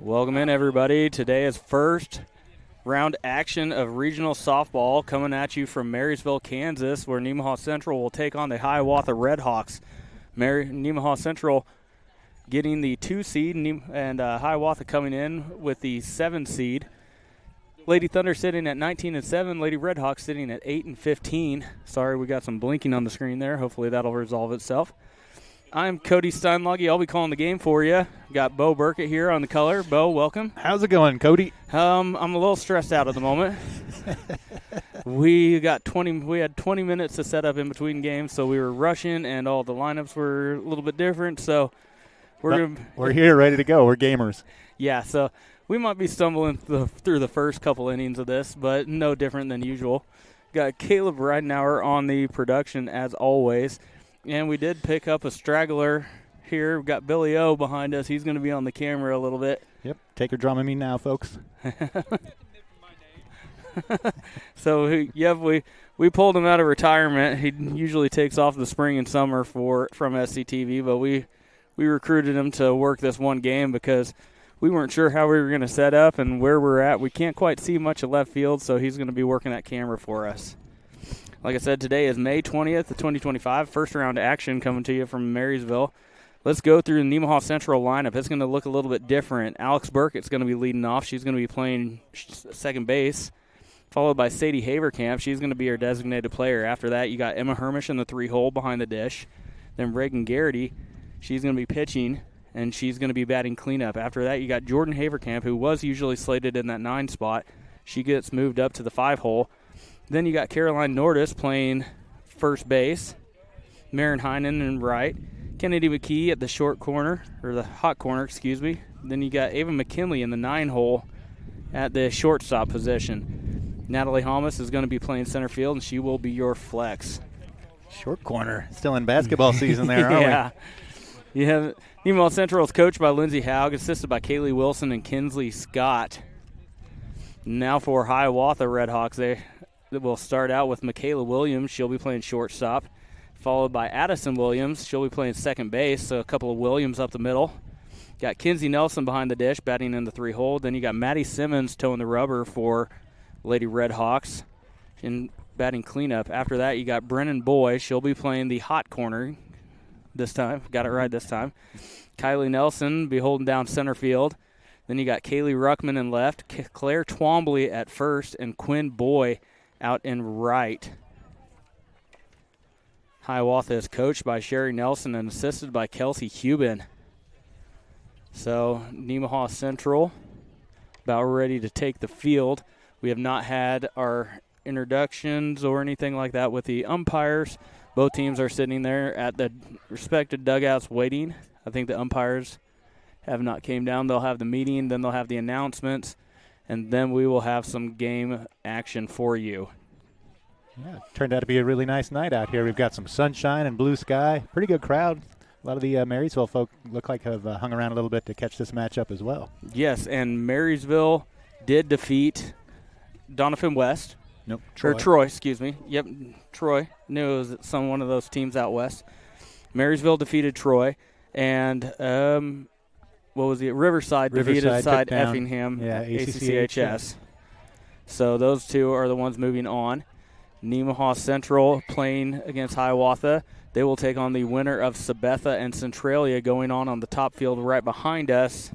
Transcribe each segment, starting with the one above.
Welcome in, everybody. Today is first round action of regional softball coming at you from Marysville, Kansas, where Nemaha Central will take on the Hiawatha RedHawks. Nemaha Central getting the 2 seed and Hiawatha coming in with the 7 seed. Lady Thunder sitting at 19-7. Lady RedHawks sitting at 8-15. Sorry, we got some blinking on the screen there. Hopefully that'll resolve itself. I'm Cody Steinloggy. I'll be calling the game for you. Got Bo Burkett here on the color. Bo, welcome. How's it going, Cody? I'm a little stressed out at the moment. We had 20 minutes to set up in between games, so we were rushing, and all the lineups were a little bit different. So we're here, ready to go. We're gamers. Yeah, so we might be stumbling through the first couple innings of this, but no different than usual. Got Caleb Ridenauer on the production as always. And we did pick up a straggler here. We've got Billy O behind us. He's going to be on the camera a little bit. Yep. Take your Dramamine now, folks. So, we pulled him out of retirement. He usually takes off the spring and summer from SCTV, but we recruited him to work this one game because we weren't sure how we were going to set up and where we're at. We can't quite see much of left field, so he's going to be working that camera for us. Like I said, today is May 20th, 2025. First round action coming to you from Marysville. Let's go through the Nemaha Central lineup. It's going to look a little bit different. Alex Burkett's going to be leading off. She's going to be playing second base, followed by Sadie Haverkamp. She's going to be our designated player. After that, you got Emma Hermish in the 3-hole behind the dish. Then Reagan Garrity, she's going to be pitching, and she's going to be batting cleanup. After that, you got Jordan Haverkamp, who was usually slated in that 9 spot. She gets moved up to the 5-hole. Then you got Caroline Nordis playing first base, Marin Heinen in right, Kennedy McKee at the short corner, or the hot corner, excuse me. Then you got Ava McKinley in the 9-hole at the shortstop position. Natalie Hamas is going to be playing center field, and she will be your flex. Short corner. Still in basketball season there, aren't yeah. You have Nemaha Central is coached by Lindsay Haug, assisted by Kaylee Wilson and Kinsley Scott. Now for Hiawatha RedHawks, we'll start out with Michaela Williams. She'll be playing shortstop, followed by Addison Williams. She'll be playing second base, so a couple of Williams up the middle. Got Kinsey Nelson behind the dish, batting in the 3-hole. Then you got Maddie Simmons towing the rubber for Lady RedHawks in batting cleanup. After that, you got Brennan Boy. She'll be playing the hot corner this time. Got it right this time. Kylie Nelson be holding down center field. Then you got Kaylee Ruckman in left, Claire Twombly at first, and Quinn Boy out in right. Hiawatha is coached by Sherry Nelson and assisted by Kelsey Cuban. So Nemaha Central about ready to take the field. We have not had our introductions or anything like that with the umpires. Both teams are sitting there at the respective dugouts waiting. I think the umpires have not came down. They'll have the meeting, then they'll have the announcements, and then we will have some game action for you. Yeah, it turned out to be a really nice night out here. We've got some sunshine and blue sky. Pretty good crowd. A lot of the Marysville folk look like have hung around a little bit to catch this matchup as well. Yes, and Marysville did defeat Donovan West. Nope, Troy, excuse me. Yep, Troy. Knew it was one of those teams out west. Marysville defeated Troy, and what was it? Riverside defeated Side Effingham, ACCHS. So those two are the ones moving on. Nemaha Central playing against Hiawatha. They will take on the winner of Sabetha and Centralia going on the top field right behind us.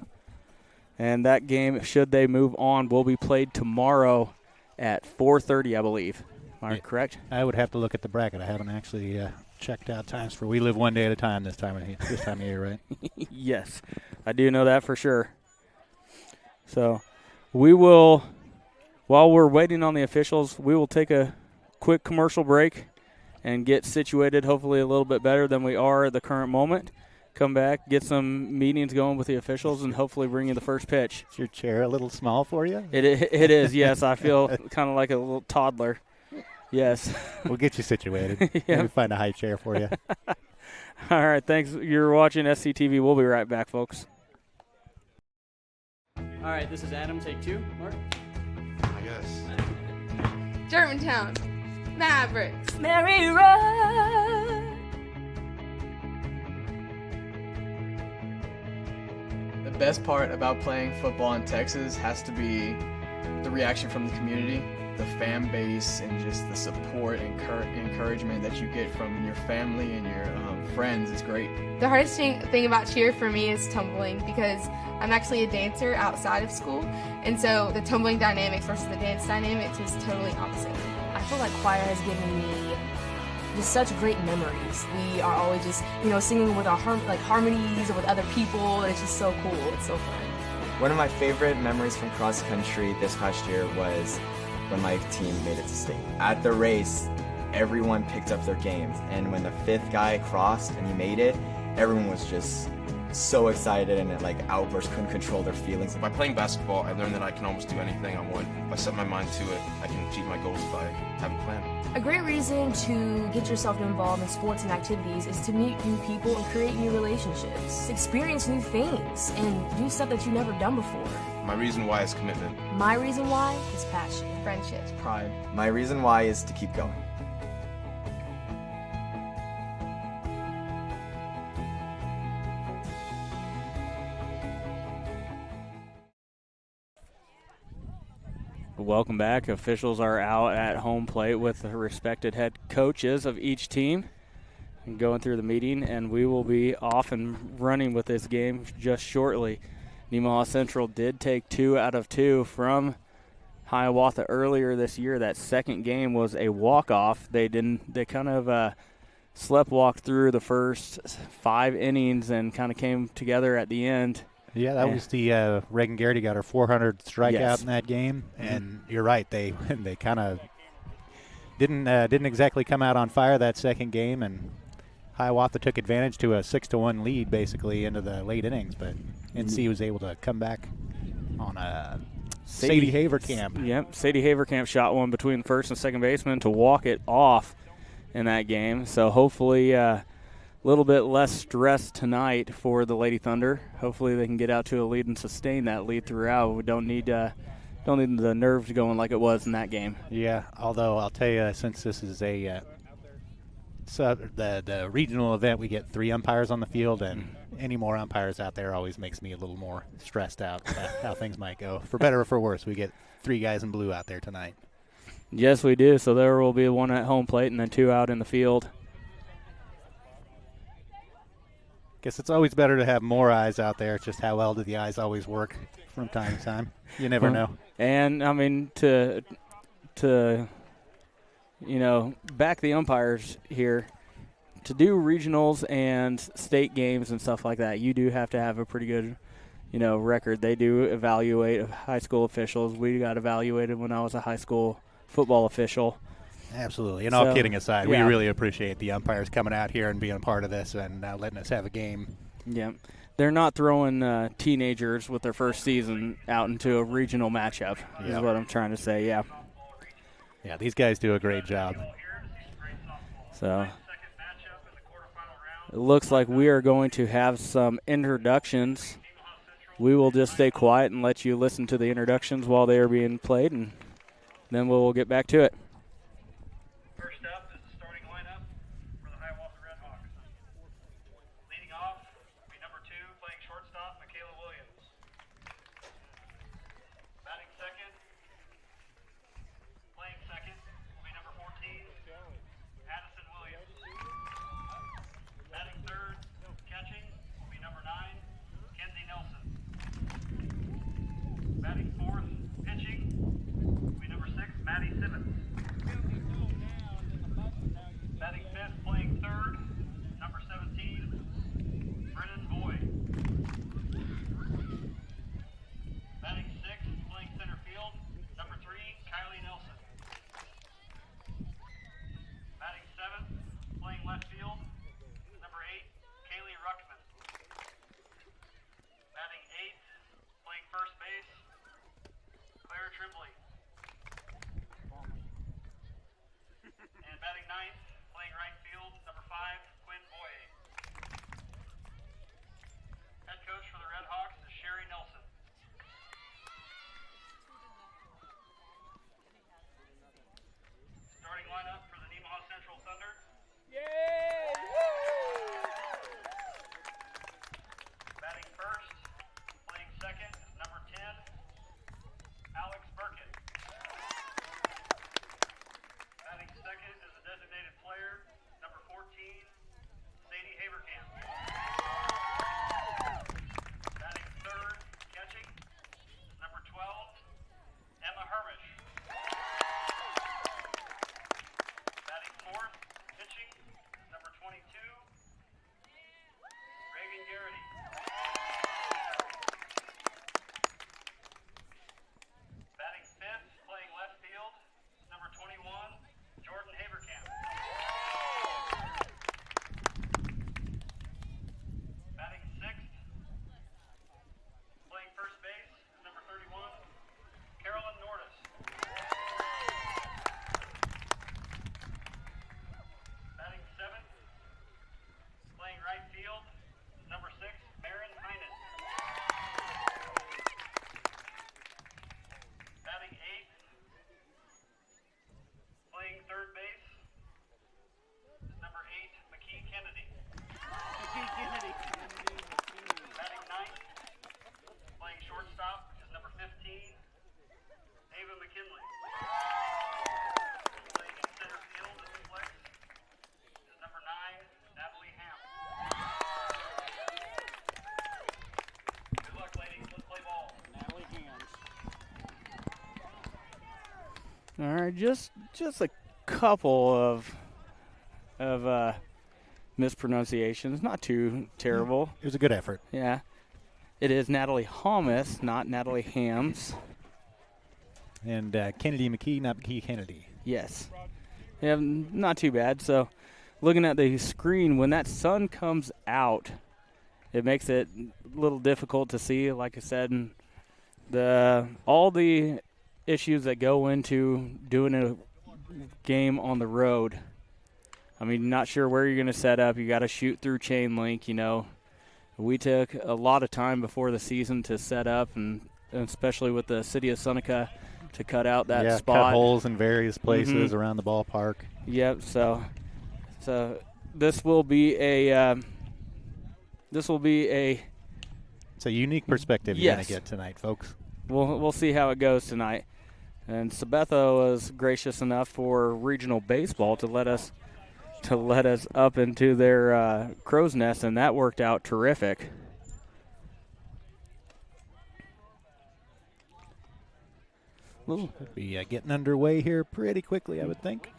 And that game, should they move on, will be played tomorrow at 4:30, I believe. Am I correct? I would have to look at the bracket. I haven't actually checked out times for We Live One Day at a Time this time of year, right? Yes, I do know that for sure. So we will, while we're waiting on the officials, we will take a quick commercial break and get situated hopefully a little bit better than we are at the current moment. Come back, get some meetings going with the officials, and hopefully bring you the first pitch. Is your chair a little small for you? It is, yes. I feel kind of like a little toddler. Yes. We'll get you situated. Yep. Maybe find a high chair for you. All right, thanks. You're watching SCTV. We'll be right back, folks. All right, this is Adam. Take 2. Mark? I guess. Germantown, Mavericks, Mary Road. The The best part about playing football in Texas has to be the reaction from the community, the fan base, and just the support and encouragement that you get from your family and your friends is great. The hardest thing about cheer for me is tumbling, because I'm actually a dancer outside of school, and so the tumbling dynamics versus the dance dynamics is totally opposite. I feel like choir has given me just such great memories. We are always just, singing with our harmonies or with other people, and it's just so cool. It's so fun. One of my favorite memories from cross country this past year was when my team made it to state. At the race, everyone picked up their games, and when the 5th guy crossed and he made it, everyone was just so excited and outbursts, couldn't control their feelings. By playing basketball, I learned that I can almost do anything I want. If I set my mind to it, I can achieve my goals if I have a plan. A great reason to get yourself involved in sports and activities is to meet new people and create new relationships, experience new things, and do stuff that you've never done before. My reason why is commitment. My reason why is passion. Friendships. Pride. My reason why is to keep going. Welcome back. Officials are out at home plate with the respected head coaches of each team and going through the meeting, and we will be off and running with this game just shortly. Nemaha Central did take 2 out of 2 from Hiawatha earlier this year. That second game was a walk-off. They kind of sleptwalked through the first 5 innings and kind of came together at the end. Yeah, that was the Reagan Garrity got her 400 strikeout in that game, Mm-hmm. and you're right. They kind of didn't exactly come out on fire that second game, and Hiawatha took advantage to a 6-1 lead basically into the late innings, but NC was able to come back on a Sadie Haverkamp. Yep, Sadie Haverkamp shot one between first and second baseman to walk it off in that game. So hopefully little bit less stress tonight for the Lady Thunder. Hopefully they can get out to a lead and sustain that lead throughout. We don't need the nerves going like it was in that game. Yeah, although I'll tell you, since this is the regional event, we get 3 umpires on the field, and any more umpires out there always makes me a little more stressed out about how things might go. For better or for worse, we get 3 guys in blue out there tonight. Yes, we do. So there will be 1 at home plate and then 2 out in the field. Guess it's always better to have more eyes out there. It's just how well do the eyes always work from time to time? You never know. And, I mean, to back the umpires here, to do regionals and state games and stuff like that, you do have to have a pretty good, record. They do evaluate high school officials. We got evaluated when I was a high school football official. Absolutely. And all kidding aside, we yeah. really appreciate the umpires coming out here and being a part of this and letting us have a game. Yeah. They're not throwing teenagers with their first season out into a regional matchup, is what I'm trying to say, yeah. Yeah, these guys do a great job. So it looks like we are going to have some introductions. We will just stay quiet and let you listen to the introductions while they are being played, and then we'll get back to it. First up is the starting lineup for the Hiawatha RedHawks. Leading off will be number 2, playing shortstop, Michaela Williams. Batting second, playing second will be number 14, Addison Williams. Batting third, catching will be number 9, Kenzie Nelson. Batting fourth, pitching will be number 6, Maddie Simmons. Katie Haverkamp. Batting third, catching, is number 12, Emma Hermish. Batting fourth, pitching, is number 22, Reagan Garrity. Batting fifth, playing left field, is number 21, Jordan Haverkamp. Batting sixth, playing first base, is number 31, Carolyn Nordis. Batting seventh, playing right field, is number 6, Marin Heinen. Batting eighth, playing third base, is number 8, McKee Kennedy. Batting ninth, playing shortstop, is number 15, Ava McKinley. Playing in center field as a flex, is number 9, Natalie Ham. Good luck, ladies. Let's play ball. Natalie Hams. All right, just a couple of mispronunciations. Not too terrible. It was a good effort. Yeah. It is Natalie Hamas, not Natalie Hams. And Kennedy McKee, not McKee Kennedy. Yes. Yeah, not too bad. So looking at the screen, when that sun comes out, it makes it a little difficult to see, like I said, and all the issues that go into doing a game on the road. I mean, not sure where you're going to set up. You got to shoot through chain link, you know. We took a lot of time before the season to set up, and especially with the city of Seneca, to cut out that spot. Cut holes in various places around the ballpark. Yep. So this will be a It's a unique perspective you're going to get tonight, folks. We'll see how it goes tonight. And Sabetha was gracious enough for regional baseball to let us up into their crow's nest, and that worked out terrific. We'll be getting underway here pretty quickly, I would think.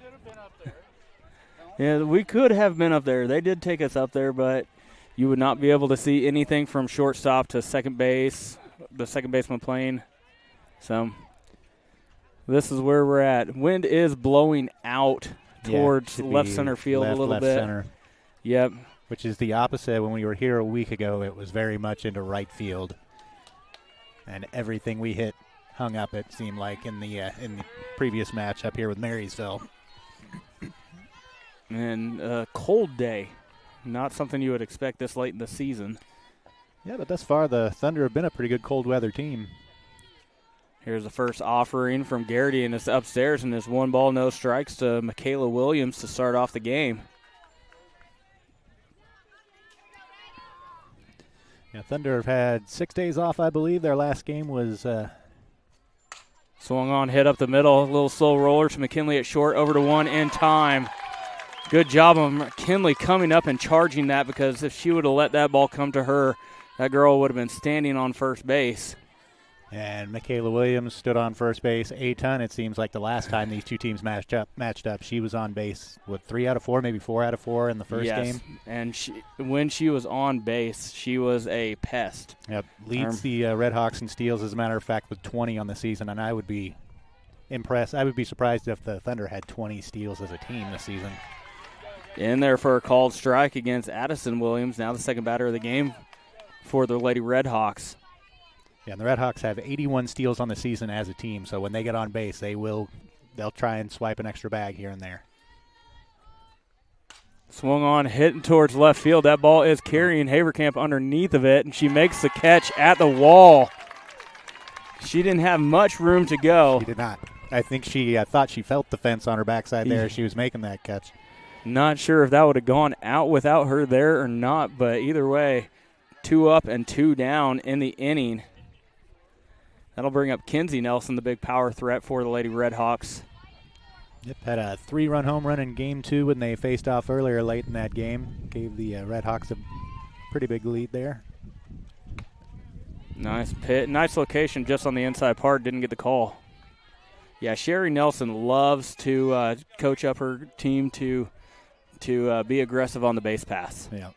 Yeah, we could have been up there. They did take us up there, but you would not be able to see anything from shortstop to second base, the second baseman playing. So this is where we're at. Wind is blowing out towards left center field a little bit. Center. Yep. Which is the opposite. When we were here a week ago, it was very much into right field. And everything we hit hung up, it seemed like, in the previous match up here with Marysville. And a cold day. Not something you would expect this late in the season. Yeah, but thus far the Thunder have been a pretty good cold weather team. Here's the first offering from Garrity, and it's upstairs, and it's 1 ball, no strikes to Michaela Williams to start off the game. Yeah, Thunder have had 6 days off, I believe. Their last game was swung on, hit up the middle, a little slow roller to McKinley at short, over to 1 in time. Good job of McKinley coming up and charging that, because if she would have let that ball come to her, that girl would have been standing on first base. And Michaela Williams stood on first base a ton. It seems like the last time these two teams matched up, she was on base, 3 out of 4, maybe 4 out of 4 in the first game? And when she was on base, she was a pest. Yep, leads the RedHawks in steals, as a matter of fact, with 20 on the season, and I would be impressed. I would be surprised if the Thunder had 20 steals as a team this season. In there for a called strike against Addison Williams, now the second batter of the game for the Lady RedHawks. Yeah, and the RedHawks have 81 steals on the season as a team, so when they get on base, they'll try and swipe an extra bag here and there. Swung on, hitting towards left field. That ball is carrying Haverkamp underneath of it, and she makes the catch at the wall. She didn't have much room to go. She did not. I think she thought she felt the fence on her backside there as she was making that catch. Not sure if that would have gone out without her there or not, but either way, 2 up and 2 down in the inning. That'll bring up Kinsey Nelson, the big power threat for the Lady RedHawks. Yep, had a 3-run home run in game 2 when they faced off earlier late in that game. Gave the RedHawks a pretty big lead there. Nice pit, nice location just on the inside part. Didn't get the call. Yeah, Sherry Nelson loves to coach up her team to be aggressive on the base pass. Yeah,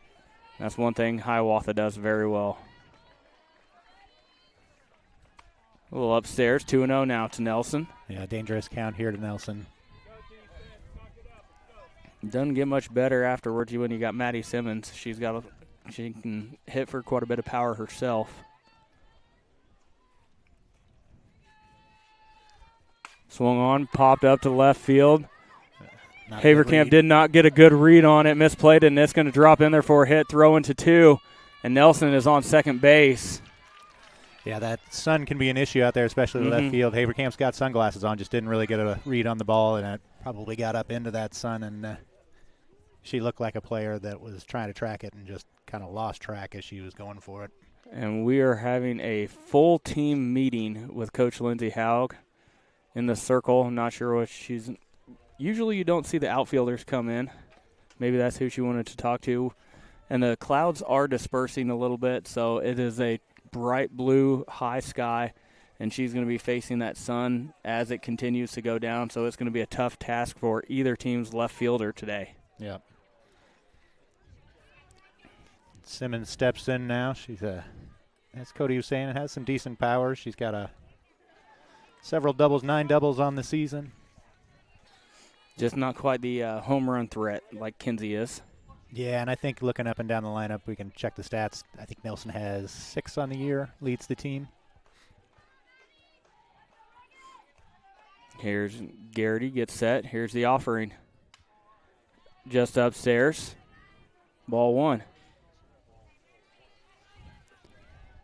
that's one thing Hiawatha does very well. A little upstairs, 2-0 now to Nelson. Yeah, dangerous count here to Nelson. Doesn't get much better afterwards when you got Maddie Simmons. She can hit for quite a bit of power herself. Swung on, popped up to left field. Haverkamp did not get a good read on it, misplayed it, and it's going to drop in there for a hit, throw into 2, and Nelson is on second base. Yeah, that sun can be an issue out there, especially in left field. Haverkamp's got sunglasses on, just didn't really get a read on the ball, and it probably got up into that sun, and she looked like a player that was trying to track it and just kind of lost track as she was going for it. And we are having a full team meeting with Coach Lindsay Haug in the circle. I'm not sure what she's – usually you don't see the outfielders come in. Maybe that's who she wanted to talk to. And the clouds are dispersing a little bit, so it is a bright blue high sky, and she's going to be facing that sun as it continues to go down, so it's going to be a tough task for either team's left fielder today. Yeah. Simmons steps in now. She's as Cody was saying, has some decent power. She's got several doubles, 9 doubles on the season. Just not quite the home run threat like Kinsey is. Yeah, and I think looking up and down the lineup, we can check the stats. I think Nelson has 6 on the year, leads the team. Here's Garrity, gets set. Here's the offering. Just upstairs. Ball 1.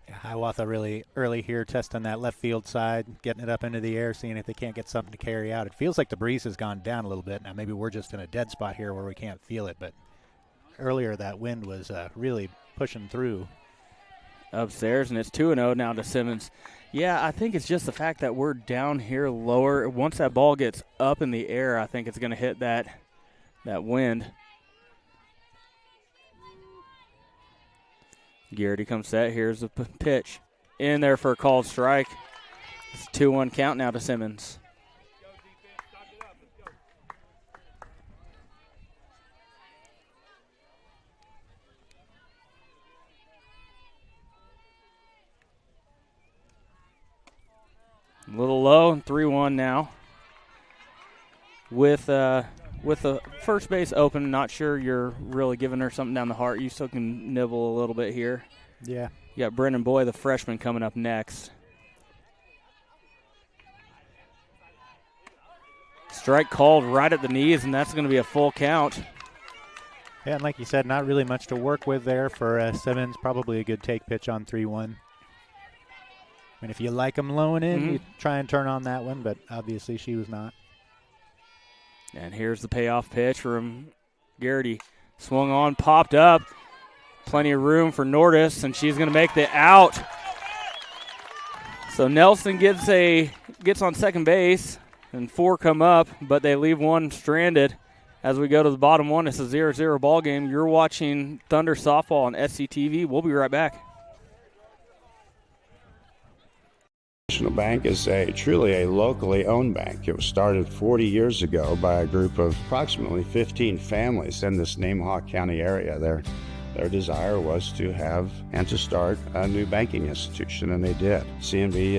Yeah, Hiawatha really early here, testing that left field side, getting it up into the air, seeing if they can't get something to carry out. It feels like the breeze has gone down a little bit. Now maybe we're just in a dead spot here where we can't feel it, but earlier that wind was really pushing through. Upstairs, and it's 2-0 now to Simmons. Yeah, I think it's just the fact that we're down here lower. Once that ball gets up in the air, I think it's going to hit that wind. Garrity comes set. Here's the pitch. In there for a called strike. It's 2-1 count now to Simmons. A little low, 3-1 now. With the first base open, not sure you're really giving her something down the heart. You still can nibble a little bit here. Yeah. You got Brendan Boy, the freshman, coming up next. Strike called right at the knees, and that's going to be a full count. Yeah, and like you said, not really much to work with there for Simmons. Probably a good take pitch on 3-1. I mean, if you like them low and in, you try and turn on that one, but obviously she was not. And here's the payoff pitch from Garrity. Swung on, popped up. Plenty of room for Nordis, and she's going to make the out. So Nelson gets on second base, and 4 come up, but they leave 1 stranded. As we go to the bottom 1, it's a 0-0 ball game. You're watching Thunder Softball on SCTV. We'll be right back. National Bank is truly a locally owned bank. It was started 40 years ago by a group of approximately 15 families in this Nemaha County area. Their desire was to have and to start a new banking institution, and they did. CNB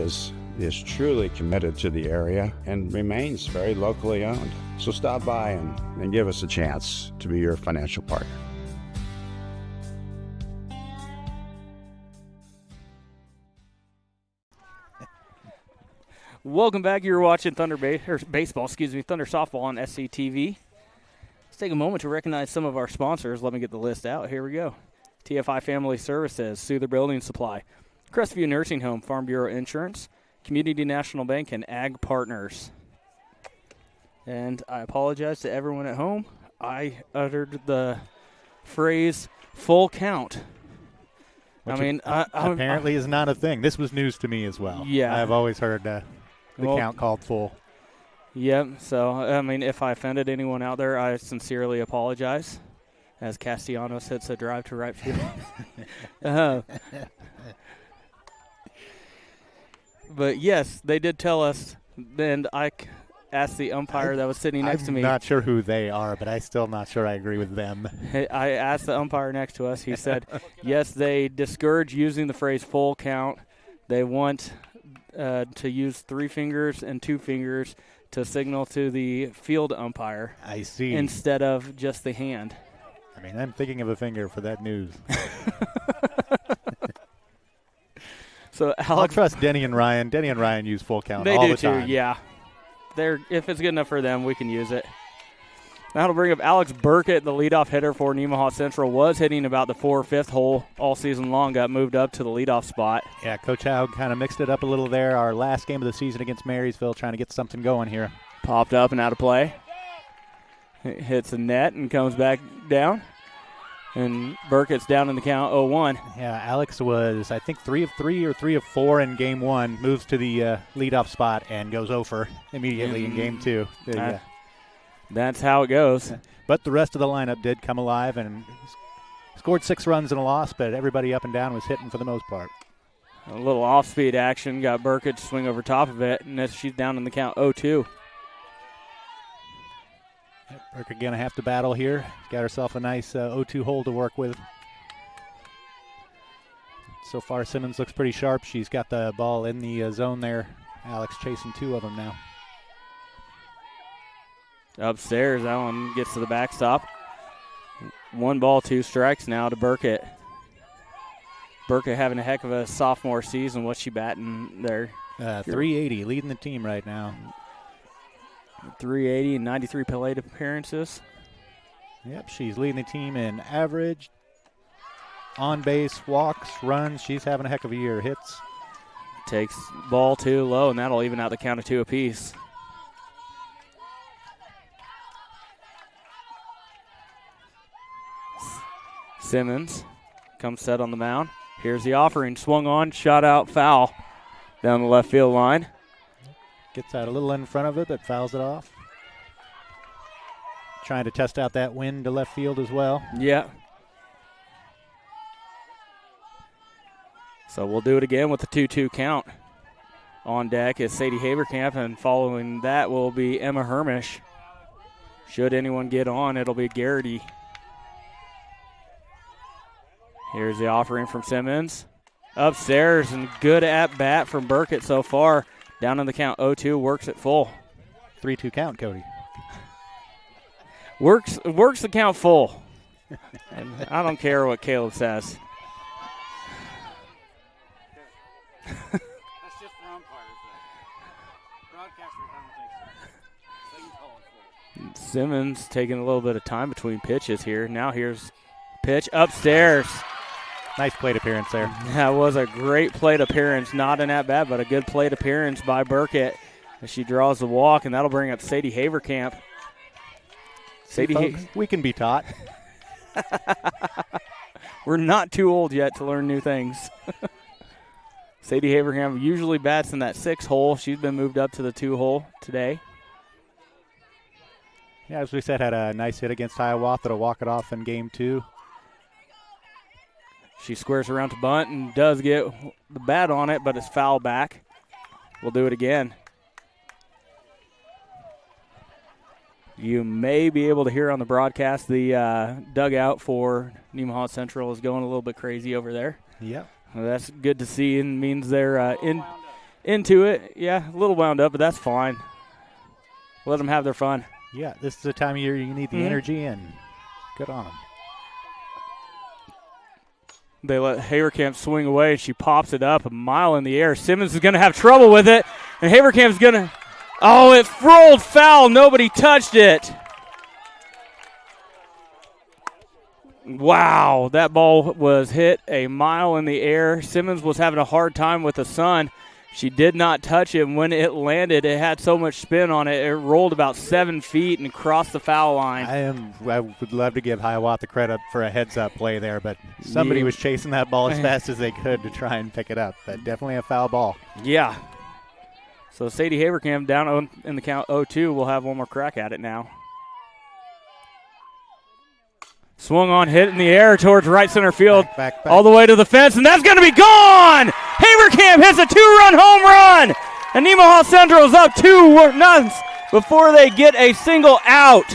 is truly committed to the area and remains very locally owned. So stop by and give us a chance to be your financial partner. Welcome back. You're watching Thunder Softball on SCTV. Let's take a moment to recognize some of our sponsors. Let me get the list out. Here we go. TFI Family Services, Souther Building Supply, Crestview Nursing Home, Farm Bureau Insurance, Community National Bank, and Ag Partners. And I apologize to everyone at home. I uttered the phrase full count. Which apparently is not a thing. This was news to me as well. Yeah. I've always heard the count called full. Yep. So, I mean, if I offended anyone out there, I sincerely apologize. As Castellanos hits a drive to right field. But, yes, they did tell us, and I asked the umpire that was sitting next to me. I'm not sure who they are, but I'm still not sure I agree with them. I asked the umpire next to us. He said, yes, they discourage using the phrase full count. They want to use 3 fingers and 2 fingers to signal to the field umpire. I see. Instead of just the hand. I mean, I'm thinking of a finger for that news. So I'll trust Denny and Ryan. Denny and Ryan use full count all the time. They do too, yeah. If it's good enough for them, we can use it. That'll bring up Alex Burkett, the leadoff hitter for Nemaha Central, was hitting about the 4th, 5th hole all season long, got moved up to the leadoff spot. Yeah, Coach Howe kind of mixed it up a little there. Our last game of the season against Marysville, trying to get something going here. Popped up and out of play. It hits the net and comes back down. And Burkett's down in the count 0-1. Yeah, Alex was, I think, 3 of 3 or 3 of 4 in game 1. Moves to the leadoff spot and goes over immediately in game 2. That's how it goes. But the rest of the lineup did come alive and scored 6 runs and a loss, but everybody up and down was hitting for the most part. A little off-speed action. Got Burkett to swing over top of it, and she's down in the count 0-2. Burkett going to have to battle here. Got herself a nice 0-2 hole to work with. So far, Simmons looks pretty sharp. She's got the ball in the zone there. Alex chasing 2 of them now. Upstairs, that one gets to the backstop. 1 ball, 2 strikes now to Burkett. Burkett having a heck of a sophomore season. What's she batting there? 380, leading the team right now. 380 and 93 plate appearances. Yep, she's leading the team in average, on base, walks, runs. She's having a heck of a year. Hits. Takes ball 2 low, and that'll even out the count of 2 apiece. Simmons comes set on the mound. Here's the offering. Swung on, shot out, foul down the left field line. Gets out a little in front of it, but fouls it off. Trying to test out that wind to left field as well. Yeah. So we'll do it again with the 2-2 count. On deck is Sadie Haberkamp, and following that will be Emma Hermish. Should anyone get on, it'll be Garrity. Here's the offering from Simmons. Upstairs, and good at-bat from Burkett so far. Down in the count 0-2, works it full. 3-2 count, Cody. Works the count full. And I don't care what Caleb says. That's just for umpires. Broadcasters, I don't think so. They can call it full. Simmons taking a little bit of time between pitches here. Now here's pitch upstairs. Nice plate appearance there. That was a great plate appearance. Not an at-bat, but a good plate appearance by Burkett as she draws the walk, and that'll bring up Sadie Haverkamp. Folks, we can be taught. We're not too old yet to learn new things. Sadie Haverkamp usually bats in that 6 hole. She's been moved up to the 2 hole today. Yeah, as we said, had a nice hit against Hiawatha to walk it off in game 2. She squares around to bunt and does get the bat on it, but it's foul back. We'll do it again. You may be able to hear on the broadcast the dugout for Nemaha Central is going a little bit crazy over there. Yep. Well, that's good to see, and means they're into it. Yeah, a little wound up, but that's fine. Let them have their fun. Yeah, this is the time of year you need the energy, and good on them. They let Haverkamp swing away, and she pops it up a mile in the air. Simmons is going to have trouble with it, and Haverkamp's going to – oh, it rolled foul. Nobody touched it. Wow, that ball was hit a mile in the air. Simmons was having a hard time with the sun. She did not touch it. When it landed, it had so much spin on it. It rolled about 7 feet and crossed the foul line. I would love to give Hiawatha credit for a heads-up play there, but somebody was chasing that ball as fast as they could to try and pick it up. But definitely a foul ball. Yeah. So Sadie Haverkamp down in the count 0-2 will have one more crack at it now. Swung on, hit in the air towards right center field, back. all the way to the fence, and that's going to be gone! Haverkamp hits a 2-run home run, and Nemaha Central is up 2-0 before they get a single out.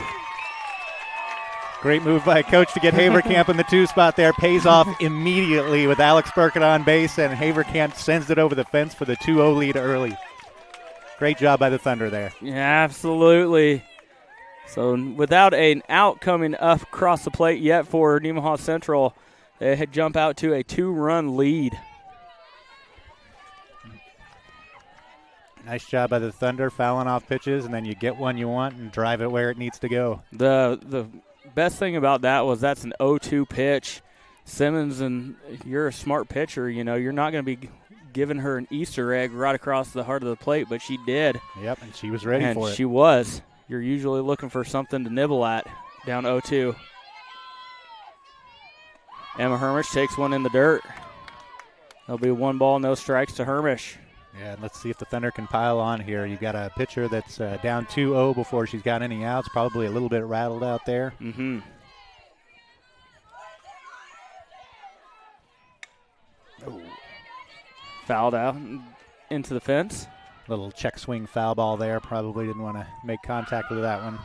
Great move by coach to get Haverkamp in the 2 spot there. Pays off immediately with Alex Burkett on base, and Haverkamp sends it over the fence for the 2-0 lead early. Great job by the Thunder there. Yeah, absolutely. So without an out coming up across the plate yet for Nemaha Central, they had jump out to a 2-run lead. Nice job by the Thunder fouling off pitches, and then you get one you want and drive it where it needs to go. The best thing about that was that's an 0-2 pitch. Simmons, and you're a smart pitcher, you know, you're not going to be giving her an Easter egg right across the heart of the plate, but she did. Yep, and she was ready for it. She was. You're usually looking for something to nibble at down 0-2. Emma Hermish takes one in the dirt. There'll be 1 ball, no strikes to Hermish. Yeah, and let's see if the Thunder can pile on here. You've got a pitcher that's down 2-0 before she's got any outs, probably a little bit rattled out there. Mm-hmm. Oh. Fouled out into the fence. Little check swing foul ball there. Probably didn't want to make contact with that one.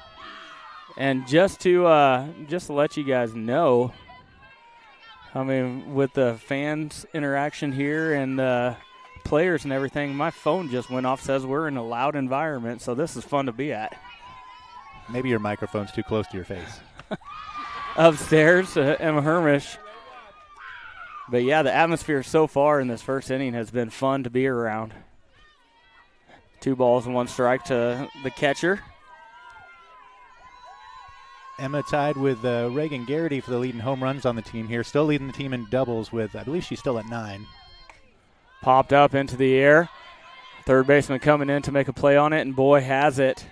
And just to let you guys know, I mean, with the fans interaction here and players and everything, my phone just went off, says we're in a loud environment, so this is fun to be at. Maybe your microphone's too close to your face. Upstairs, Emma Hermish. But, yeah, the atmosphere so far in this first inning has been fun to be around. 2 balls and 1 strike to the catcher. Emma tied with Reagan Garrity for the leading home runs on the team here. Still leading the team in doubles with, I believe she's still at 9. Popped up into the air. Third baseman coming in to make a play on it, and boy, has it.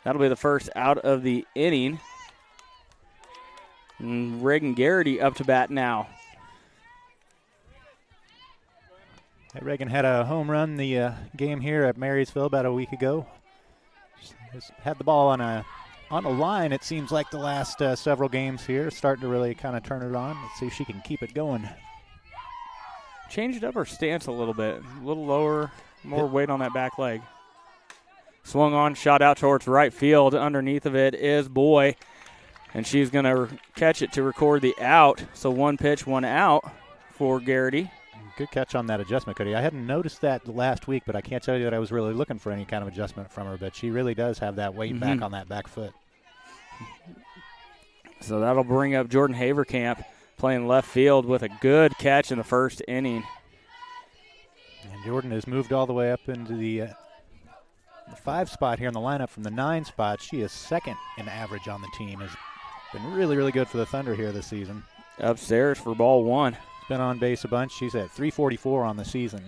That'll be the first out of the inning. And Reagan Garrity up to bat now. Reagan had a home run the game here at Marysville about a week ago. She's had the ball on a line, it seems like, the last several games here. Starting to really kind of turn it on. Let's see if she can keep it going. Changed up her stance a little bit. A little lower, more weight on that back leg. Swung on, shot out towards right field. Underneath of it is Boy, and she's going to catch it to record the out. So 1 pitch, 1 out for Garrity. Good catch on that adjustment, Cody. I hadn't noticed that last week, but I can't tell you that I was really looking for any kind of adjustment from her, but she really does have that weight back on that back foot. So that'll bring up Jordan Haverkamp playing left field with a good catch in the first inning. And Jordan has moved all the way up into the 5 spot here in the lineup from the 9 spot. She is second in average on the team. Has been really, really good for the Thunder here this season. Upstairs for ball 1. Been on base a bunch. She's at 344 on the season.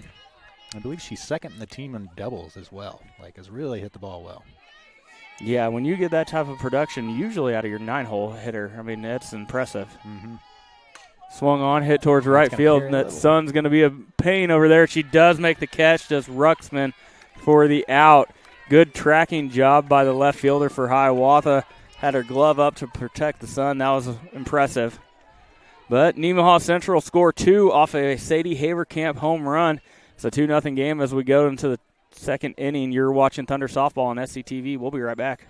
I believe she's second in the team in doubles as well. Like, has really hit the ball well. Yeah, when you get that type of production, usually out of your 9-hole hitter, I mean, that's impressive. Mm-hmm. Swung on, hit towards right field, and that sun's going to be a pain over there. She does make the catch, does Ruxman for the out. Good tracking job by the left fielder for Hiawatha. Had her glove up to protect the sun. That was impressive. But Nemaha Central score 2 off a Sadie Haverkamp home run. It's a 2-0 game as we go into the second inning. You're watching Thunder Softball on SCTV. We'll be right back.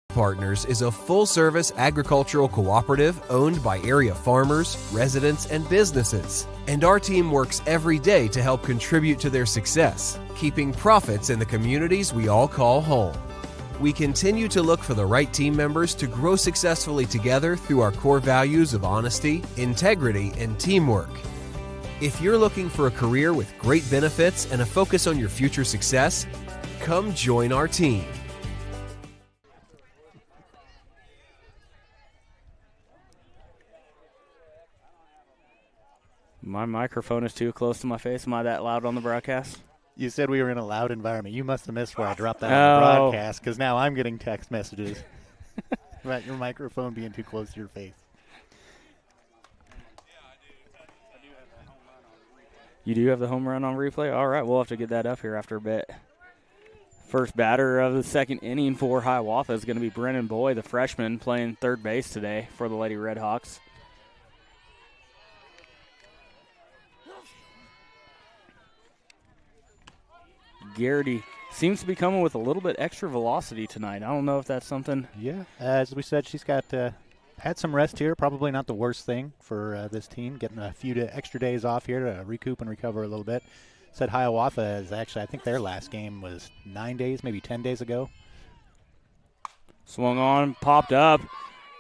Partners is a full-service agricultural cooperative owned by area farmers, residents, and businesses. And our team works every day to help contribute to their success, keeping profits in the communities we all call home. We continue to look for the right team members to grow successfully together through our core values of honesty, integrity, and teamwork. If you're looking for a career with great benefits and a focus on your future success, come join our team. My microphone is too close to my face. Am I that loud on the broadcast? You said we were in a loud environment. You must have missed where I dropped that on the broadcast, because now I'm getting text messages about your microphone being too close to your face. You do have the home run on replay? All right, we'll have to get that up here after a bit. First batter of the second inning for Hiawatha is going to be Brennan Boyd, the freshman, playing third base today for the Lady RedHawks. Garrity seems to be coming with a little bit extra velocity tonight. I don't know if that's something. Yeah, as we said, she's got had some rest here. Probably not the worst thing for this team, getting a few extra days off here to recoup and recover a little bit. Said Hiawatha is actually, I think their last game was 9 days, maybe 10 days ago. Swung on, popped up.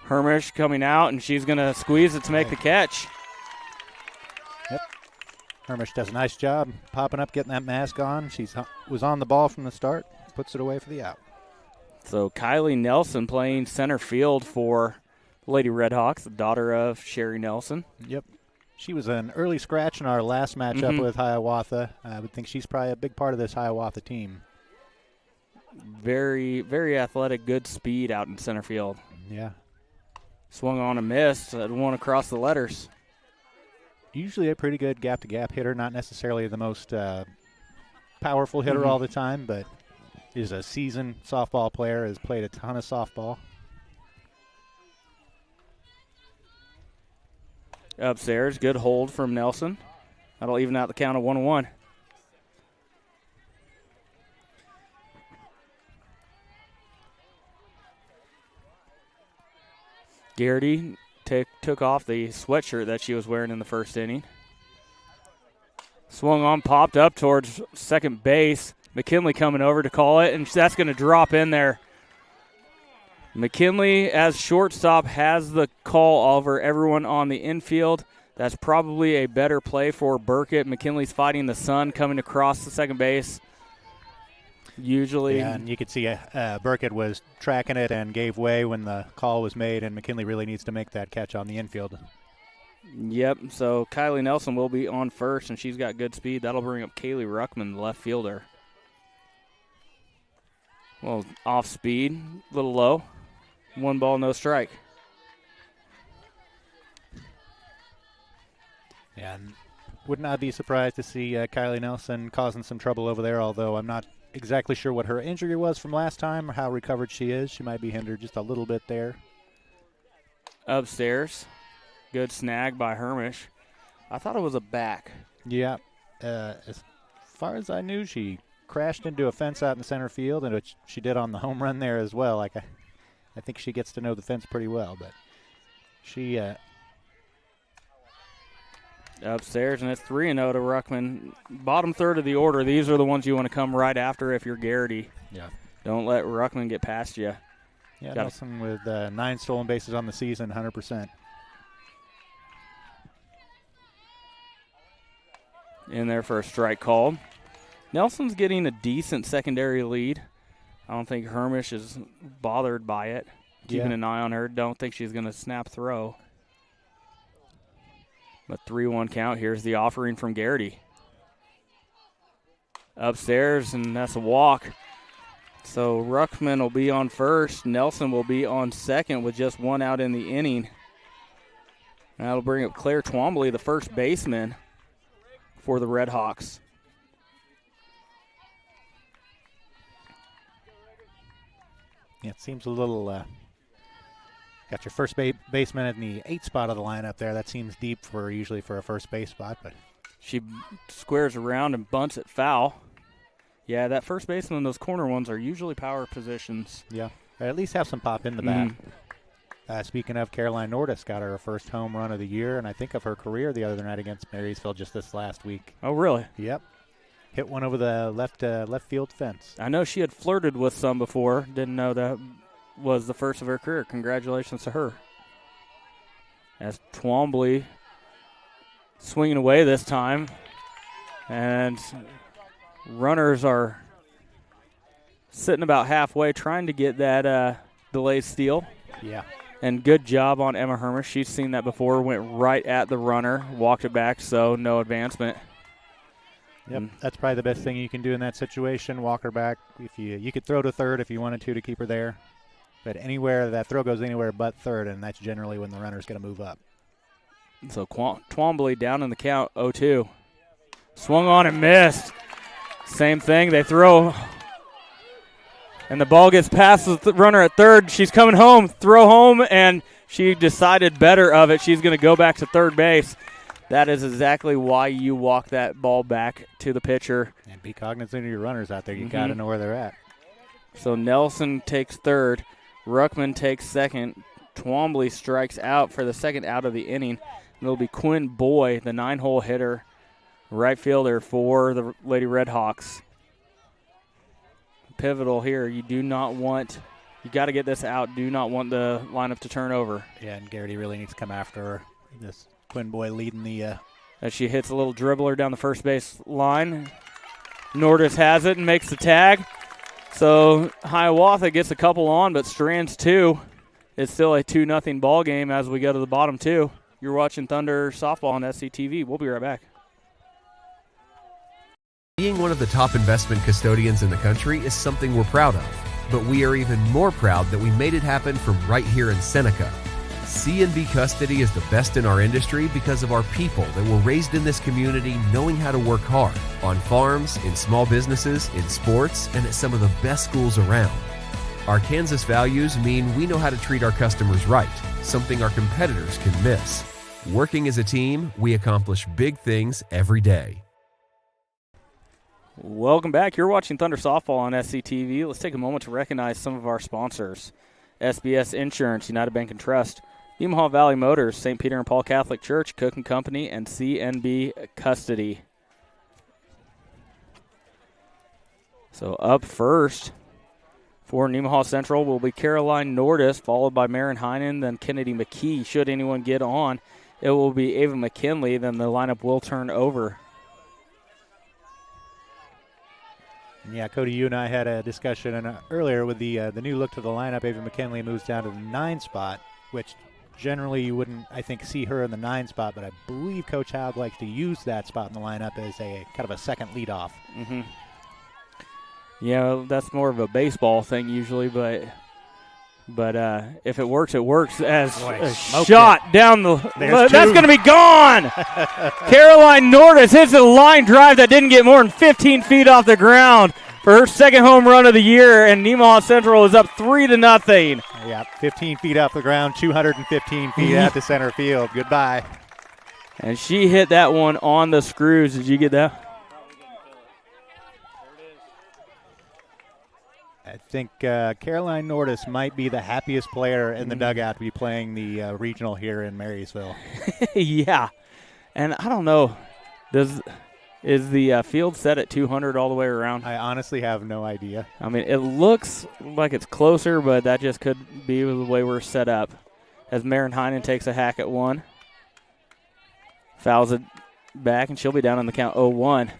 Hermish coming out, and she's going to squeeze it to make the catch. Yep. Hermish does a nice job popping up, getting that mask on. She was on the ball from the start, puts it away for the out. So Kylie Nelson playing center field for Lady RedHawks, the daughter of Sherry Nelson. Yep. She was an early scratch in our last matchup with Hiawatha. I would think she's probably a big part of this Hiawatha team. Very, very athletic, good speed out in center field. Yeah. Swung on and missed. One across the letters. Usually a pretty good gap-to-gap hitter, not necessarily the most powerful hitter all the time, but is a seasoned softball player, has played a ton of softball. Upstairs, good hold from Nelson. That'll even out the count of 1-1. Garrity took off the sweatshirt that she was wearing in the first inning. Swung on, popped up towards second base. McKinley coming over to call it, and that's going to drop in there. McKinley, as shortstop, has the call over everyone on the infield. That's probably a better play for Burkett. McKinley's fighting the sun coming across the second base. Usually. Yeah, and you could see Burkett was tracking it and gave way when the call was made, and McKinley really needs to make that catch on the infield. Yep, so Kylie Nelson will be on first, and she's got good speed. That'll bring up Kaylee Ruckman, the left fielder. Well, off speed, a little low. 1 ball, no strike. Yeah, and would not be surprised to see Kylie Nelson causing some trouble over there, although I'm not exactly sure what her injury was from last time or how recovered she is. She might be hindered just a little bit there. Upstairs, good snag by Hermish. I thought it was a back. Yeah, as far as I knew, she crashed into a fence out in center field, and she did on the home run there as well. Like I think she gets to know the fence pretty well, but she upstairs, and it's 3-0 to Ruckman. Bottom third of the order, these are the ones you want to come right after if you're Garrity. Yeah. Don't let Ruckman get past you. Yeah, Nelson with 9 stolen bases on the season, 100%. In there for a strike called. Nelson's getting a decent secondary lead. I don't think Hermish is bothered by it. Keeping an eye on her. Don't think she's going to snap throw. But 3-1 count. Here's the offering from Garrity. Upstairs, and that's a walk. So Ruckman will be on first. Nelson will be on second with just 1 out in the inning. That'll bring up Claire Twombly, the first baseman for the RedHawks. Yeah, it seems a little got your first baseman in the 8th spot of the lineup there. That seems deep usually for a first base spot, but she squares around and bunts it foul. Yeah, that first baseman, those corner ones are usually power positions. Yeah, or at least have some pop in the bat. Speaking of, Caroline Nordis got her first home run of the year, and I think of her career the other night against Marysville just this last week. Oh, really? Yep. Hit one over the left field fence. I know she had flirted with some before. Didn't know that was the first of her career. Congratulations to her. As Twombly swinging away this time. And runners are sitting about halfway trying to get that delayed steal. Yeah. And good job on Emma Hermish. She's seen that before. Went right at the runner. Walked it back, so no advancement. Yep, that's probably the best thing you can do in that situation. Walk her back. If you could throw to third if you wanted to keep her there. But anywhere that throw goes anywhere but third, and that's generally when the runner's going to move up. So Twombly down in the count, 0-2. Swung on and missed. Same thing. They throw. And the ball gets past the runner at third. She's coming home. Throw home, and she decided better of it. She's going to go back to third base. That is exactly why you walk that ball back to the pitcher. And be cognizant of your runners out there. You got to know where they're at. So Nelson takes third. Ruckman takes second. Twombly strikes out for the second out of the inning. It'll be Quinn Boy, the 9-hole hitter, right fielder for the Lady RedHawks. Pivotal here. You got to get this out. Do not want the lineup to turn over. Yeah, and Garrity really needs to come after her. This Quinn Boy leading the. As she hits a little dribbler down the first base line. Nordis has it and makes the tag. So Hiawatha gets a couple on, but strands 2. It's still a 2-0 ball game as we go to the bottom 2. You're watching Thunder Softball on SCTV. We'll be right back. Being one of the top investment custodians in the country is something we're proud of, but we are even more proud that we made it happen from right here in Seneca. C&B Custody is the best in our industry because of our people that were raised in this community knowing how to work hard, on farms, in small businesses, in sports, and at some of the best schools around. Our Kansas values mean we know how to treat our customers right, something our competitors can miss. Working as a team, we accomplish big things every day. Welcome back. You're watching Thunder Softball on SCTV. Let's take a moment to recognize some of our sponsors. SBS Insurance, United Bank and Trust, Nemaha Valley Motors, St. Peter and Paul Catholic Church, Cook & Company, and C&B Custody. So up first for Nemaha Central will be Caroline Nordis, followed by Marin Heinen, then Kennedy McKee. Should anyone get on, it will be Ava McKinley. Then the lineup will turn over. Yeah, Cody, you and I had a discussion earlier with the new look to the lineup. Ava McKinley moves down to the 9 spot, which generally you wouldn't, I think, see her in the 9 spot, but I believe Coach Haug likes to use that spot in the lineup as a kind of a second leadoff. Mm-hmm. Yeah, that's more of a baseball thing usually, but if it works, it works. As a shot down the – that's going to be gone! Caroline Nordis hits a line drive that didn't get more than 15 feet off the ground for her second home run of the year, and Nemaha Central is up 3-0. Yeah, 15 feet off the ground, 215 feet out to center field. Goodbye. And she hit that one on the screws. Did you get that? I think Caroline Nordis might be the happiest player in the dugout to be playing the regional here in Marysville. Yeah. And I don't know, is the field set at 200 all the way around? I honestly have no idea. I mean, it looks like it's closer, but that just could be the way we're set up. As Marin Heinen takes a hack at one. Fouls it back, and she'll be down on the count 0-1.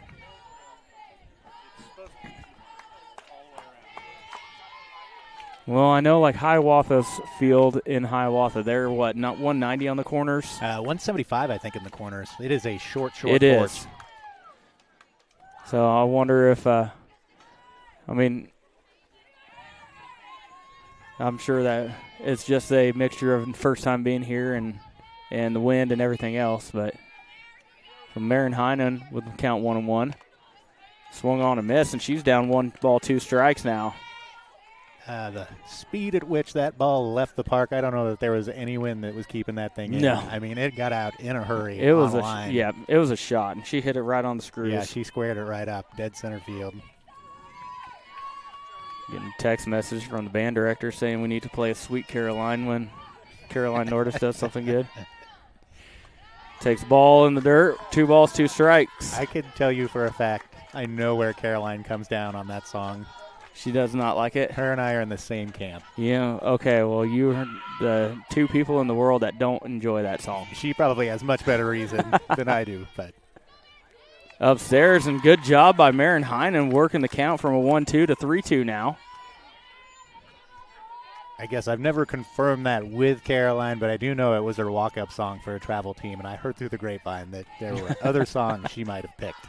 Well, I know like Hiawatha's field in Hiawatha, they're what, not 190 on the corners? 175, I think, in the corners. It is a short It court. is. So I wonder if, I mean, I'm sure that it's just a mixture of first time being here and the wind and everything else. But from Marin Heinen with the count 1-1. Swung on a miss, and she's down 1-2 now. The speed at which that ball left the park, I don't know that there was any wind that was keeping that thing in. No. I mean, it got out in a hurry. It was it was a shot, and she hit it right on the screws. Yeah, she squared it right up, dead center field. Getting a text message from the band director saying we need to play a Sweet Caroline when Caroline Nordis does something good. Takes ball in the dirt, 2 strikes. I could tell you for a fact, I know where Caroline comes down on that song. She does not like it? Her and I are in the same camp. Yeah, okay, well, you're the 2 people in the world that don't enjoy that song. She probably has much better reason than I do, but. Upstairs, and good job by Marin Heinen working the count from a 1-2 to 3-2 now. I guess I've never confirmed that with Caroline, but I do know it was her walk-up song for a travel team, and I heard through the grapevine that there were other songs she might have picked.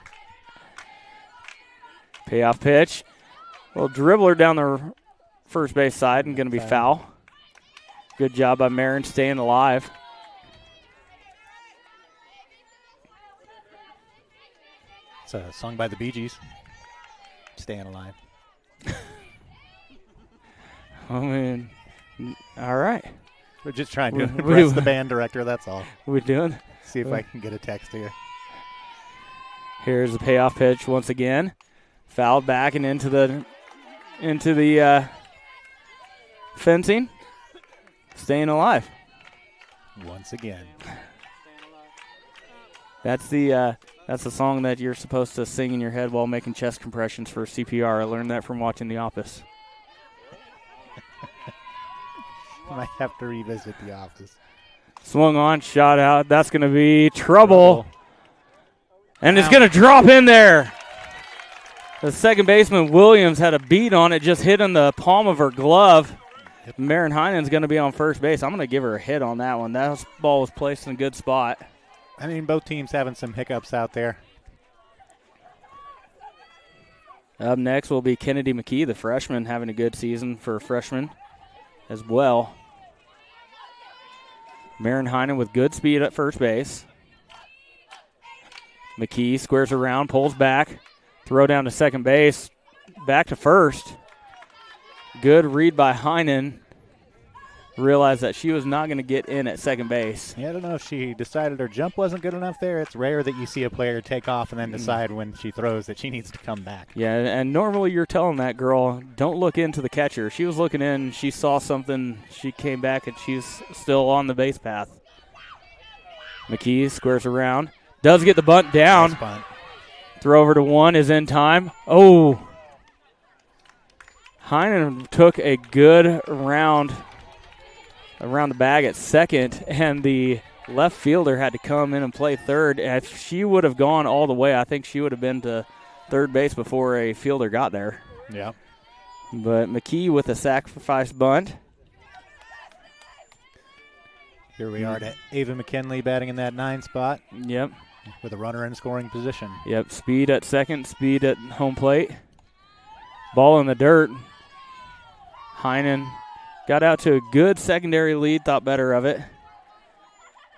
Payoff pitch. Well, dribbler down the first base side and going to be foul. Good job by Marin staying alive. It's a song by the Bee Gees. Staying Alive. I mean, all right. We're just trying to impress the band director, that's all. We're doing. See if I can get a text here. Here's the payoff pitch once again. Fouled back and into the fencing. Staying alive. Once again. That's the song that you're supposed to sing in your head while making chest compressions for CPR. I learned that from watching The Office. Might have to revisit The Office. Swung on, shot out. That's going to be trouble. And it's going to drop in there. The second baseman, Williams, had a beat on it, just hit in the palm of her glove. Maren Heinen's going to be on first base. I'm going to give her a hit on that one. That ball was placed in a good spot. I mean, both teams having some hiccups out there. Up next will be Kennedy McKee, the freshman, having a good season for a freshman as well. Maren Heinen with good speed at first base. McKee squares around, pulls back, throw down to second base, back to first. Good read by Heinen. Realized that she was not going to get in at second base. Yeah, I don't know if she decided her jump wasn't good enough there. It's rare that you see a player take off and then decide when she throws that she needs to come back. Yeah, and normally you're telling that girl, don't look into the catcher. She was looking in, she saw something, she came back, and she's still on the base path. McKee squares around, does get the bunt down. Nice bunt. Throw over to one is in time. Oh! Heinen took a good round around the bag at second, and the left fielder had to come in and play third. If she would have gone all the way, I think she would have been to third base before a fielder got there. Yeah. But McKee with a sacrifice bunt. Here we are to Ava McKinley batting in that 9 spot. Yep. With a runner in scoring position. Yep, speed at second, speed at home plate. Ball in the dirt. Heinen got out to a good secondary lead, thought better of it.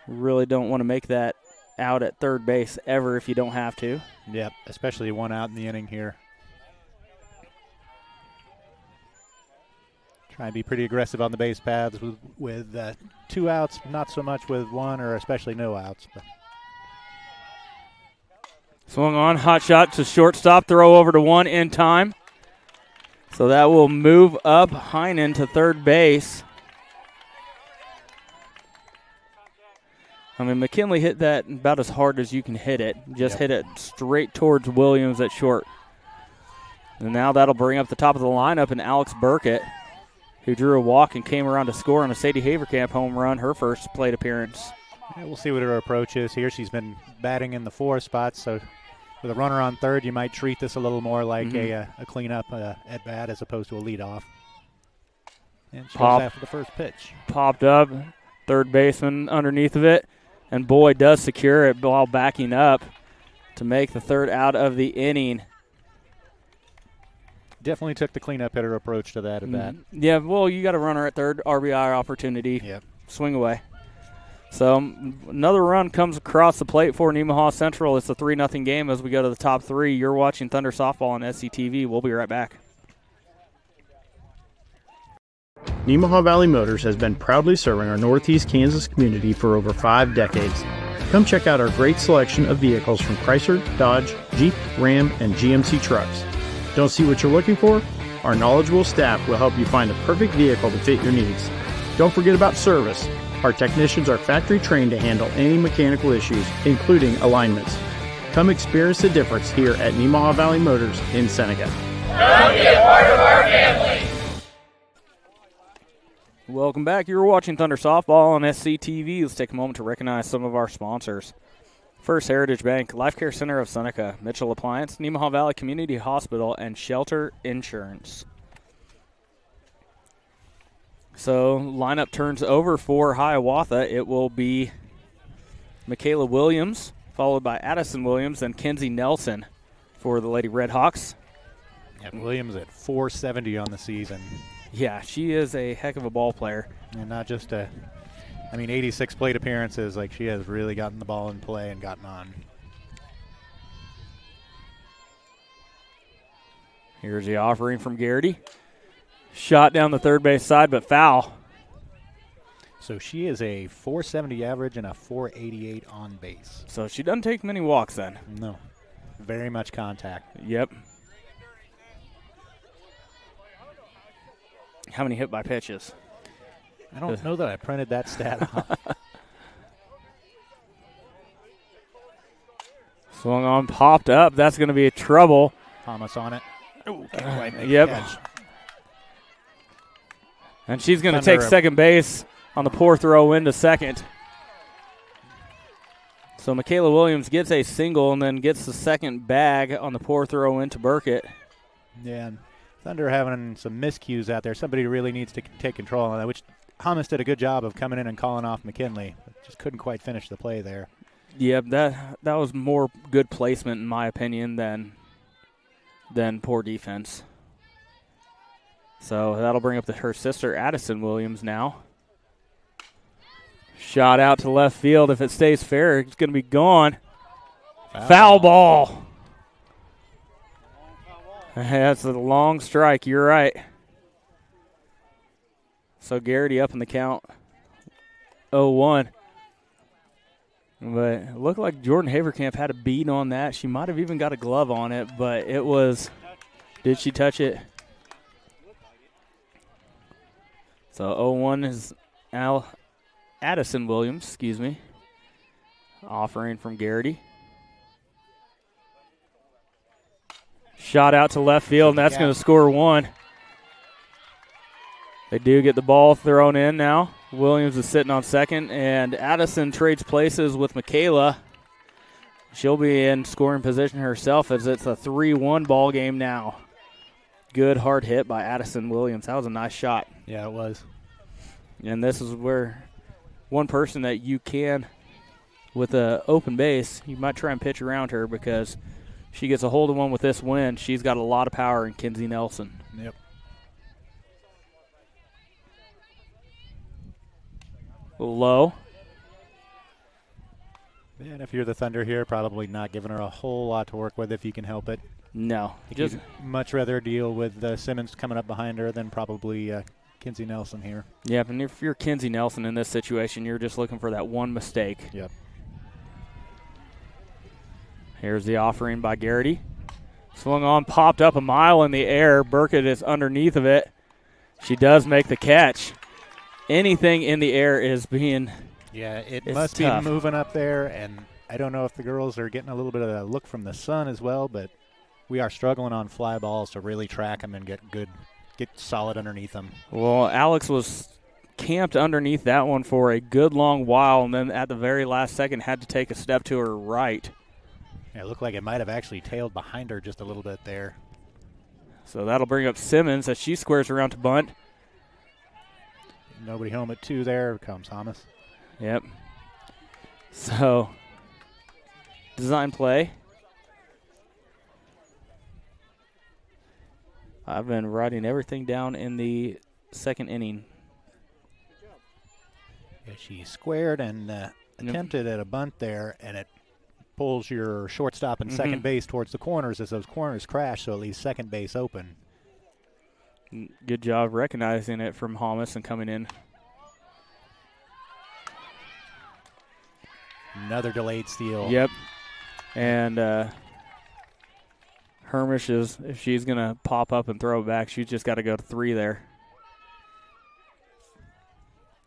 Really don't want to make that out at third base ever if you don't have to. Yep, especially one out in the inning here. Try and be pretty aggressive on the base paths with 2 outs, not so much with 1 or especially no outs. But. Swung on, hot shot to shortstop, throw over to 1 in time. So that will move up Heinen to third base. I mean, McKinley hit that about as hard as you can hit it. Just hit it straight towards Williams at short. And now that'll bring up the top of the lineup and Alex Burkett, who drew a walk and came around to score on a Sadie Haverkamp home run, her first plate appearance. Yeah, we'll see what her approach is here. She's been batting in the 4 spots, so with a runner on third, you might treat this a little more like a cleanup at bat as opposed to a leadoff. And she goes after the first pitch. Popped up, third baseman underneath of it, and Boyd does secure it while backing up to make the third out of the inning. Definitely took the cleanup hitter approach to that at bat. Yeah, well, you got a runner at third, RBI opportunity. Yep. Swing away. So another run comes across the plate for Nemaha Central. It's a 3-0 game as we go to the top 3. You're watching Thunder Softball on SCTV. We'll be right back. Nemaha Valley Motors has been proudly serving our Northeast Kansas community for over 5 decades. Come check out our great selection of vehicles from Chrysler, Dodge, Jeep, Ram, and GMC trucks. Don't see what you're looking for? Our knowledgeable staff will help you find the perfect vehicle to fit your needs. Don't forget about service. Our technicians are factory trained to handle any mechanical issues, including alignments. Come experience the difference here at Nemaha Valley Motors in Seneca. Come be a part of our family. Welcome back. You're watching Thunder Softball on SCTV. Let's take a moment to recognize some of our sponsors. First Heritage Bank, Life Care Center of Seneca, Mitchell Appliance, Nemaha Valley Community Hospital, and Shelter Insurance. So lineup turns over for Hiawatha. It will be Michaela Williams, followed by Addison Williams and Kenzie Nelson for the Lady RedHawks. Yeah, Williams at .470 on the season. Yeah, she is a heck of a ball player. And not just 86 plate appearances. Like, she has really gotten the ball in play and gotten on. Here's the offering from Garrity. Shot down the third base side, but foul. So she is a 470 average and a 488 on base. So she doesn't take many walks then. No. Very much contact. Yep. How many hit by pitches? I don't know that I printed that stat off. Swung on, popped up. That's going to be trouble. Thomas on it. Ooh, can't quite make Yep. the catch. And she's going to take second base on the poor throw into second. So Michaela Williams gets a single and then gets the second bag on the poor throw into Burkett. Yeah, and Thunder having some miscues out there. Somebody really needs to take control on that, which Thomas did a good job of coming in and calling off McKinley. Just couldn't quite finish the play there. Yep, that was more good placement in my opinion than poor defense. So that'll bring up her sister Addison Williams now. Shot out to left field. If it stays fair, it's going to be gone. Foul ball. That's a long strike. You're right. So Garrity up in the count. 0-1. But it looked like Jordan Haverkamp had a beat on that. She might have even got a glove on it, but it was – did she touch it? So 0-1 is Addison Williams, offering from Garrity. Shot out to left field, and that's going to score one. They do get the ball thrown in now. Williams is sitting on second, and Addison trades places with Michaela. She'll be in scoring position herself as it's a 3-1 ball game now. Good hard hit by Addison Williams. That was a nice shot. Yeah, it was. And this is where one person that you can, with an open base, you might try and pitch around her because she gets a hold of one with this wind. She's got a lot of power in Kinsey Nelson. Yep. Low. And if you're the Thunder here, probably not giving her a whole lot to work with if you can help it. No. You'd much rather deal with Simmons coming up behind her than probably Kinsey Nelson here. Yeah, and if you're Kinsey Nelson in this situation, you're just looking for that one mistake. Yep. Here's the offering by Garrity. Swung on, popped up a mile in the air. Burkett is underneath of it. She does make the catch. Anything in the air is being it it's must tough. be moving up there, and I don't know if the girls are getting a little bit of a look from the sun as well, but we are struggling on fly balls to really track them and get solid underneath them. Well, Alex was camped underneath that one for a good long while, and then at the very last second had to take a step to her right. Yeah, it looked like it might have actually tailed behind her just a little bit there. So that'll bring up Simmons as she squares around to bunt. Nobody home at 2 there. Comes Thomas. Yep. So, design play. I've been writing everything down in the second inning. Yeah, she squared and attempted at a bunt there, and it pulls your shortstop and second base towards the corners as those corners crash, so it leaves second base open. Good job recognizing it from Thomas and coming in. Another delayed steal. Yep. And Hermish is, if she's going to pop up and throw it back, she's just got to go to 3 there.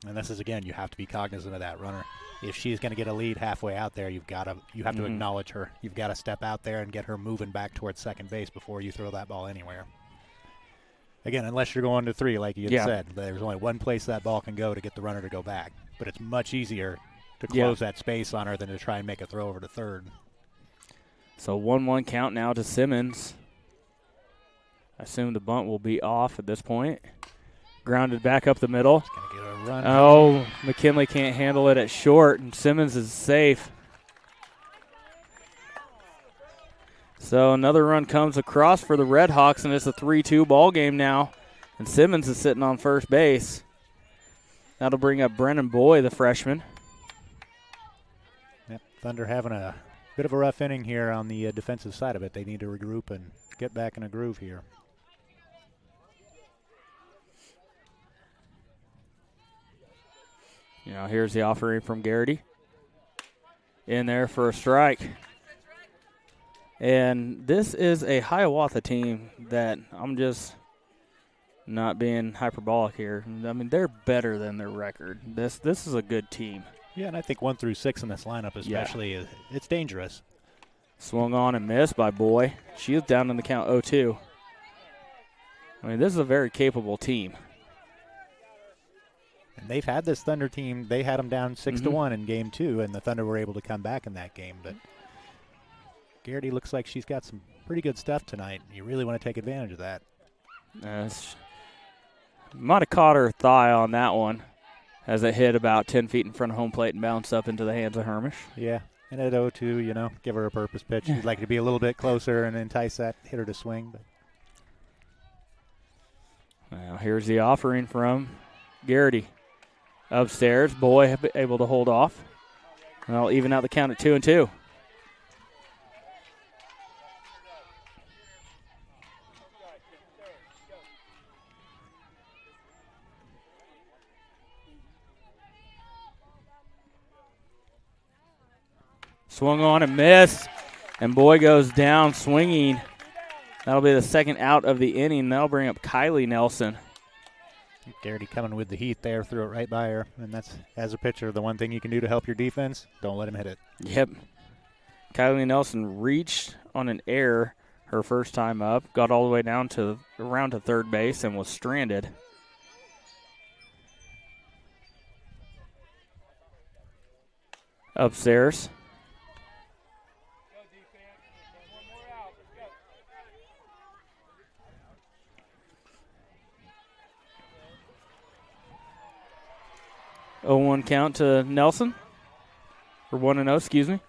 And this is, again, you have to be cognizant of that runner. If she's going to get a lead halfway out there, you have to acknowledge her. You've got to step out there and get her moving back towards second base before you throw that ball anywhere. Again, unless you're going to 3, like you had said, there's only one place that ball can go to get the runner to go back. But it's much easier to close that space on her than to try and make a throw over to third. So 1-1 count now to Simmons. I assume the bunt will be off at this point. Grounded back up the middle. It's going to get a run. Oh, McKinley can't handle it at short, and Simmons is safe. So another run comes across for the RedHawks, and it's a 3-2 ball game now. And Simmons is sitting on first base. That'll bring up Brennan Boy, the freshman. Yep, Thunder having a bit of a rough inning here on the defensive side of it. They need to regroup and get back in a groove here. Now here's the offering from Garrity. In there for a strike. And this is a Hiawatha team that I'm just not being hyperbolic here. I mean, they're better than their record. This is a good team. Yeah, and I think 1 through 6 in this lineup especially, it's dangerous. Swung on and missed by Boy. She is down in the count 0-2. I mean, this is a very capable team. And they've had this Thunder team. They had them down 6-1 in game 2, and the Thunder were able to come back in that game. But Garrity looks like she's got some pretty good stuff tonight. You really want to take advantage of that. Might have caught her thigh on that one as it hit about 10 feet in front of home plate and bounced up into the hands of Hermish. Yeah, and at 0-2, give her a purpose pitch. You'd like to be a little bit closer and entice that hitter to swing. But now here's the offering from Garrity. Upstairs, Boy able to hold off. And I'll even out the count at 2-2. Swung on and missed, and Boy goes down swinging. That'll be the second out of the inning. That'll bring up Kylie Nelson. Garrity coming with the heat there, threw it right by her. And that's, as a pitcher, the one thing you can do to help your defense, don't let him hit it. Yep. Kylie Nelson reached on an error her first time up, got all the way down to around to third base and was stranded. Upstairs. Oh, 1 count to Nelson. Or 1-0, excuse me.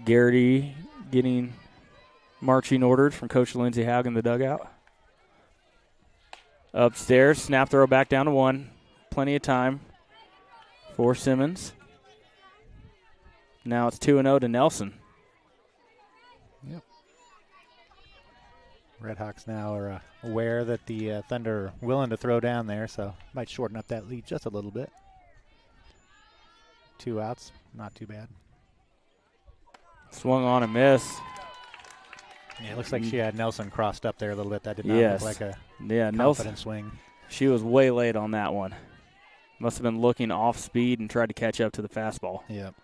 Garrity getting marching orders from Coach Lindsey Haug in the dugout. Upstairs, snap throw back down to 1. Plenty of time for Simmons. Now it's 2-0 to Nelson. Yep. RedHawks now are aware that the Thunder are willing to throw down there, so might shorten up that lead just a little bit. 2 outs, not too bad. Swung on and missed. Yeah, it looks like she had Nelson crossed up there a little bit. That did not look like a confident Nelson, swing. She was way late on that one. Must have been looking off speed and tried to catch up to the fastball. Yep.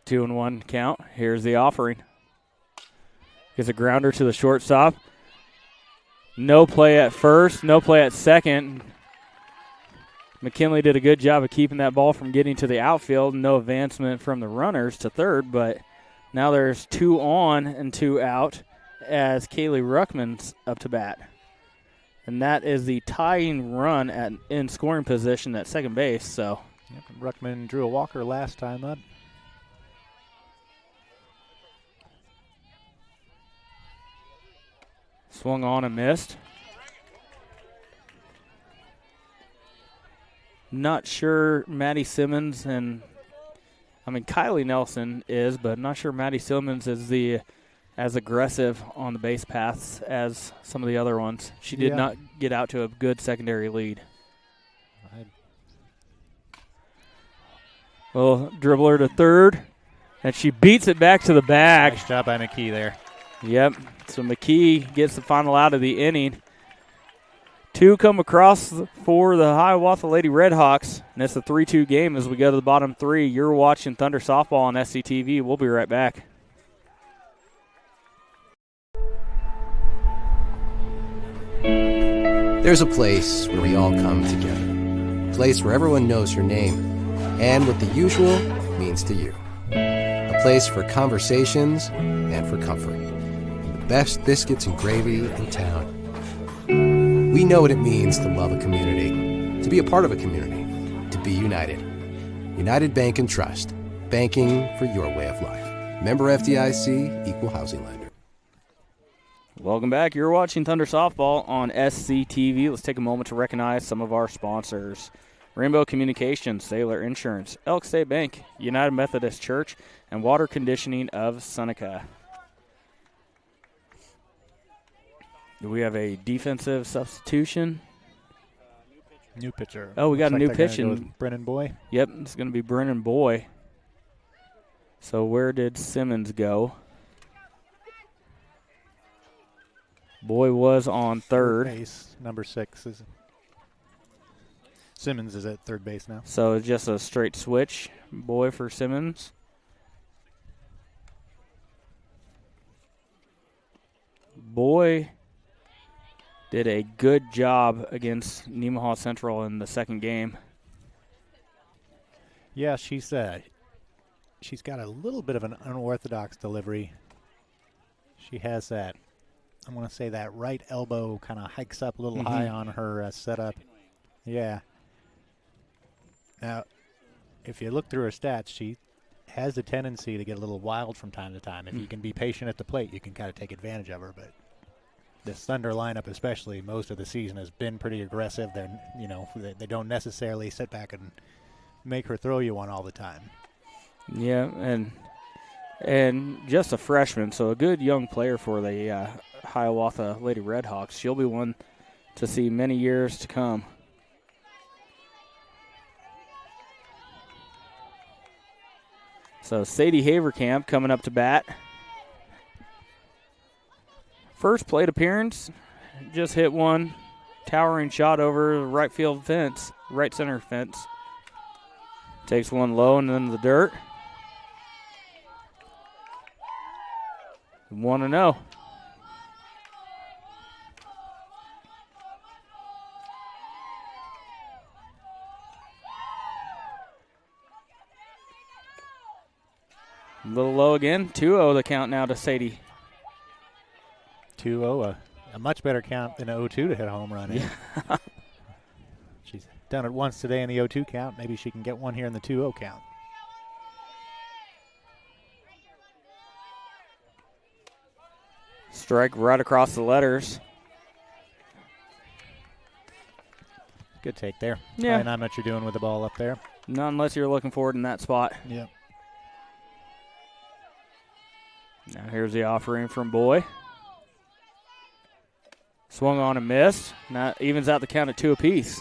2-1 count. Here's the offering. Gets a grounder to the shortstop. No play at first, no play at second. McKinley did a good job of keeping that ball from getting to the outfield. No advancement from the runners to third, but now there's 2 on and 2 out as Kaylee Ruckman's up to bat. And that is the tying run in scoring position at second base. So yep, Ruckman drew a walker last time up. Swung on and missed. Not sure Maddie Simmons Kylie Nelson is, but not sure Maddie Simmons is as aggressive on the base paths as some of the other ones. She did not get out to a good secondary lead. Well, dribbler to third, and she beats it back to the bag. Nice job by McKee there. Yep. So McKee gets the final out of the inning. 2 come across for the Hiawatha Lady RedHawks, and it's a 3-2 game as we go to the bottom 3. You're watching Thunder Softball on SCTV. We'll be right back. There's a place where we all come together. A place where everyone knows your name and what the usual means to you. A place for conversations and for comfort. The best biscuits and gravy in town. We know what it means to love a community, to be a part of a community, to be united. United Bank and Trust. Banking for your way of life. Member FDIC, Equal Housing Lender. Welcome back. You're watching Thunder Softball on SCTV. Let's take a moment to recognize some of our sponsors. Rainbow Communications, Sailor Insurance, Elk State Bank, United Methodist Church, and Water Conditioning of Seneca. Do we have a defensive substitution? New pitcher. Oh, we got Looks a new like they're pitch. gonna go with Brennan Boy. Yep, it's going to be Brennan Boy. So where did Simmons go? Boy was on third. Base, number 6 is Simmons is at third base now. So it's just a straight switch. Boy for Simmons. Boy did a good job against Nemaha Central in the second game. Yeah, she's got a little bit of an unorthodox delivery. She has that, I want to say that right elbow kind of hikes up a little high on her setup. Yeah. Now, if you look through her stats, she has a tendency to get a little wild from time to time. If you can be patient at the plate, you can kind of take advantage of her. But this Thunder lineup, especially most of the season, has been pretty aggressive. They don't necessarily sit back and make her throw you one all the time. Yeah, and just a freshman, so a good young player for the Hiawatha Lady RedHawks. She'll be one to see many years to come. So Sadie Haverkamp coming up to bat. First plate appearance, just hit one towering shot over the right field fence, right center fence. Takes one low and then the dirt. 1-0. A little low again. 2-0 the count now to Sadie. 2-0, a much better count than a 0-2 to hit a home run. Yeah. She's done it once today in the 0-2 count. Maybe she can get one here in the 2-0 count. Strike right across the letters. Good take there. Yeah. Probably not much you're doing with the ball up there. Not unless you're looking for it in that spot. Yep. Now here's the offering from Boy. Swung on and missed. Now evens out the count at 2 apiece.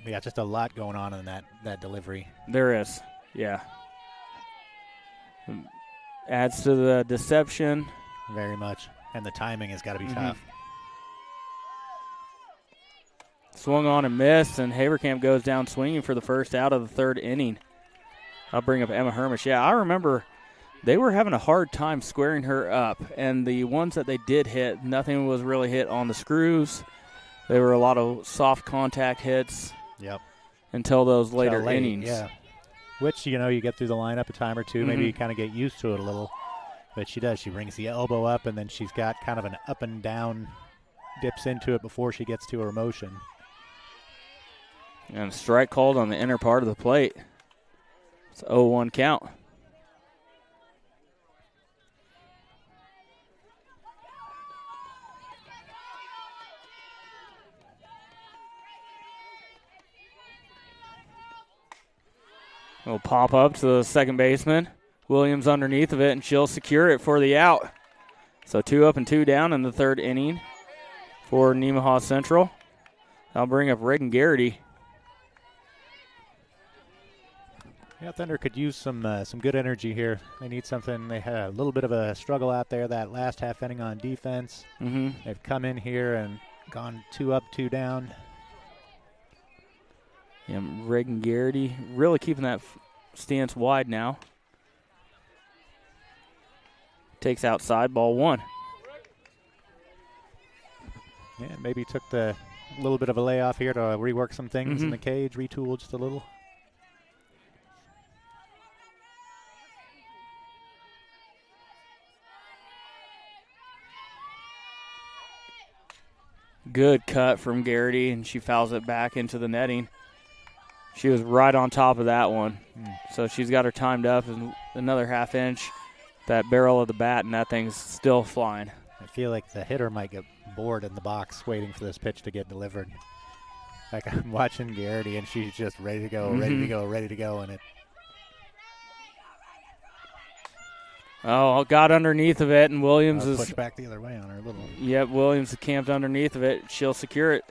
Yeah, just a lot going on in that delivery. There is, yeah. Adds to the deception. Very much. And the timing has got to be tough. Swung on and missed, and Haverkamp goes down swinging for the first out of the third inning. I'll bring up Emma Hermish. Yeah, I remember they were having a hard time squaring her up, and the ones that they did hit, nothing was really hit on the screws. There were a lot of soft contact hits. Yep. Until those later innings. Yeah. Which, you get through the lineup a time or two. Maybe you kind of get used to it a little. But she does. She brings the elbow up, and then she's got kind of an up and down, dips into it before she gets to her motion. And a strike called on the inner part of the plate. It's 0-1 count. It'll pop up to the second baseman. Williams underneath of it, and she'll secure it for the out. So 2 up and 2 down in the third inning for Nemaha Central. I'll bring up Reagan Garrity. Yeah, Thunder could use some good energy here. They need something. They had a little bit of a struggle out there that last half inning on defense. They've come in here and gone 2 up, 2 down. Yeah, Reagan Garrity really keeping that stance wide now. Takes outside, ball 1. Yeah, maybe took the little bit of a layoff here to rework some things in the cage, retool just a little. Good cut from Garrity, and she fouls it back into the netting. She was right on top of that one. So she's got her timed up, and another half inch, that barrel of the bat, and that thing's still flying. I feel like the hitter might get bored in the box waiting for this pitch to get delivered. Like I'm watching Garrity, and she's just ready to go, ready to go, ready to go, and it. Oh, got underneath of it, and Williams is pushed back the other way on her little. Yep, Williams is camped underneath of it. She'll secure it.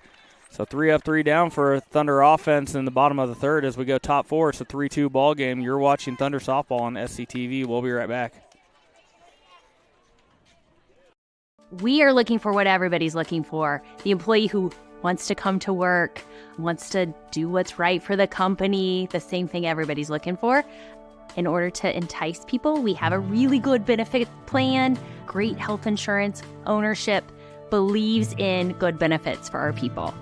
So 3 up, 3 down for Thunder offense in the bottom of the third as we go top 4. It's a 3-2 ball game. You're watching Thunder softball on SCTV. We'll be right back. We are looking for what everybody's looking for. The employee who wants to come to work, wants to do what's right for the company, the same thing everybody's looking for. In order to entice people, we have a really good benefit plan, great health insurance, ownership, believes in good benefits for our people.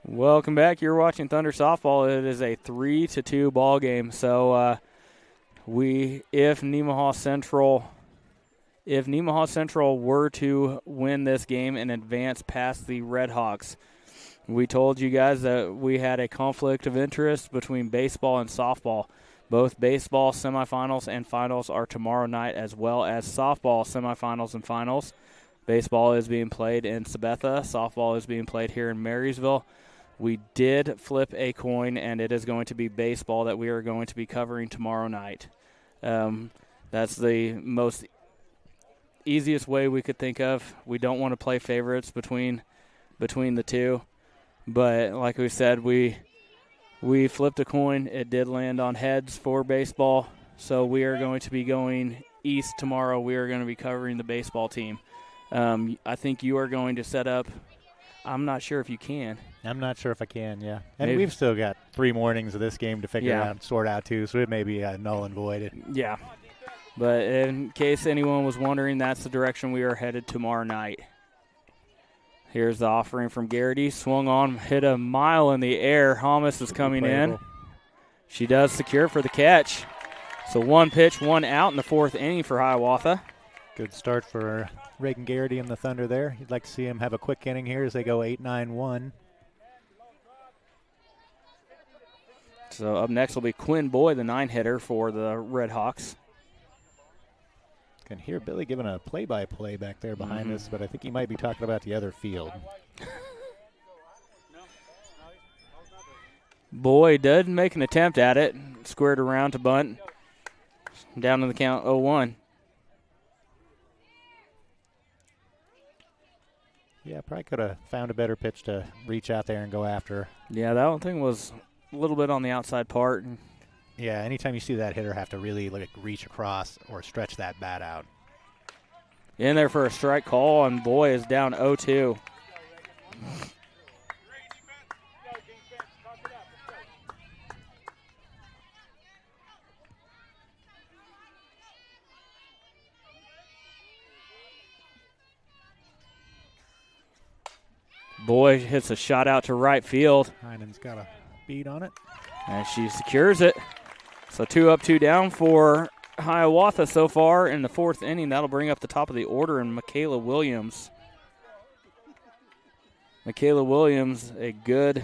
Welcome back. You're watching Thunder softball. It is a 3-2 ball game. So if Nemaha Central were to win this game and advance past the RedHawks, we told you guys that we had a conflict of interest between baseball and softball. Both baseball semifinals and finals are tomorrow night, as well as softball semifinals and finals. Baseball is being played in Sabetha. Softball is being played here in Marysville. We did flip a coin, and it is going to be baseball that we are going to be covering tomorrow night. That's the most easiest way we could think of. We don't want to play favorites between the two. But like we said, we flipped a coin. It did land on heads for baseball. So we are going to be going east tomorrow. We are going to be covering the baseball team. I think you are going to set up. I'm not sure if you can. I'm not sure if I can, yeah. And Maybe. we've still got 3 mornings of this game to figure out, sort out, too, so it may be null and void. Yeah. But in case anyone was wondering, that's the direction we are headed tomorrow night. Here's the offering from Garrity. Swung on, hit a mile in the air. Hamas is coming in. She does secure for the catch. So 1 pitch, 1 out in the 4th inning for Hiawatha. Good start for Reagan Garrity and the Thunder there. You'd like to see him have a quick inning here as they go 8-9-1. So up next will be Quinn Boy, the 9-hitter for the RedHawks. Can hear Billy giving a play-by-play back there behind us, but I think he might be talking about the other field. Boy did make an attempt at it. Squared around to bunt. Down to the count 0-1. Yeah, probably could have found a better pitch to reach out there and go after. Yeah, that one thing was a little bit on the outside part. Yeah, anytime you see that hitter have to really reach across or stretch that bat out. In there for a strike call, and Boy is down 0-2. Boy hits a shot out to right field. Heinen's got a beat on it. And she secures it. So 2 up, 2 down for Hiawatha so far in the 4th inning. That'll bring up the top of the order in Michaela Williams. Michaela Williams, a good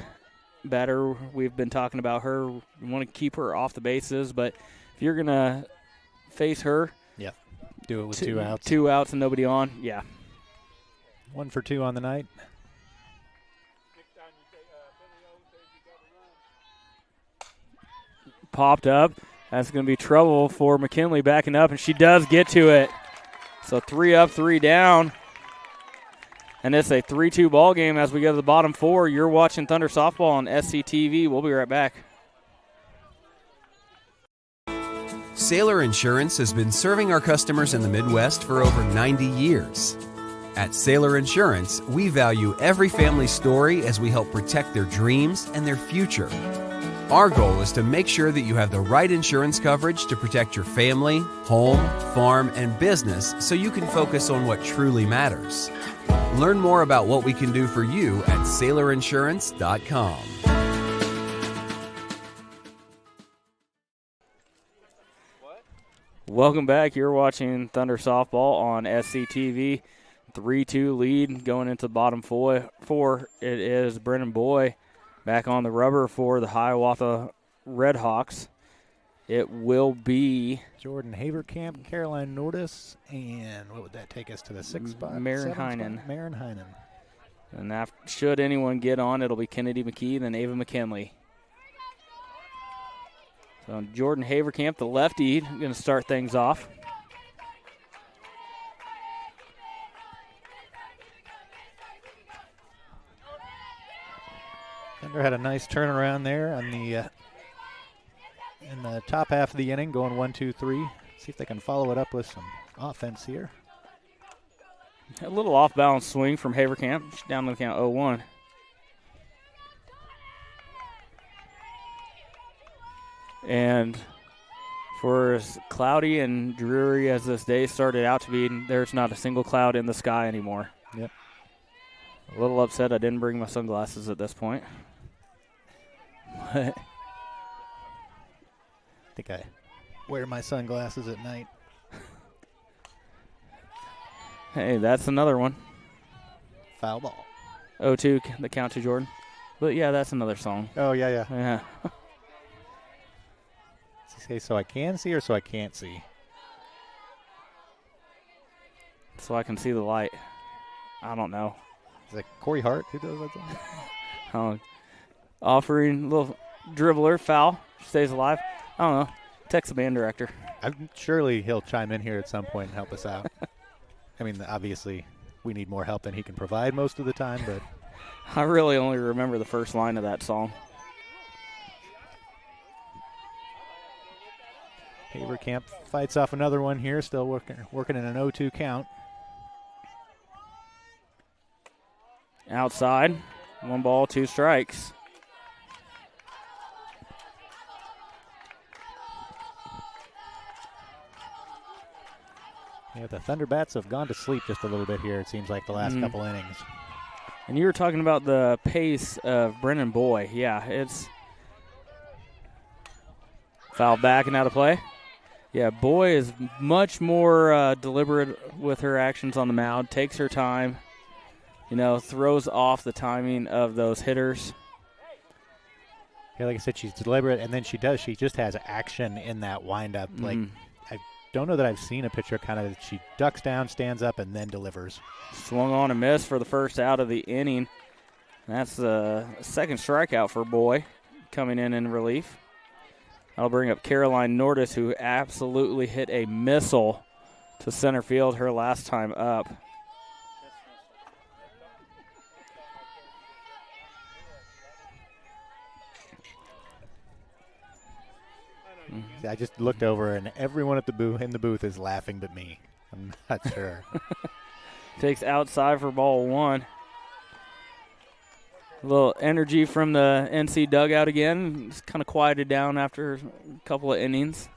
batter. We've been talking about her. We want to keep her off the bases, but if you're going to face her. Yeah, do it with 2 outs. 2 outs and nobody on, yeah. 1 for 2 on the night. Popped up. That's going to be trouble for McKinley backing up, and she does get to it. So 3 up, 3 down. And it's a 3-2 ball game as we go to the bottom 4. You're watching Thunder Softball on SCTV. We'll be right back. Sailor Insurance has been serving our customers in the Midwest for over 90 years. At Sailor Insurance, we value every family story as we help protect their dreams and their future. Our goal is to make sure that you have the right insurance coverage to protect your family, home, farm, and business so you can focus on what truly matters. Learn more about what we can do for you at SailorInsurance.com. Welcome back. You're watching Thunder Softball on SCTV. 3-2 lead going into the bottom 4. It is Brennan Boy back on the rubber for the Hiawatha RedHawks. It will be Jordan Haverkamp, Caroline Nordis, and what would that take us to the 6th spot? Maren Heinen. Maren Heinen. And should anyone get on, it'll be Kennedy McKee, then Ava McKinley. So Jordan Haverkamp, the lefty, going to start things off. Thunder had a nice turnaround there on the in the top half of the inning, going 1-2-3. See if they can follow it up with some offense here. A little off-balance swing from Haverkamp. She's down to the count 0-1. And for as cloudy and dreary as this day started out to be, there's not a single cloud in the sky anymore. Yep. A little upset I didn't bring my sunglasses at this point. But I think I wear my sunglasses at night. Hey, that's another one. Foul ball. 0-2, the count to Jordan. But, yeah, that's another song. Oh, yeah. Yeah. Does he say so I can see or so I can't see? So I can see the light. I don't know. Is it Corey Hart who does that song? Offering a little dribbler, foul, stays alive. I don't know. Text the band director. Surely he'll chime in here at some point and help us out. I mean, obviously, we need more help than he can provide most of the time, but I really only remember the first line of that song. Haverkamp fights off another one here, still working in an 0-2 count. Outside, 1 ball, 2 strikes. Yeah, the Thunderbats have gone to sleep just a little bit here, it seems like, the last couple innings. And you were talking about the pace of Brennan Boy. Yeah, it's foul back and out of play. Yeah, Boy is much more deliberate with her actions on the mound, takes her time, throws off the timing of those hitters. Yeah, like I said, she's deliberate, and then she just has action in that windup. Like, I don't know that I've seen a pitcher she ducks down, stands up, and then delivers. Swung on and missed for the first out of the inning. That's the second strikeout for Boy coming in relief. That'll bring up Caroline Nordis, who absolutely hit a missile to center field her last time up. I just looked over, and everyone at in the booth is laughing but me. I'm not sure. Takes outside for ball 1. A little energy from the NC dugout again. It's kind of quieted down after a couple of innings.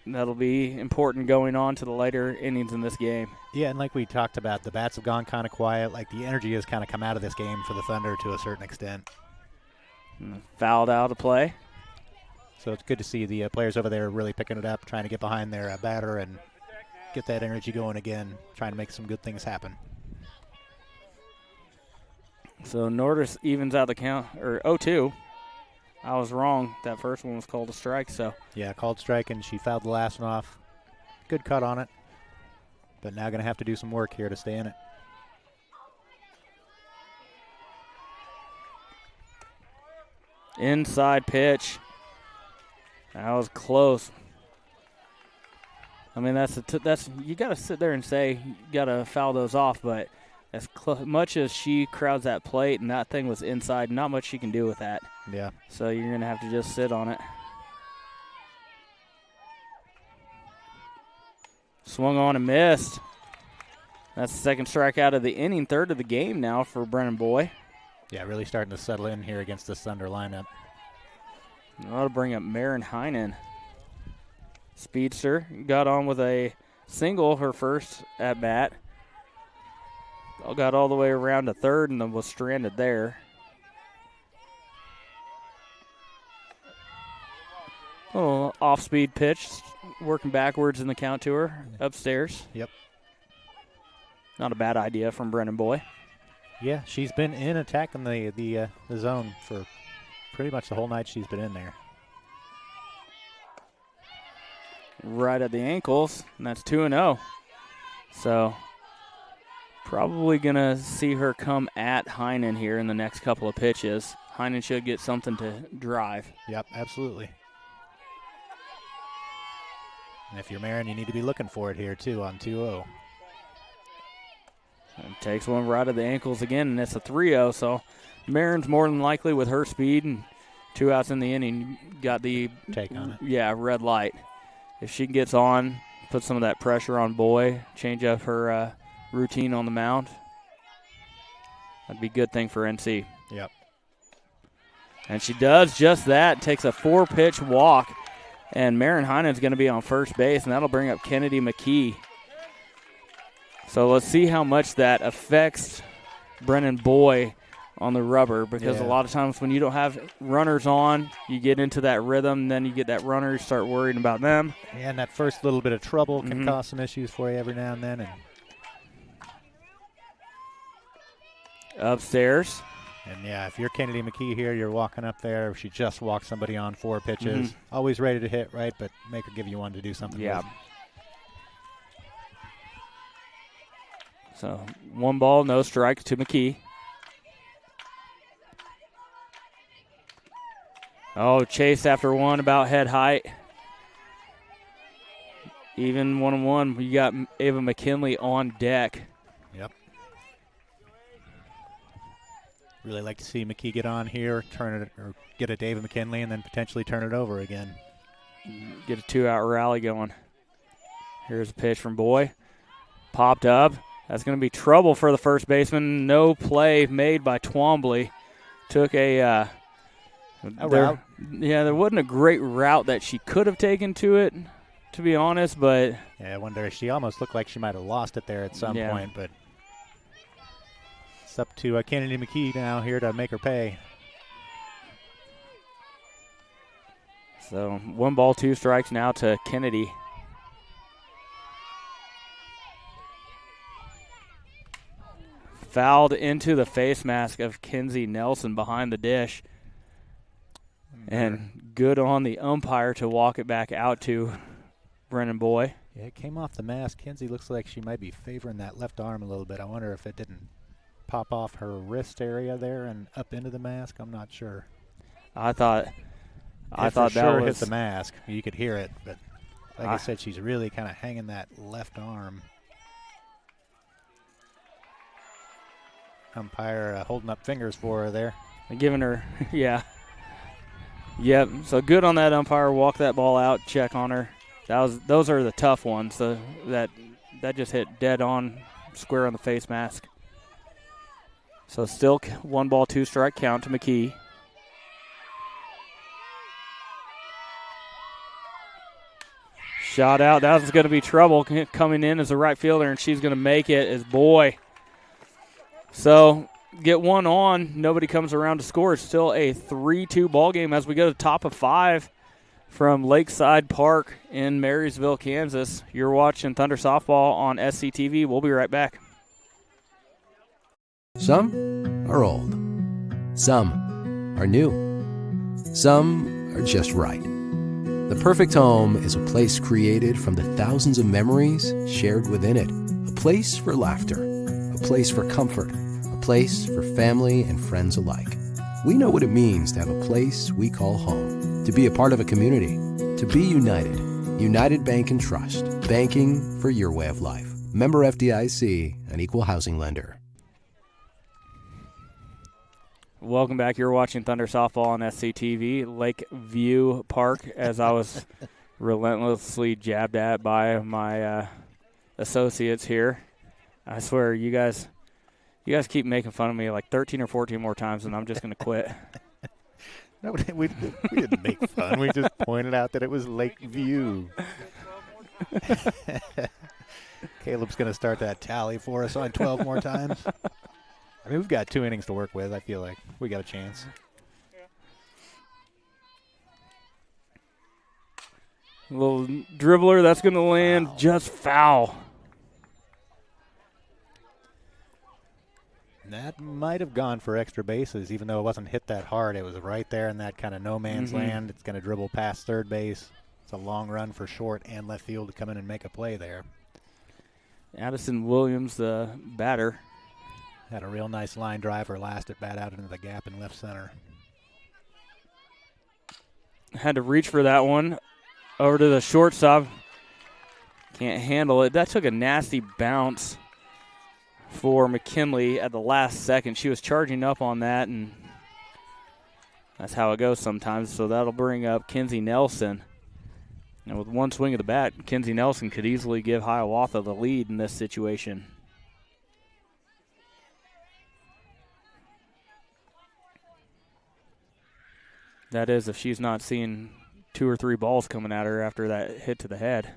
That'll be important going on to the later innings in this game. Yeah, and like we talked about, the bats have gone kind of quiet. Like, the energy has kind of come out of this game for the Thunder to a certain extent. Fouled out of play. So it's good to see the players over there really picking it up, trying to get behind their batter and get that energy going again, trying to make some good things happen. So Nordis evens out the count, or 0-2. I was wrong. That first one was called a strike. So yeah, called strike, and she fouled the last one off. Good cut on it, but now going to have to do some work here to stay in it. Inside pitch. That was close. I mean, that's you got to sit there and say you got to foul those off, but as much as she crowds that plate and that thing was inside, not much she can do with that. Yeah. So you're going to have to just sit on it. Swung on and missed. That's the second strikeout of the inning, third of the game now for Brennan Boy. Yeah, really starting to settle in here against this Thunder lineup. That'll bring up Marin Heinen. Speedster got on with a single her first at bat. Got all the way around to third and then was stranded there. Little off-speed pitch, working backwards in the count to her, upstairs. Yep. Not a bad idea from Brennan Boy. Yeah, she's been in attacking the zone for pretty much the whole night she's been in there. Right at the ankles, and that's 2-0. So Probably going to see her come at Heinen here in the next couple of pitches. Heinen should get something to drive. Yep, absolutely. And if you're Marin, you need to be looking for it here, too, on 2-0. And takes one right at the ankles again, and it's a 3-0. So Marin's more than likely with her speed and 2 outs in the inning, got the take on it. Yeah, red light. If she gets on, put some of that pressure on Boy, change up her routine on the mound, that'd be a good thing for NC. Yep. And she does just that, takes a 4-pitch walk, and Marin Heinen's going to be on first base, and that'll bring up Kennedy McKee. So let's see how much that affects Brennan Boy on the rubber, because a lot of times when you don't have runners on, you get into that rhythm, then you get that runner, you start worrying about them. Yeah, and that first little bit of trouble can cause some issues for you every now and then. And upstairs. And, yeah, if you're Kennedy McKee here, you're walking up there. If she just walked somebody on 4 pitches, always ready to hit, right, but make her give you one to do something with. So 1 ball, no strike to McKee. Oh, chase after 1, about head height. Even 1-1. You got Ava McKinley on deck. Yep. Really like to see McKee get on here, turn it, or get a David McKinley, and then potentially turn it over again. Get a 2-out rally going. Here's a pitch from Boy. Popped up. That's going to be trouble for the first baseman. No play made by Twombly. Took a route. Yeah, there wasn't a great route that she could have taken to it, to be honest, but. Yeah, I wonder, she almost looked like she might have lost it there at some point, but it's up to Kennedy McKee now here to make her pay. So 1 ball, 2 strikes now to Kennedy. Fouled into the face mask of Kinsey Nelson behind the dish. And good on the umpire to walk it back out to Brennan Boy. Yeah, it came off the mask. Kinsey looks like she might be favoring that left arm a little bit. I wonder if it didn't pop off her wrist area there and up into the mask. I'm not sure. I thought that sure was hit the mask. You could hear it, but like I said, she's really kind of hanging that left arm. Umpire holding up fingers for her there. And giving her, yeah. Yep, so good on that umpire. Walk that ball out, check on her. Those are the tough ones. So that just hit dead on, square on the face mask. So still 1 ball, 2 strike count to McKee. Shot out. That was going to be trouble coming in as a right fielder, and she's going to make it as Boy. So get 1 on. Nobody comes around to score. It's still a 3-2 ball game as we go to top of 5 from Lakeside Park in Marysville, Kansas. You're watching Thunder Softball on SCTV. We'll be right back. Some are old. Some are new. Some are just right. The perfect home is a place created from the thousands of memories shared within it. A place for laughter. A place for comfort. A place for family and friends alike. We know what it means to have a place we call home. To be a part of a community. To be united. United Bank and Trust. Banking for your way of life. Member FDIC, an equal housing lender. Welcome back. You're watching Thunder Softball on SCTV, Lakeview Park, as I was relentlessly jabbed at by my associates here. I swear, you guys keep making fun of me like 13 or 14 more times, and I'm just going to quit. No, we didn't make fun. We just pointed out that it was Lakeview. Caleb's going to start that tally for us on 12 more times. I mean, we've got 2 innings to work with. I feel like we got a chance. A little dribbler, that's going to land just foul. That might have gone for extra bases, even though it wasn't hit that hard. It was right there in that kind of no man's land. It's going to dribble past third base. It's a long run for short and left field to come in and make a play there. Addison Williams, the batter. Had a real nice line driver last at bat out into the gap in left center. Had to reach for that one. Over to the shortstop. Can't handle it. That took a nasty bounce for McKinley at the last second. She was charging up on that, and that's how it goes sometimes. So that'll bring up Kenzie Nelson. And with one swing of the bat, Kenzie Nelson could easily give Hiawatha the lead in this situation. That is, if she's not seeing 2 or 3 balls coming at her after that hit to the head.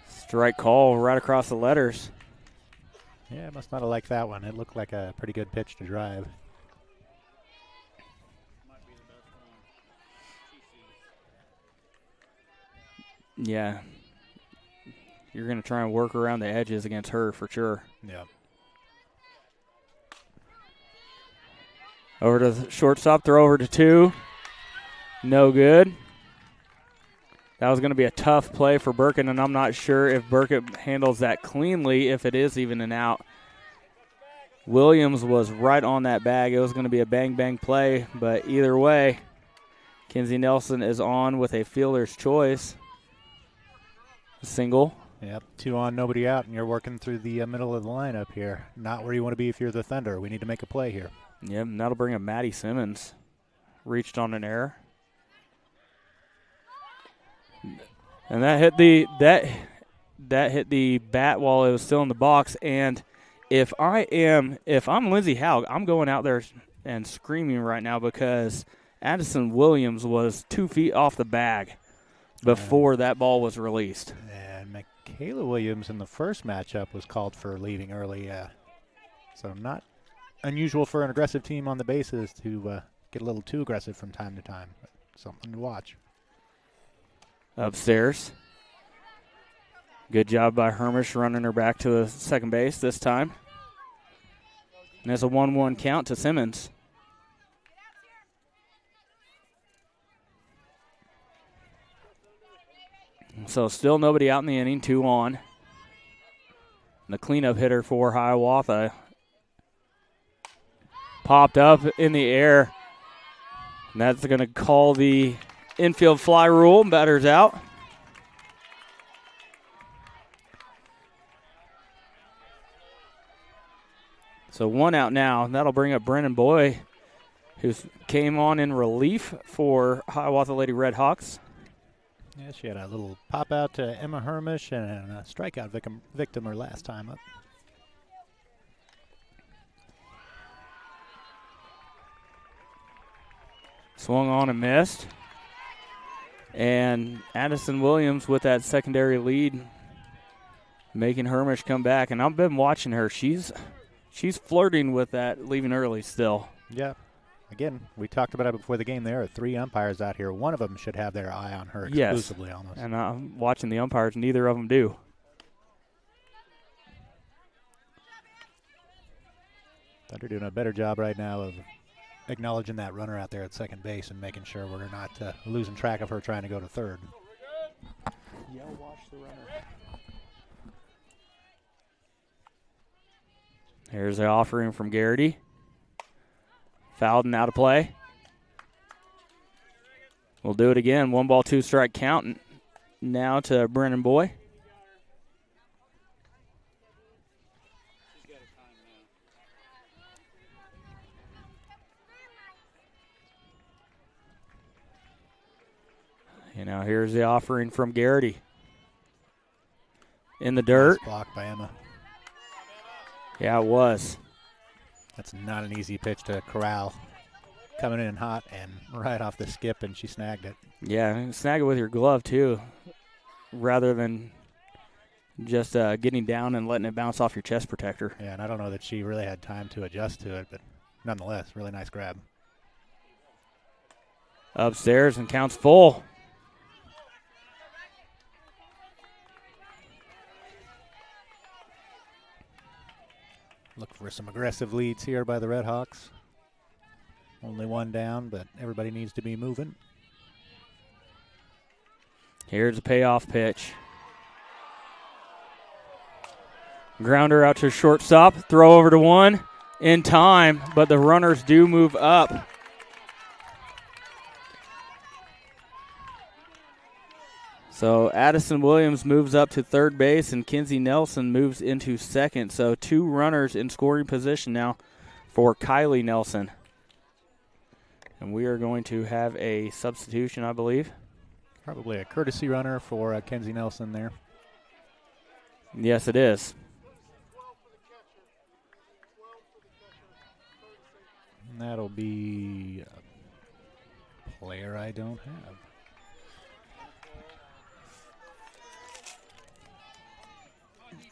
Strike call right across the letters. Yeah, must not have liked that one. It looked like a pretty good pitch to drive. Yeah. You're going to try and work around the edges against her for sure. Yeah. Over to the shortstop, throw over to 2. No good. That was going to be a tough play for Burkett, and I'm not sure if Burkett handles that cleanly, if it is even an out. Williams was right on that bag. It was going to be a bang-bang play, but either way, Kenzie Nelson is on with a fielder's choice. Single. Yep, 2 on, nobody out, and you're working through the middle of the lineup here. Not where you want to be if you're the Thunder. We need to make a play here. Yep, and that'll bring up Maddie Simmons. Reached on an error. And that hit the hit the bat while it was still in the box. And if I'm Lindsay Haug, I'm going out there and screaming right now because Addison Williams was 2 feet off the bag before that ball was released. And Michaela Williams in the first matchup was called for leaving early. So not unusual for an aggressive team on the bases to get a little too aggressive from time to time. But something to watch. Upstairs. Good job by Hermish running her back to the second base this time. And it's a 1-1 count to Simmons. So still nobody out in the inning, 2 on. And the cleanup hitter for Hiawatha popped up in the air. And that's going to call the infield fly rule. Batter's out. So 1 out now. And that'll bring up Brennan Boy, who came on in relief for Hiawatha Lady RedHawks. Yeah, she had a little pop out to Emma Hermish and a strikeout victim her last time up. Swung on and missed. And Addison Williams with that secondary lead, making Hermish come back. And I've been watching her. She's flirting with that leaving early still. Yeah. Again, we talked about it before the game. There are 3 umpires out here. One of them should have their eye on her exclusively almost. And I'm watching the umpires. Neither of them do. They're doing a better job right now of acknowledging that runner out there at second base and making sure we're not losing track of her trying to go to third. Watch the runner. Here's the offering from Garrity. Fouled and out of play. We'll do it again. 1 ball, 2 strike count now to Brennan Boy. And now here's the offering from Garrity. In the dirt. Nice block by Emma. Yeah, it was. That's not an easy pitch to corral. Coming in hot and right off the skip, and she snagged it. Yeah, snag it with your glove, too, rather than just getting down and letting it bounce off your chest protector. Yeah, and I don't know that she really had time to adjust to it, but nonetheless, really nice grab. Upstairs and counts full. Look for some aggressive leads here by the RedHawks. Only 1 down, but everybody needs to be moving. Here's a payoff pitch. Grounder out to shortstop. Throw over to one. In time, but the runners do move up. So Addison Williams moves up to third base, and Kinsey Nelson moves into second. So 2 runners in scoring position now for Kylie Nelson. And we are going to have a substitution, I believe. Probably a courtesy runner for Kinsey Nelson there. Yes, it is. And that'll be a player I don't have.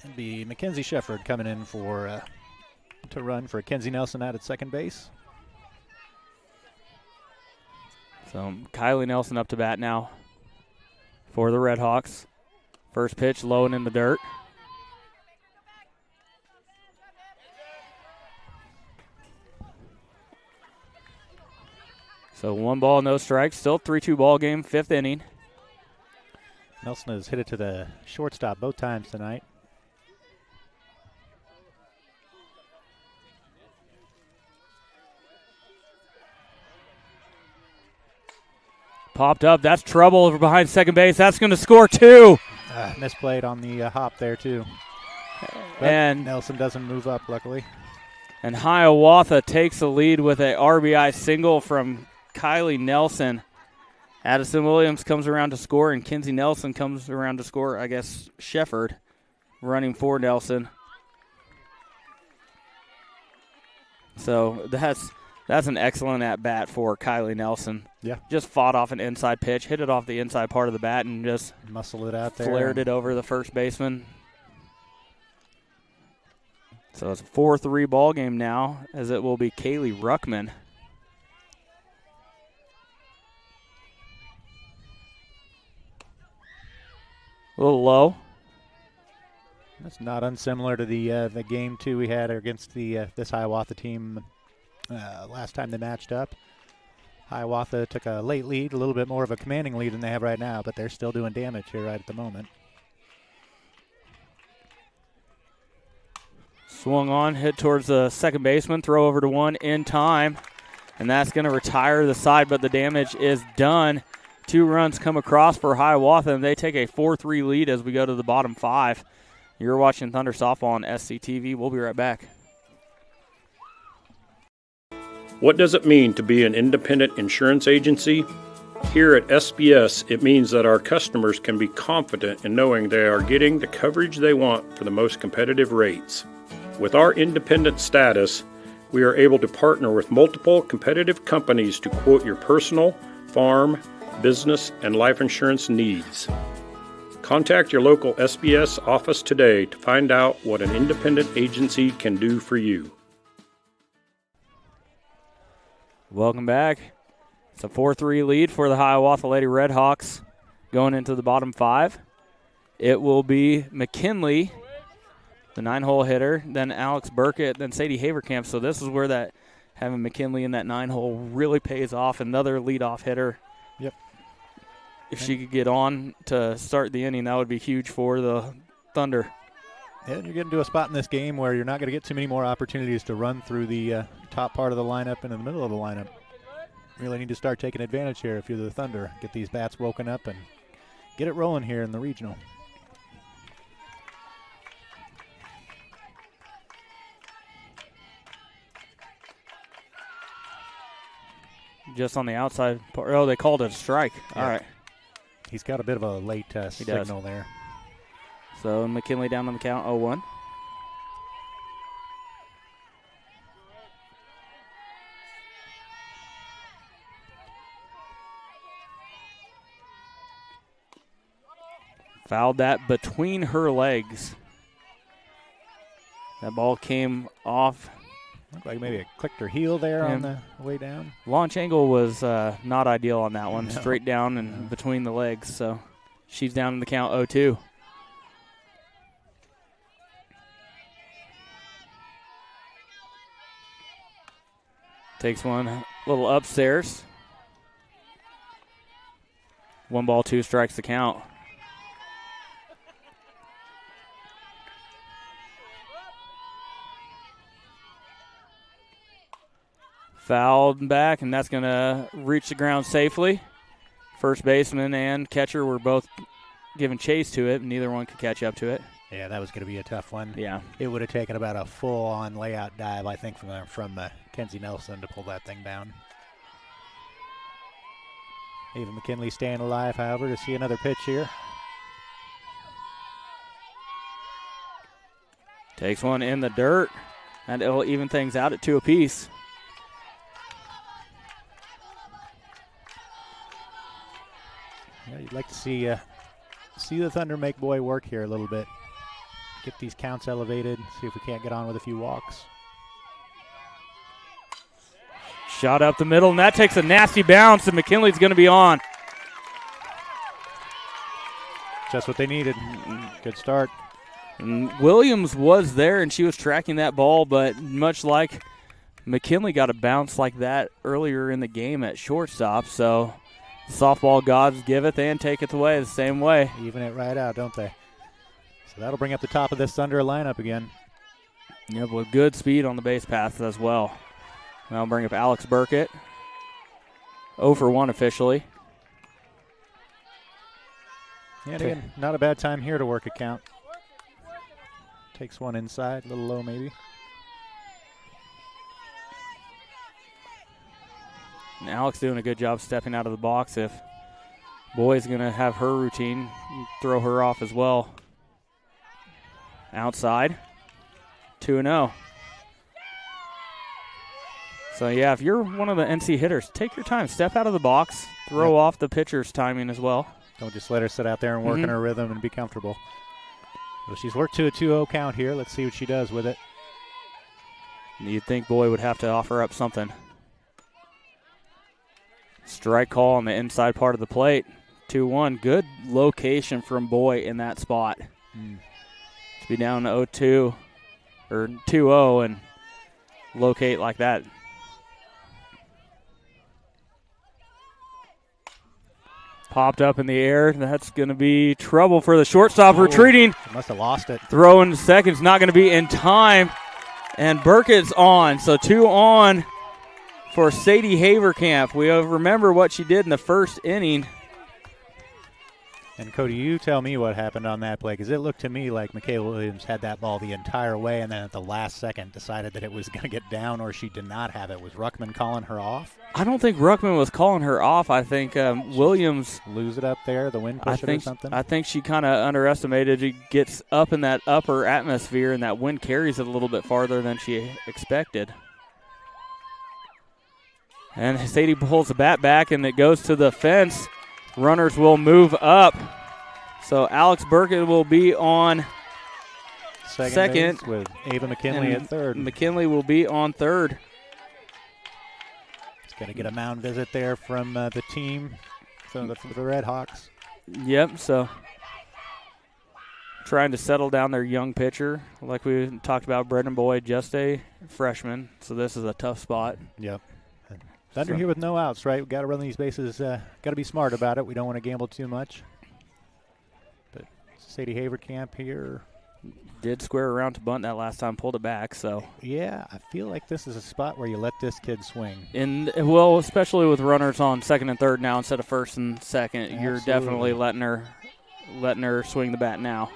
It'd be Mackenzie Shefford coming in for to run for Kinsey Nelson out at second base. So Kylie Nelson up to bat now for the RedHawks. First pitch low and in the dirt. So 1 ball, no strikes. Still 3-2 ball game, 5th inning. Nelson has hit it to the shortstop both times tonight. Popped up. That's trouble over behind second base. That's going to score 2. Misplayed on the hop there, too. But And Nelson doesn't move up, luckily. And Hiawatha takes the lead with a RBI single from Kylie Nelson. Addison Williams comes around to score, and Kinsey Nelson comes around to score, I guess, Shefford running for Nelson. So that's an excellent at-bat for Kylie Nelson. Yeah. Just fought off an inside pitch, hit it off the inside part of the bat, and just muscled it out there. Flared it over the first baseman. So it's a 4-3 ball game now, as it will be Kaylee Ruckman. A little low. That's not unsimilar to the game 2 we had against this Hiawatha team last time they matched up. Hiawatha took a late lead, a little bit more of a commanding lead than they have right now, but they're still doing damage here right at the moment. Swung on, hit towards the second baseman, throw over to one in time, and that's going to retire the side, but the damage is done. 2 runs come across for Hiawatha, and they take a 4-3 lead as we go to the bottom 5. You're watching Thunder Softball on SCTV. We'll be right back. What does it mean to be an independent insurance agency? Here at SBS, it means that our customers can be confident in knowing they are getting the coverage they want for the most competitive rates. With our independent status, we are able to partner with multiple competitive companies to quote your personal, farm, business, and life insurance needs. Contact your local SBS office today to find out what an independent agency can do for you. Welcome back. It's a 4-3 lead for the Hiawatha Lady RedHawks going into the bottom 5. It will be McKinley, the 9-hole hitter, then Alex Burkett, then Sadie Haverkamp. So this is where that having McKinley in that 9-hole really pays off. Another leadoff hitter. Yep. If she could get on to start the inning, that would be huge for the Thunder. Yeah, you're getting to a spot in this game where you're not going to get too many more opportunities to run through the top part of the lineup and in the middle of the lineup. Really need to start taking advantage here if you're the Thunder. Get these bats woken up and get it rolling here in the regional. Just on the outside part. Oh, they called it a strike. Yeah. All right. He's got a bit of a late signal there. So McKinley down on the count, 0-1. Fouled that between her legs. That ball came off. Looked like maybe it clicked her heel there on the way down. Launch angle was not ideal on that one. No. Straight down and between the legs. So she's down in the count, 0-2. Takes one a little upstairs. 1 ball, 2 strikes the count. Fouled back, and that's going to reach the ground safely. First baseman and catcher were both giving chase to it. Neither one could catch up to it. Yeah, that was going to be a tough one. Yeah. It would have taken about a full-on layout dive, I think, from Kenzie Nelson to pull that thing down. Ava McKinley staying alive, however, to see another pitch here. Takes one in the dirt, and it'll even things out at 2 apiece. Yeah, you'd like to see the Thunder make Boy work here a little bit. Get these counts elevated, see if we can't get on with a few walks. Shot up the middle, and that takes a nasty bounce, and McKinley's going to be on. Just what they needed. Good start. And Williams was there, and she was tracking that ball, but much like McKinley got a bounce like that earlier in the game at shortstop, so softball gods giveth and taketh away the same way. Even it right out, don't they? So that'll bring up the top of this Thunder lineup again. Yep, with good speed on the base paths as well. That'll bring up Alex Burkett. 0 for 1 officially. Yeah, and again, not a bad time here to work a count. Takes one inside, a little low maybe. And Alex doing a good job stepping out of the box. If Boy's going to have her routine, throw her off as well. Outside, 2-0. So, yeah, if you're one of the NC hitters, take your time. Step out of the box. Throw off the pitcher's timing as well. Don't just let her sit out there and work in her rhythm and be comfortable. Well, she's worked to a 2-0 count here. Let's see what she does with it. You'd think Boy would have to offer up something. Strike call on the inside part of the plate. 2-1. Good location from Boy in that spot. To be down 0-2 or 2-0 and locate like that. Popped up in the air. That's going to be trouble for the shortstop. Retreating. Must have lost it. Throw in seconds. Not going to be in time. And Burkett's on. So 2 on for Sadie Haverkamp. We remember what she did in the first inning. And, Cody, you tell me what happened on that play, because it looked to me like Michaela Williams had that ball the entire way and then at the last second decided that it was going to get down or she did not have it. Was Ruckman calling her off? I don't think Ruckman was calling her off. I think Williams lose it up there, the wind push it or something? I think she kind of underestimated. She gets up in that upper atmosphere, and that wind carries it a little bit farther than she expected. And Sadie pulls the bat back, and it goes to the fence. Runners will move up. So Alex Burkett will be on second with Ava McKinley at third. McKinley will be on third. It's going to get a mound visit there from the team, from the RedHawks. Yep, so trying to settle down their young pitcher. Like we talked about, Brendan Boyd, just a freshman, so this is a tough spot. Yep. Thunder here with no outs, right? We've got to run these bases, got to be smart about it. We don't want to gamble too much. But Sadie Haverkamp here. Did square around to bunt that last time, pulled it back, so. Yeah, I feel like this is a spot where you let this kid swing. Well, especially with runners on second and third now instead of first and second, Absolutely. You're definitely letting her swing the bat now.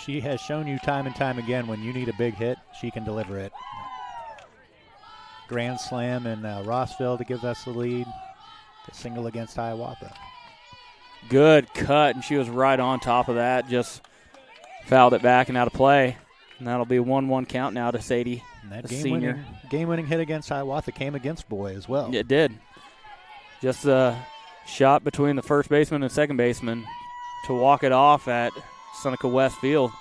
She has shown you time and time again when you need a big hit, she can deliver it. Grand slam in Rossville to give us the lead. The single against Hiawatha. Good cut, and she was right on top of that. Just fouled it back and out of play. And that'll be a 1-1 count now to Sadie, and that senior. Game-winning hit against Hiawatha came against Boy as well. It did. Just a shot between the first baseman and second baseman to walk it off at Seneca West Field.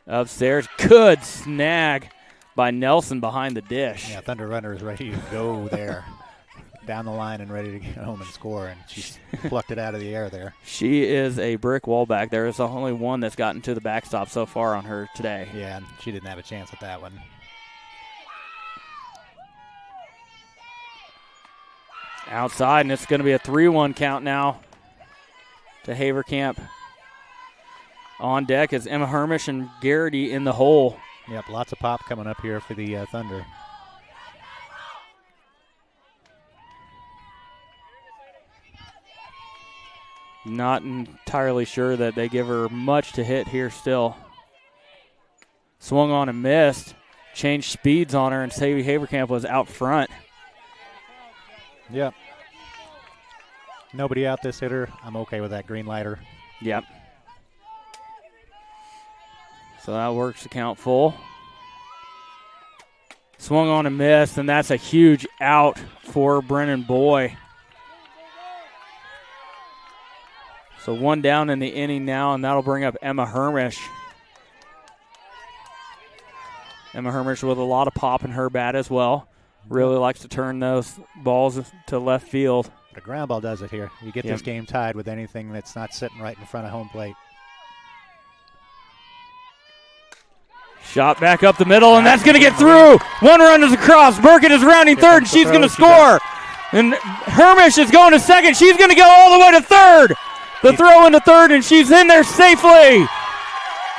Upstairs, good snag by Nelson behind the dish. Yeah, Thunder Runner is ready to go there. Down the line and ready to get home and score, and she plucked it out of the air there. She is a brick wall back there. There's only one that's gotten to the backstop so far on her today. Yeah, and she didn't have a chance at that one. Outside, and it's going to be a 3-1 count now to Haverkamp. On deck is Emma Hermish and Garrity in the hole. Yep, lots of pop coming up here for the Thunder. Not entirely sure that they give her much to hit here still. Swung on and missed. Changed speeds on her, and Sadie Haverkamp was out front. Yep. Nobody out this hitter. I'm okay with that green lighter. Yep. So that works the count full. Swung on and missed, and that's a huge out for Brennan Boy. So one down in the inning now, and that'll bring up Emma Hermish. Emma Hermish with a lot of pop in her bat as well. Really likes to turn those balls to left field. The ground ball does it here. You get this game tied with anything that's not sitting right in front of home plate. Shot back up the middle, and that's going to get through. One run is across. Burkett is rounding third, and she's going to score. And Hermish is going to second. She's going to go all the way to third. The throw into third, and she's in there safely.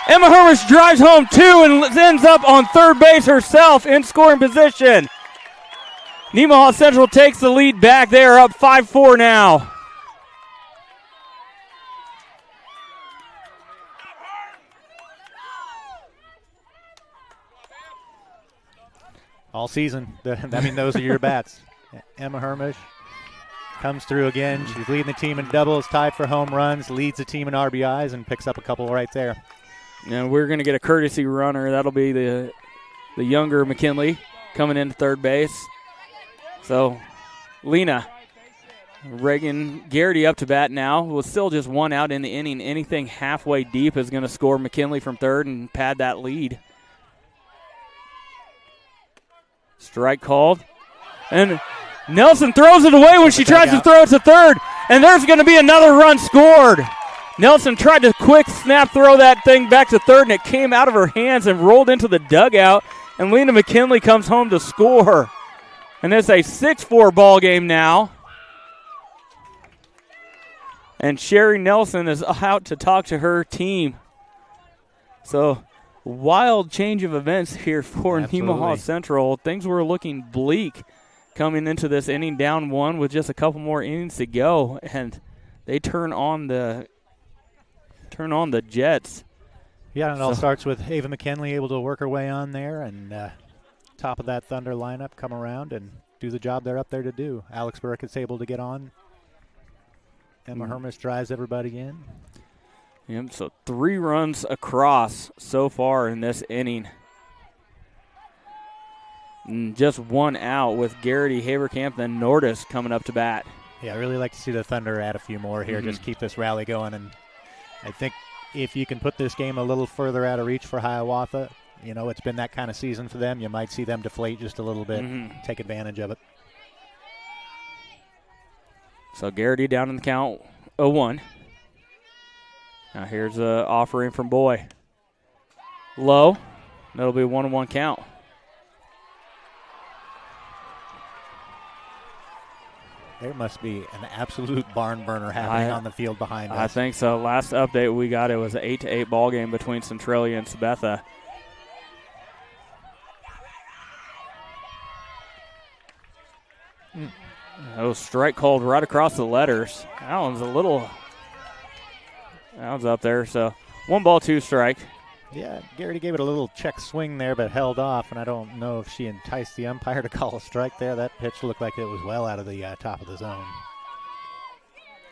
Emma Hermish drives home 2 and ends up on third base herself in scoring position. Nemaha Central takes the lead back. They are up 5-4 now. All season. I mean, those are your bats. Emma Hermish comes through again. She's leading the team in doubles, tied for home runs, leads the team in RBIs, and picks up a couple right there. And we're going to get a courtesy runner. That'll be the younger McKinley coming into third base. So Lena Reagan Garrity up to bat now. With still just one out in the inning. Anything halfway deep is going to score McKinley from third and pad that lead. Strike called. And Nelson throws it away when she tries to throw it to third. And there's going to be another run scored. Nelson tried to quick snap throw that thing back to third, and it came out of her hands and rolled into the dugout. And Lena McKinley comes home to score. And it's a 6-4 ball game now. And Sherry Nelson is out to talk to her team. So, wild change of events here for Nemaha Central. Things were looking bleak coming into this inning, down 1 with just a couple more innings to go, and they turn on the Jets. Yeah, and it all starts with Ava McKinley able to work her way on there, and top of that Thunder lineup come around and do the job they're up there to do. Alex Burkett's able to get on. Emma Hermish drives everybody in. Yep, so 3 runs across so far in this inning. And just 1 out with Garrity, Haverkamp, and Nordis coming up to bat. Yeah, I really like to see the Thunder add a few more here, just keep this rally going. And I think if you can put this game a little further out of reach for Hiawatha, you know, it's been that kind of season for them. You might see them deflate just a little bit, take advantage of it. So Garrity down in the count, 0-1. Now here's an offering from Boy. Low. That'll be a 1-1 count. There must be an absolute barn burner happening on the field behind us. I think so. Last update we got, it was an 8-8 ball game between Centralia and Sabetha. Oh, strike called right across the letters. That one's up there. So 1 ball, 2 strike. Yeah, Garrity gave it a little check swing there, but held off, and I don't know if she enticed the umpire to call a strike there. That pitch looked like it was well out of the top of the zone.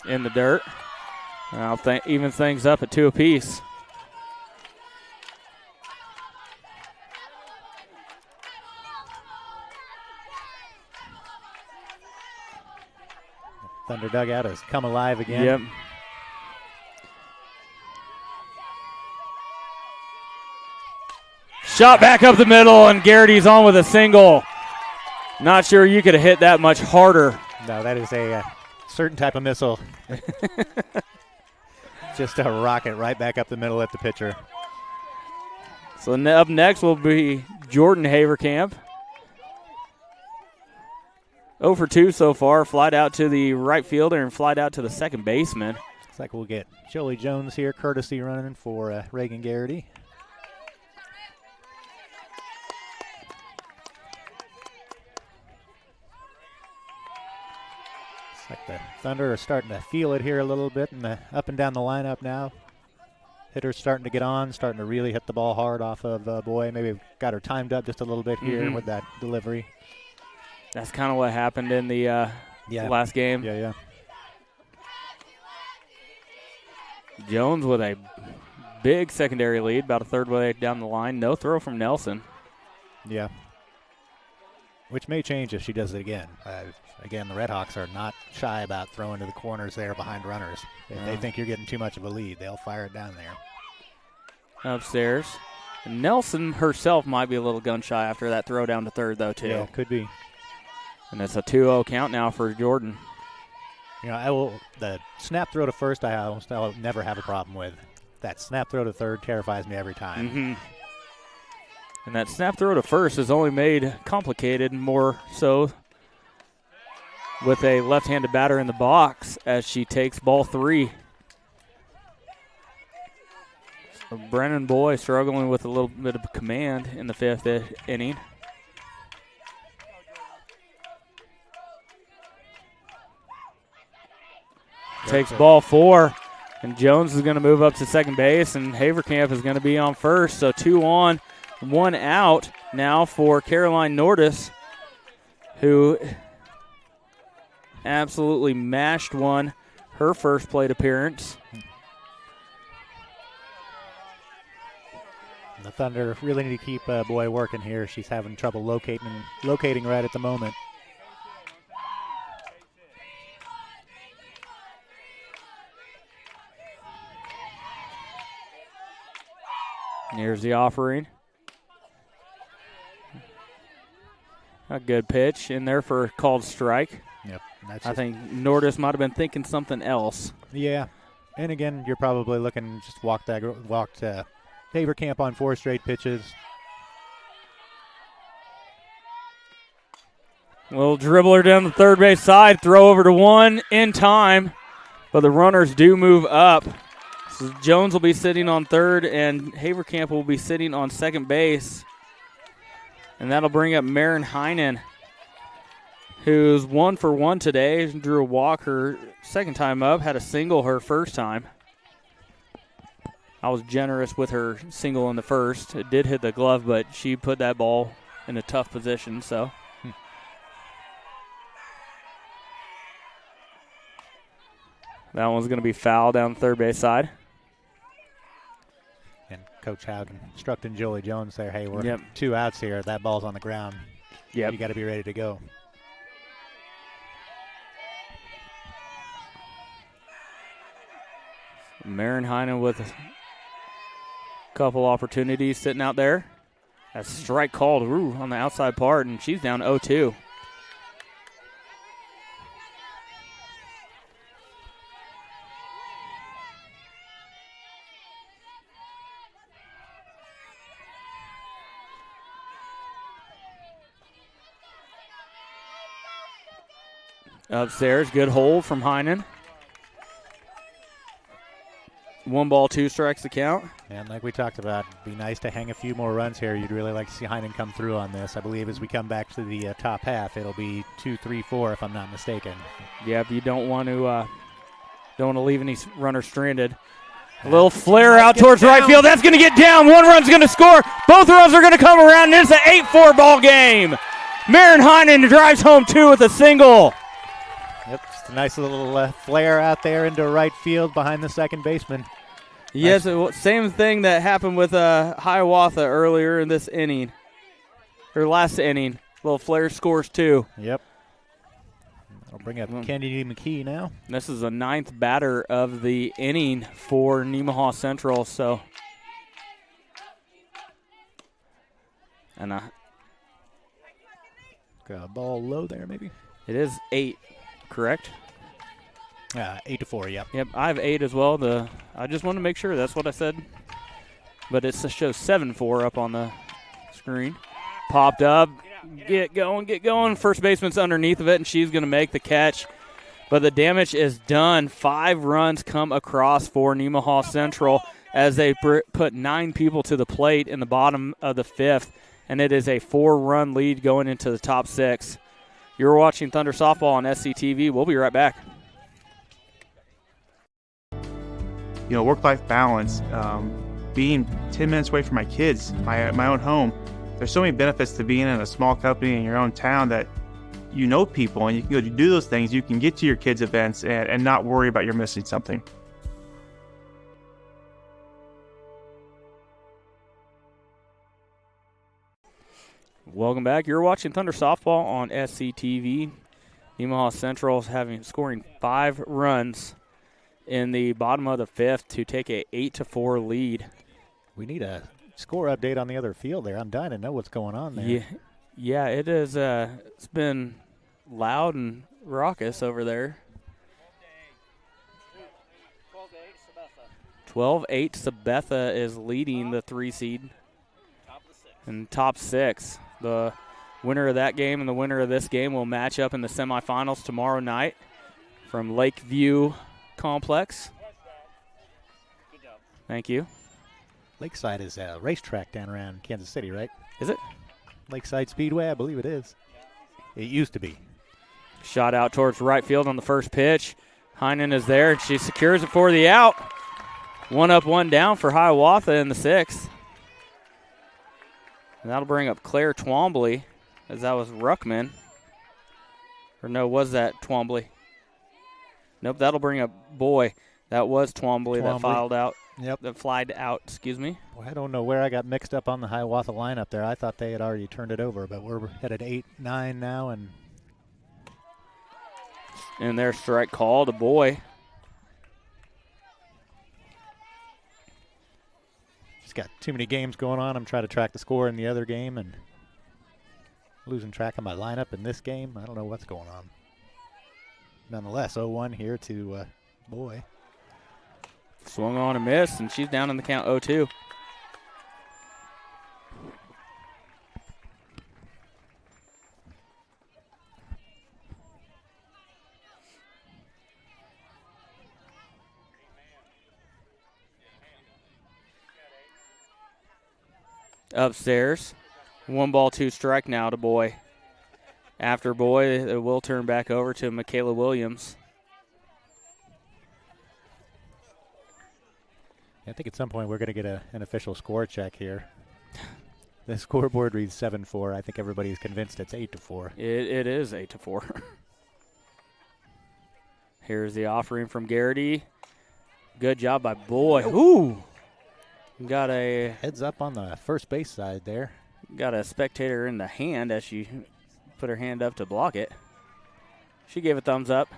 In the dirt. Now even things up at 2 apiece. Thunder dugout has come alive again. Yep. Shot back up the middle, and Garrity's on with a single. Not sure you could have hit that much harder. No, that is a certain type of missile. Just a rocket right back up the middle at the pitcher. So up next will be Jordan Haverkamp. 0 for 2 so far. Flied out to the right fielder and flied out to the second baseman. Looks like we'll get Jolie Jones here, courtesy running for Reagan Garrity. Looks like the Thunder are starting to feel it here a little bit in the up and down the lineup now. Hitters starting to get on, starting to really hit the ball hard off of Boy. Maybe got her timed up just a little bit here with that delivery. That's kind of what happened in the last game. Yeah. Jones with a big secondary lead, about a third way down the line. No throw from Nelson. Yeah. Which may change if she does it again. Again, the RedHawks are not shy about throwing to the corners there behind runners. If they think you're getting too much of a lead, they'll fire it down there. Upstairs. Nelson herself might be a little gun shy after that throw down to third, though, too. Yeah, could be. And it's a 2-0 count now for Jordan. You know, the snap throw to first I'll never have a problem with. That snap throw to third terrifies me every time. And that snap throw to first is only made complicated more so with a left-handed batter in the box as she takes ball 3. So Brennan Boy struggling with a little bit of command in the 5th inning. Takes ball 4, and Jones is going to move up to second base, and Haverkamp is going to be on first. So 2 on, 1 out now for Caroline Nordis, who absolutely mashed one her first plate appearance. The Thunder really need to keep Boy working here. She's having trouble locating right at the moment. Here's the offering. A good pitch in there for a called strike. Yep. I think Nordis might have been thinking something else. Yeah. And again, you're probably looking just walked Haverkamp on 4 straight pitches. Little dribbler down the third base side, throw over to 1 in time, but the runners do move up. So Jones will be sitting on third, and Haverkamp will be sitting on second base. And that'll bring up Marin Heinen, who's 1 for 1 today. Drew a walk her second time up, had a single her first time. I was generous with her single in the first. It did hit the glove, but she put that ball in a tough position, so. That one's going to be foul down the third base side. And Coach Howden instructing Jolie Jones there, hey, we're 2 outs here. That ball's on the ground. Yep. You got to be ready to go. Marin Heinen with a couple opportunities sitting out there. That strike called on the outside part, and she's down 0-2. Upstairs, good hold from Heinen. 1 ball, 2 strikes to count. And like we talked about, it'd be nice to hang a few more runs here. You'd really like to see Heinen come through on this. I believe as we come back to the top half, it'll be 2, 3, 4 if I'm not mistaken. Yep, you don't want to leave any runners stranded. A little flare out towards right field. That's going to get down. 1 run's going to score. Both runs are going to come around, and it's an 8-4 ball game. Marin Heinen drives home 2 with a single. Yep, just a nice little flare out there into right field behind the second baseman. Yes, same thing that happened with Hiawatha earlier in this inning, or last inning. Little flare scores 2. Yep. I'll bring up Kennedy McKee now. This is the 9th batter of the inning for Nemaha Central. So, and got a ball low there, maybe. It is 8, correct? 8-4, yep. Yep, I have 8 as well. I just want to make sure that's what I said. But it shows 7-4 up on the screen. Popped up. Get going. First baseman's underneath of it, and she's going to make the catch. But the damage is done. 5 runs come across for Nemaha Central as they put 9 people to the plate in the bottom of the 5th. And it is a 4-run lead going into the top 6. You're watching Thunder Softball on SCTV. We'll be right back. Work-life balance, being 10 minutes away from my kids, my own home. There's so many benefits to being in a small company in your own town that you know people and you can go do those things. You can get to your kids' events and not worry about you're missing something. Welcome back. You're watching Thunder Softball on SCTV. Nemaha Central is scoring 5 runs in the bottom of the 5th to take a 8-4 lead. We need a score update on the other field there. I'm dying to know what's going on there. Yeah, it is. It's been loud and raucous over there. 12-8 Sabetha is leading the 3 seed in top 6. The winner of that game and the winner of this game will match up in the semifinals tomorrow night from Lakeview Complex. Thank you. Lakeside is a racetrack down around Kansas City, right? Is it? Lakeside Speedway, I believe it is. It used to be. Shot out towards right field on the first pitch. Heinen is there, and she secures it for the out. 1 up, 1 down for Hiawatha in the 6th. And that'll bring up Claire Twombly, as that was Ruckman. Or no, was that Twombly? Nope, that'll bring up Boy. That was Twombly that filed out. Yep. That flied out, excuse me. Well, I don't know where I got mixed up on the Hiawatha lineup there. I thought they had already turned it over, but we're headed 8-9 now. And their strike call to Boy. Just got too many games going on. I'm trying to track the score in the other game and losing track of my lineup in this game. I don't know what's going on. Nonetheless, 0-1 here to Boy. Swung on and missed, and she's down in the count 0-2. Upstairs, 1 ball, 2 strike now to Boy. After Boy, it will turn back over to Michaela Williams. I think at some point we're going to get an official score check here. The scoreboard reads 7-4. I think everybody's convinced it's 8-4. It is 8-4. Here's the offering from Garrity. Good job by Boy. Ooh! Got a heads up on the first base side there. Got a spectator in the hand as she put her hand up to block it. She gave a thumbs up.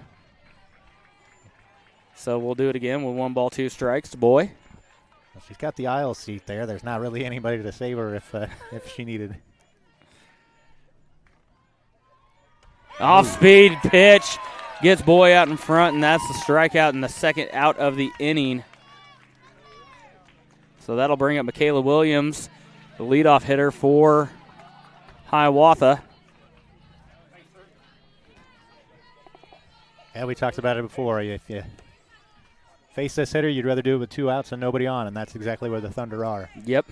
So we'll do it again with 1 ball, 2 strikes to Boy. Well, she's got the aisle seat there. There's not really anybody to save her if she needed. Off-speed pitch. Gets Boy out in front, and that's the strikeout and the second out of the inning. So that'll bring up Michaela Williams, the leadoff hitter for Hiawatha. Yeah, we talked about it before. If you face this hitter, you'd rather do it with 2 outs and nobody on, and that's exactly where the Thunder are. Yep.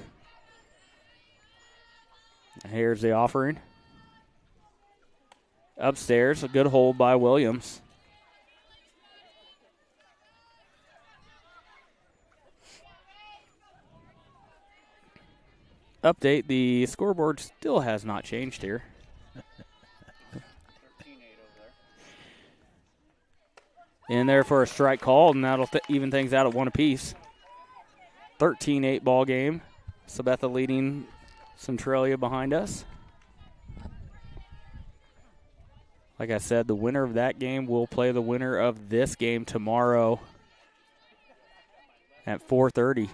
Here's the offering. Upstairs, a good hold by Williams. Update, the scoreboard still has not changed here. 13-8 over there. In there for a strike called, and that'll even things out at 1 apiece. 13-8 ball game. Sabetha leading Centralia behind us. Like I said, the winner of that game will play the winner of this game tomorrow at 4:30.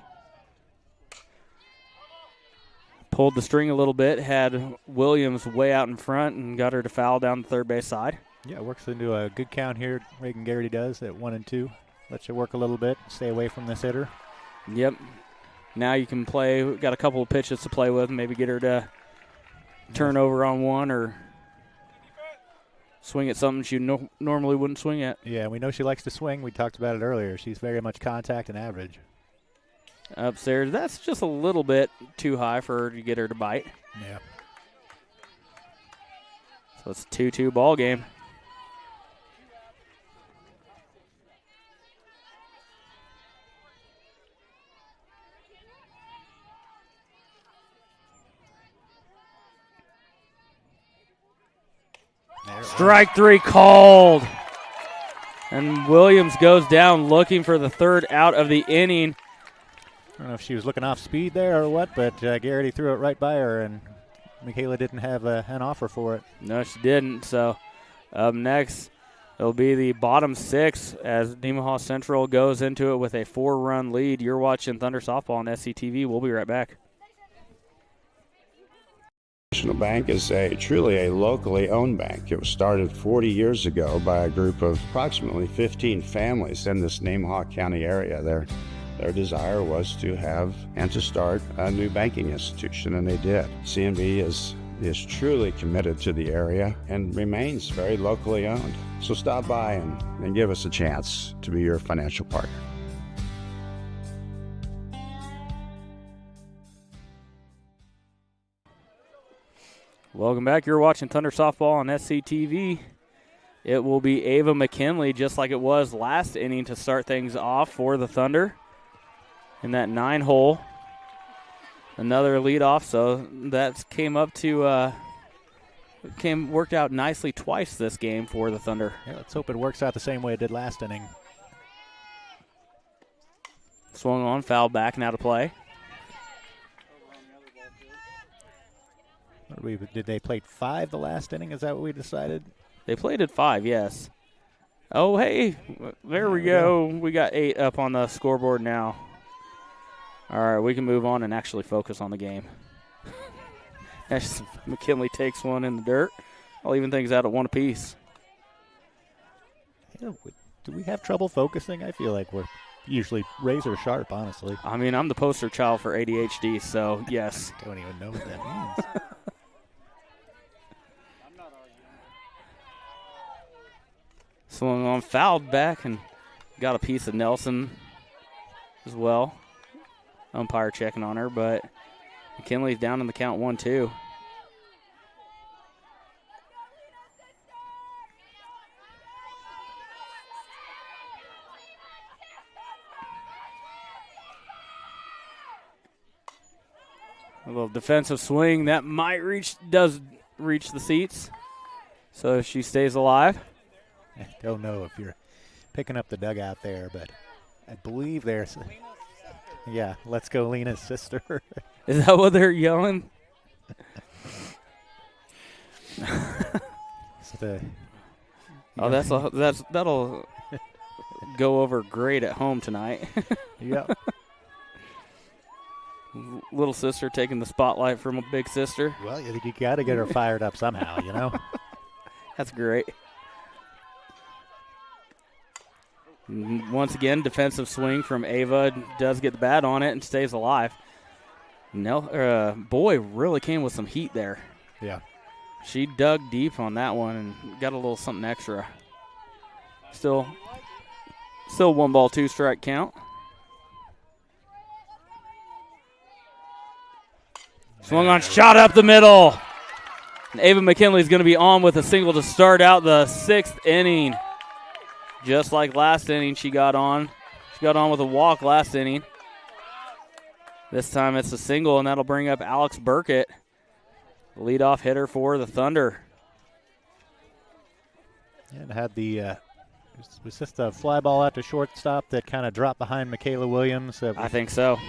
Pulled the string a little bit, had Williams way out in front and got her to foul down the third base side. Yeah, it works into a good count here. Reagan Garrity does at 1 and 2. Lets you work a little bit, stay away from this hitter. Yep. Now you can play. We've got a couple of pitches to play with. Maybe get her to turn over on one or swing at something she normally wouldn't swing at. Yeah, we know she likes to swing. We talked about it earlier. She's very much contact and average. Upstairs, that's just a little bit too high for her to get her to bite. Yeah. So it's a 2-2 ball game. Strike 3 called. And Williams goes down looking for the third out of the inning. I don't know if she was looking off speed there or what, but Garrity threw it right by her, and Michaela didn't have an offer for it. No, she didn't. So up next, it'll be the bottom 6 as Nemaha Central goes into it with a 4-run lead. You're watching Thunder Softball on SCTV. We'll be right back. National Bank is truly a locally owned bank. It was started 40 years ago by a group of approximately 15 families in this Nemaha County area. Their desire was to have and to start a new banking institution, and they did. CNB is truly committed to the area and remains very locally owned. So stop by and give us a chance to be your financial partner. Welcome back. You're watching Thunder Softball on SCTV. It will be Ava McKinley, just like it was last inning, to start things off for the Thunder in that 9-hole. Another leadoff, so that worked out nicely twice this game for the Thunder. Yeah, let's hope it works out the same way it did last inning. Swung on, foul back, and out of play. Did they play 5 the last inning? Is that what we decided? They played at 5, yes. Oh, hey, there we go. We got 8 up on the scoreboard now. All right, we can move on and actually focus on the game. As McKinley takes one in the dirt. I'll even things out at 1 apiece. Yeah, do we have trouble focusing? I feel like we're usually razor sharp, honestly. I mean, I'm the poster child for ADHD, so yes. Don't even know what that means. Swung on, fouled back, and got a piece of Nelson as well. Umpire checking on her, but McKinley's down in the count 1-2. A little defensive swing that does reach the seats, so she stays alive. I don't know if you're picking up the dugout there, but I believe there's, yeah, let's go Lena's sister. Is that what they're yelling? That'll go over great at home tonight. Yep. Little sister taking the spotlight from a big sister. Well, you got to get her fired up somehow, you know. That's great. Once again, defensive swing from Ava. Does get the bat on it and stays alive. Boy really came with some heat there. Yeah. She dug deep on that one and got a little something extra. Still 1 ball, 2 strike count. Swung on, shot up the middle. And Ava McKinley's going to be on with a single to start out the 6th inning. Just like last inning, she got on. She got on with a walk last inning. This time it's a single, and that'll bring up Alex Burkett, leadoff hitter for the Thunder. And had was this the fly ball out to shortstop that kind of dropped behind Michaela Williams? I think so.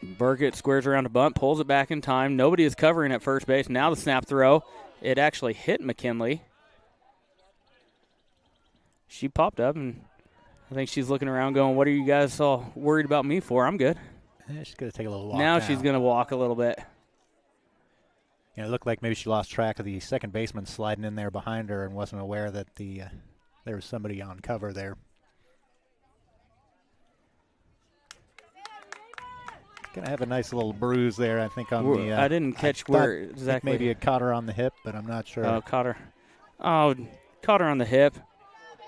Burkett squares around a bunt, pulls it back in time. Nobody is covering at first base. Now the snap throw. It actually hit McKinley. She popped up, and I think she's looking around going, what are you guys all worried about me for? I'm good. Yeah, she's going to take a little walk now. She's going to walk a little bit. It looked like maybe she lost track of the second baseman sliding in there behind her and wasn't aware that there was somebody on cover there. Going to have a nice little bruise there, I think, on the... I didn't catch where exactly. Maybe it caught her on the hip, but I'm not sure. Oh, caught her on the hip.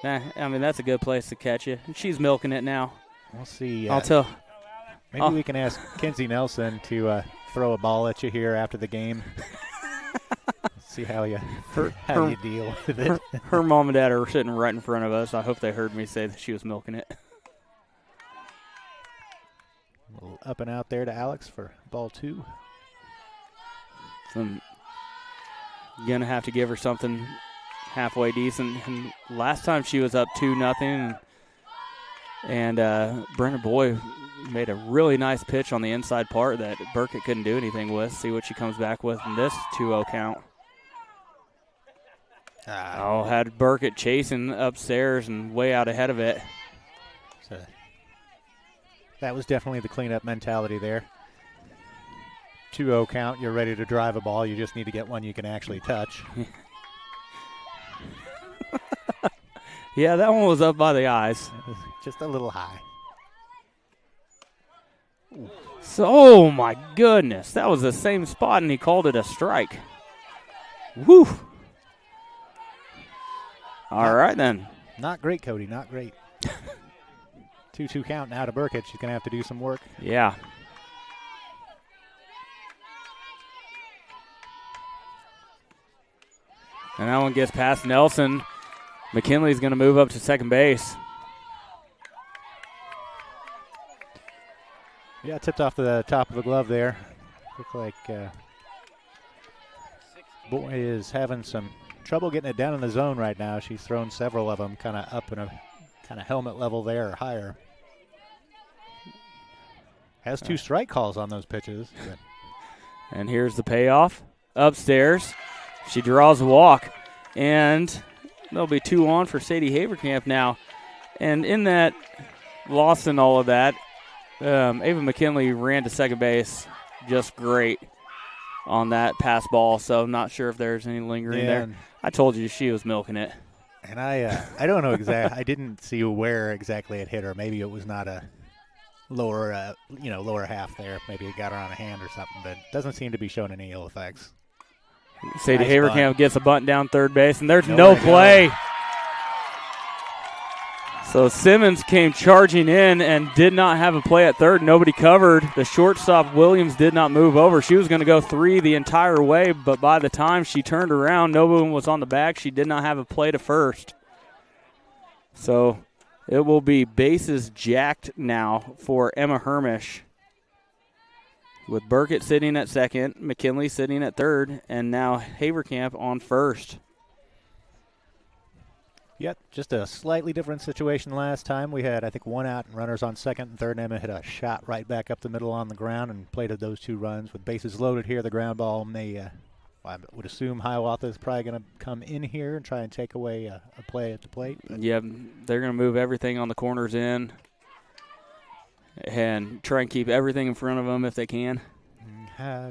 I mean, that's a good place to catch you. She's milking it now. We'll see. Maybe we can ask Kenzie Nelson to throw a ball at you here after the game. See how you deal with it. Her mom and dad are sitting right in front of us. I hope they heard me say that she was milking it. A little up and out there to Alex for ball 2. So going to have to give her something halfway decent. And last time she was up 2-0, and Brenda Boy made a really nice pitch on the inside part that Burkett couldn't do anything with. See what she comes back with in this 2-0 count. Had Burkett chasing upstairs and way out ahead of it. So that was definitely the cleanup mentality there. 2-0 count, you're ready to drive a ball. You just need to get one you can actually touch. Yeah, that one was up by the eyes. Just a little high. So, oh my goodness, that was the same spot, and he called it a strike. Woo! All right, then. Not great, Cody, not great. 2-2 count now to Burkett. She's going to have to do some work. Yeah. And that one gets past Nelson. McKinley's going to move up to second base. Yeah, tipped off the top of the glove there. Look like Boy is having some trouble getting it down in the zone right now. She's thrown several of them kind of up in a kind of helmet level there or higher. Has 2 strike calls on those pitches. And here's the payoff. Upstairs, she draws a walk. And there'll be 2 on for Sadie Haverkamp now. And in that loss and all of that, Ava McKinley ran to second base just great on that pass ball. So I'm not sure if there's any lingering there. I told you she was milking it. And I don't know exactly. I didn't see where exactly it hit her. Maybe it was not a lower, lower half there. Maybe it got her on a hand or something, but it doesn't seem to be showing any ill effects. Sadie Haverkamp gets a bunt down third base, and there's no play. So Simmons came charging in and did not have a play at third. Nobody covered. The shortstop, Williams, did not move over. She was going to go 3 the entire way, but by the time she turned around, no one was on the back. She did not have a play to first. So it will be bases jacked now for Emma Hermish, with Burkett sitting at second, McKinley sitting at third, and now Haverkamp on first. Yep, just a slightly different situation last time. We had, I think, 1 out and runners on second and third. Emma hit a shot right back up the middle on the ground and plated those 2 runs. With bases loaded here, the ground ball may, I would assume Hiawatha is probably going to come in here and try and take away a play at the plate. Yeah, they're going to move everything on the corners in and try and keep everything in front of them if they can.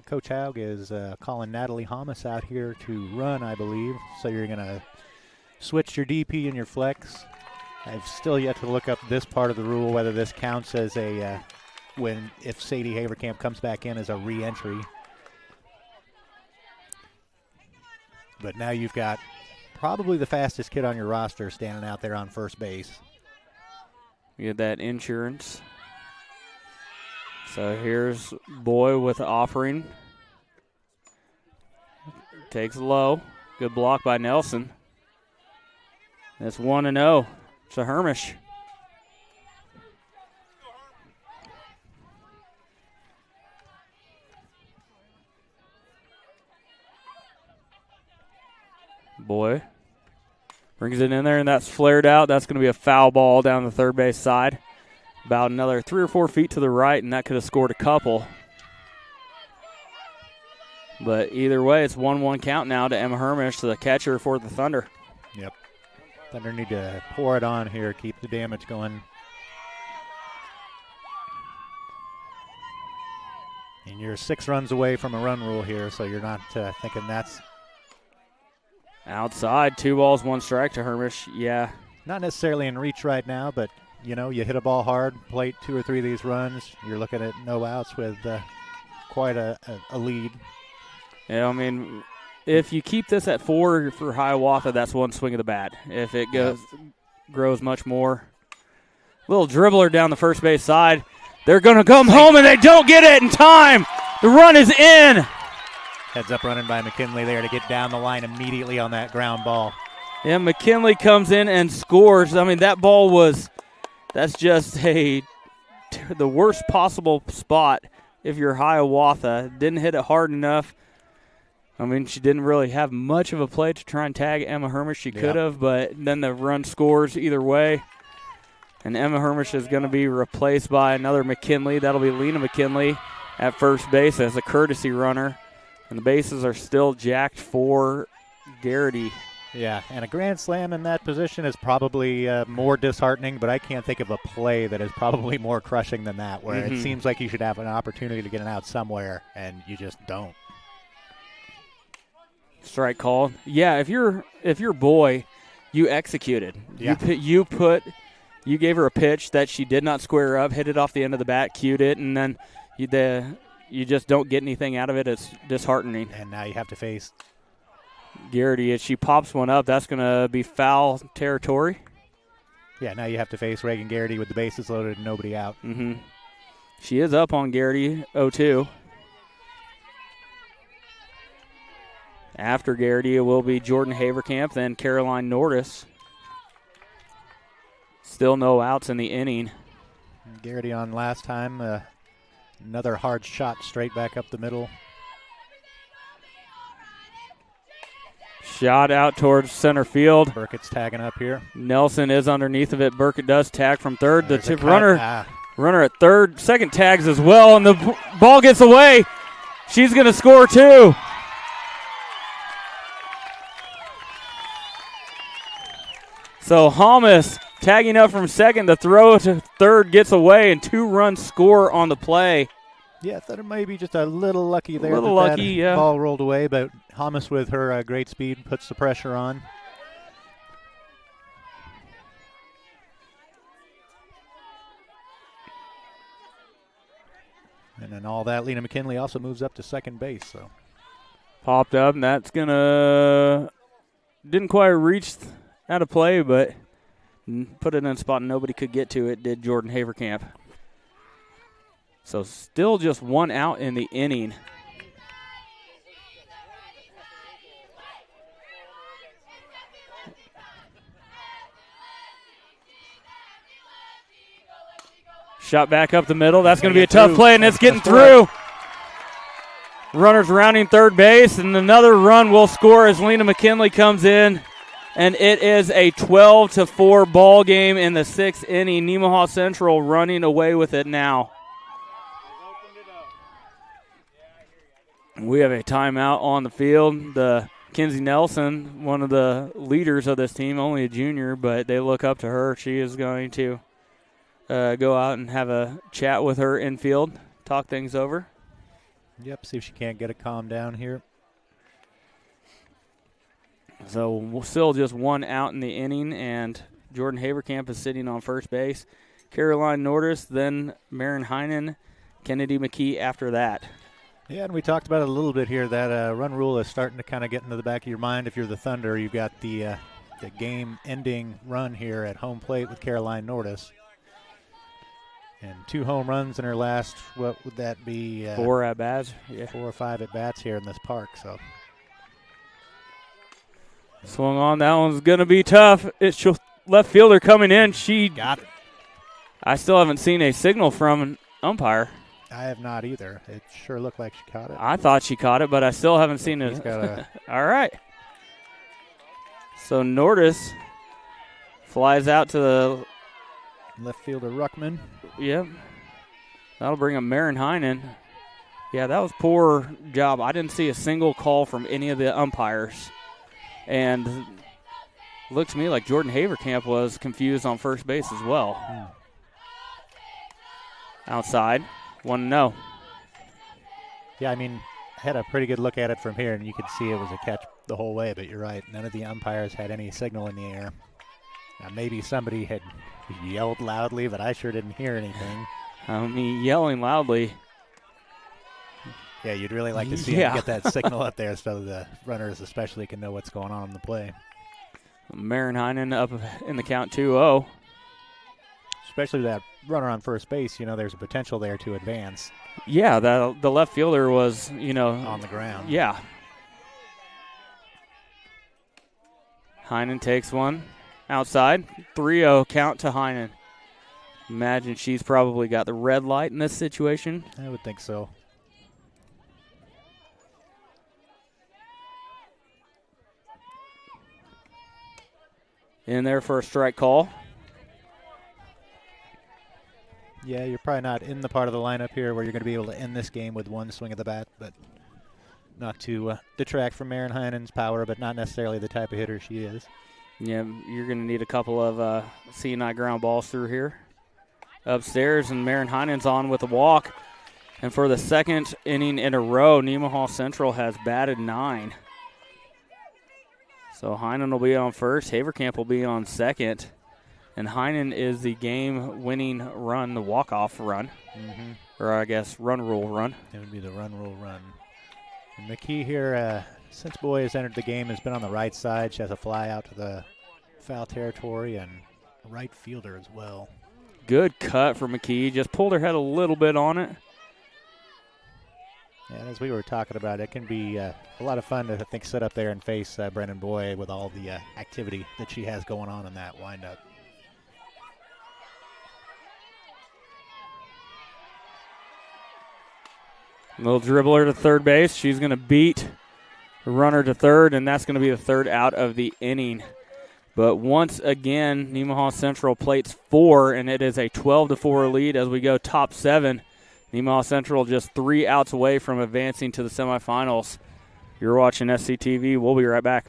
Coach Haug is calling Natalie Hamas out here to run, I believe. So you're going to switch your DP and your flex. I've still yet to look up this part of the rule, whether this counts as a if Sadie Haverkamp comes back in as a re-entry. But now you've got probably the fastest kid on your roster standing out there on first base. You get that insurance. So here's Boy with the offering. Takes low. Good block by Nelson. That's 1-0 to Hermish. Boy brings it in there, and that's flared out. That's going to be a foul ball down the third base side. About another 3 or 4 feet to the right, and that could have scored a couple. But either way, it's 1-1 count now to Emma Hermish, the catcher for the Thunder. Yep. Thunder need to pour it on here, keep the damage going. And you're 6 runs away from a run rule here, so you're not thinking that's outside. 2 balls, 1 strike to Hermish. Yeah. Not necessarily in reach right now, but you hit a ball hard, plate 2 or 3 of these runs, you're looking at no outs with quite a lead. Yeah, I mean, if you keep this at 4 for Hiawatha, that's 1 swing of the bat. If it grows much more. Little dribbler down the first base side. They're going to come home, and they don't get it in time. The run is in. Heads up running by McKinley there to get down the line immediately on that ground ball. Yeah, McKinley comes in and scores. I mean, that ball that's just the worst possible spot if you're Hiawatha. Didn't hit it hard enough. I mean, she didn't really have much of a play to try and tag Emma Hermish. She could have, but then the run scores either way. And Emma Hermish is going to be replaced by another McKinley. That'll be Lena McKinley at first base as a courtesy runner. And the bases are still jacked for Garrity. Yeah, and a grand slam in that position is probably more disheartening, but I can't think of a play that is probably more crushing than that, where it seems like you should have an opportunity to get it out somewhere, and you just don't. Strike call. Yeah, if you're boy, you executed. Yeah. You gave her a pitch that she did not square up, hit it off the end of the bat, cued it, and then you just don't get anything out of it. It's disheartening. And now you have to face Garrity. If she pops one up, that's going to be foul territory. Yeah, now you have to face Reagan Garrity with the bases loaded and nobody out. She is up on Garrity 0-2. After Garrity, it will be Jordan Haverkamp, then Caroline Nordis. Still no outs in the inning. Garrity on last time. Another hard shot straight back up the middle. Shot out towards center field. Burkett's tagging up here. Nelson is underneath of it. Burkett does tag from third. There's The runner at third. Second tags as well, and the ball gets away. She's going to score too. So Hamas tagging up from second. The throw to third gets away, and 2-run score on the play. Yeah, I thought it might be just a little lucky there. That ball rolled away, but Hamas with her great speed puts the pressure on. And then all that, Lena McKinley also moves up to second base. So popped up, and that's didn't quite reach out of play, but put it in a spot nobody could get to it, did Jordan Haverkamp. So still just 1 out in the inning. Shot back up the middle. That's going to be a tough play, and it's getting through. Runners rounding third base, and another run will score as Lena McKinley comes in. And it is a 12-4 ball game in the 6th inning. Nemaha Central running away with it now. We have a timeout on the field. The Kinsey Nelson, one of the leaders of this team, only a junior, but they look up to her. She is going to go out and have a chat with her infield, talk things over. Yep, see if she can't get it calmed down here. So still just 1 out in the inning, and Jordan Haverkamp is sitting on first base. Caroline Nordis, then Marin Heinen, Kennedy McKee after that. Yeah, and we talked about it a little bit here. That run rule is starting to kind of get into the back of your mind. If you're the Thunder, you've got the game-ending run here at home plate with Caroline Nordis. And 2 home runs in her last, what would that be? 4 at-bats. Yeah. 4 or 5 at-bats here in this park. So swung on. That one's going to be tough. It's left fielder coming in. She got it. I still haven't seen a signal from an umpire. I have not either. It sure looked like she caught it. I thought she caught it, but I still haven't seen it. All right. So Nordis flies out to the left fielder Ruckman. Yep. That'll bring up Marin Heinen. Yeah, that was poor job. I didn't see a single call from any of the umpires. And looked to me like Jordan Haverkamp was confused on first base as well. Outside, 1-0. Yeah, I mean, I had a pretty good look at it from here, and you could see it was a catch the whole way, but you're right. None of the umpires had any signal in the air. Now, maybe somebody had yelled loudly, but I sure didn't hear anything. I mean, yelling loudly. Yeah, you'd really like to see him get that signal up there so the runners especially can know what's going on the play. Marin Heinen up in the count 2-0. Especially that runner on first base, you know, there's a potential there to advance. Yeah, the left fielder was, on the ground. Yeah. Heinen takes one outside. 3-0 count to Heinen. Imagine she's probably got the red light in this situation. I would think so. In there for a strike call. Yeah, you're probably not in the part of the lineup here where you're going to be able to end this game with one swing of the bat, but not to detract from Maren Heinen's power, but not necessarily the type of hitter she is. Yeah, you're going to need a couple of C&I ground balls through here. Upstairs, and Maren Heinen's on with a walk. And for the second inning in a row, Nemaha Central has batted 9. So Heinen will be on first. Haverkamp will be on second. And Heinen is the game-winning run, the walk-off run. Mm-hmm. Or I guess run rule run. It would be the run rule run. And McKee here, since Boy has entered the game, has been on the right side. She has a fly out to the foul territory and a right fielder as well. Good cut for McKee. Just pulled her head a little bit on it. And as we were talking about, it can be a lot of fun to, I think, sit up there and face Brennan Boy with all the activity that she has going on in that windup. Little dribbler to third base. She's going to beat the runner to third, and that's going to be the third out of the inning. But once again, Nemaha Central plates 4, and it is a 12-4 lead as we go top 7. Nemaha Central just 3 outs away from advancing to the semifinals. You're watching SCTV. We'll be right back.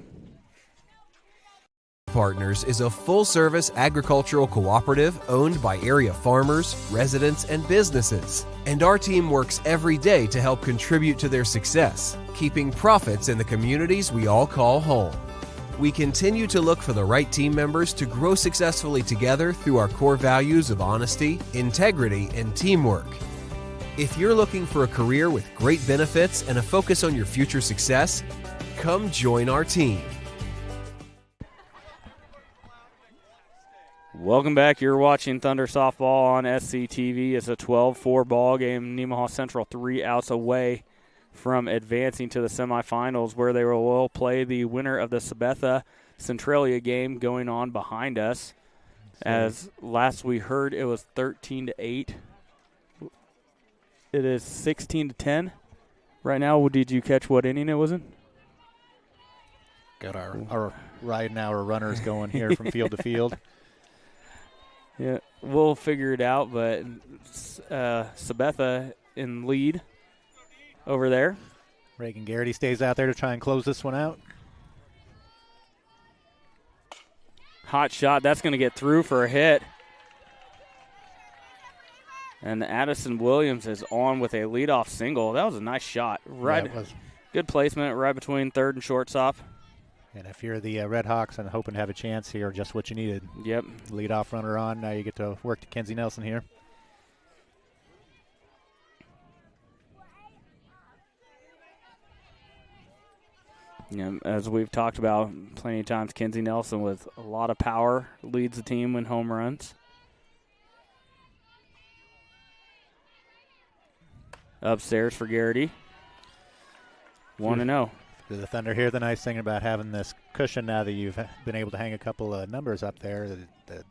Partners is a full-service agricultural cooperative owned by area farmers, residents, and businesses. And our team works every day to help contribute to their success, keeping profits in the communities we all call home. We continue to look for the right team members to grow successfully together through our core values of honesty, integrity, and teamwork. If you're looking for a career with great benefits and a focus on your future success, come join our team. Welcome back. You're watching Thunder Softball on SCTV. It's a 12-4 ball game. Nemaha Central 3 outs away from advancing to the semifinals, where they will play the winner of the Sabetha Centralia game going on behind us. As last we heard, it was 13-8. It is 16-10 right now. Did you catch what inning it was in? Got our riding our runners going here from field to field. Yeah, we'll figure it out, but Sabetha in lead over there. Reagan Garrity stays out there to try and close this one out. Hot shot. That's going to get through for a hit. And Addison Williams is on with a leadoff single. That was a nice shot. Right, yeah, it was. Good placement right between third and shortstop. And if you're the RedHawks and hoping to have a chance here, just what you needed. Yep. Leadoff runner on. Now you get to work to Kenzie Nelson here. Yeah, as we've talked about plenty of times, Kenzie Nelson with a lot of power leads the team in home runs. Upstairs for Garrity. 1-0. The Thunder here, the nice thing about having this cushion now that you've been able to hang a couple of numbers up there, the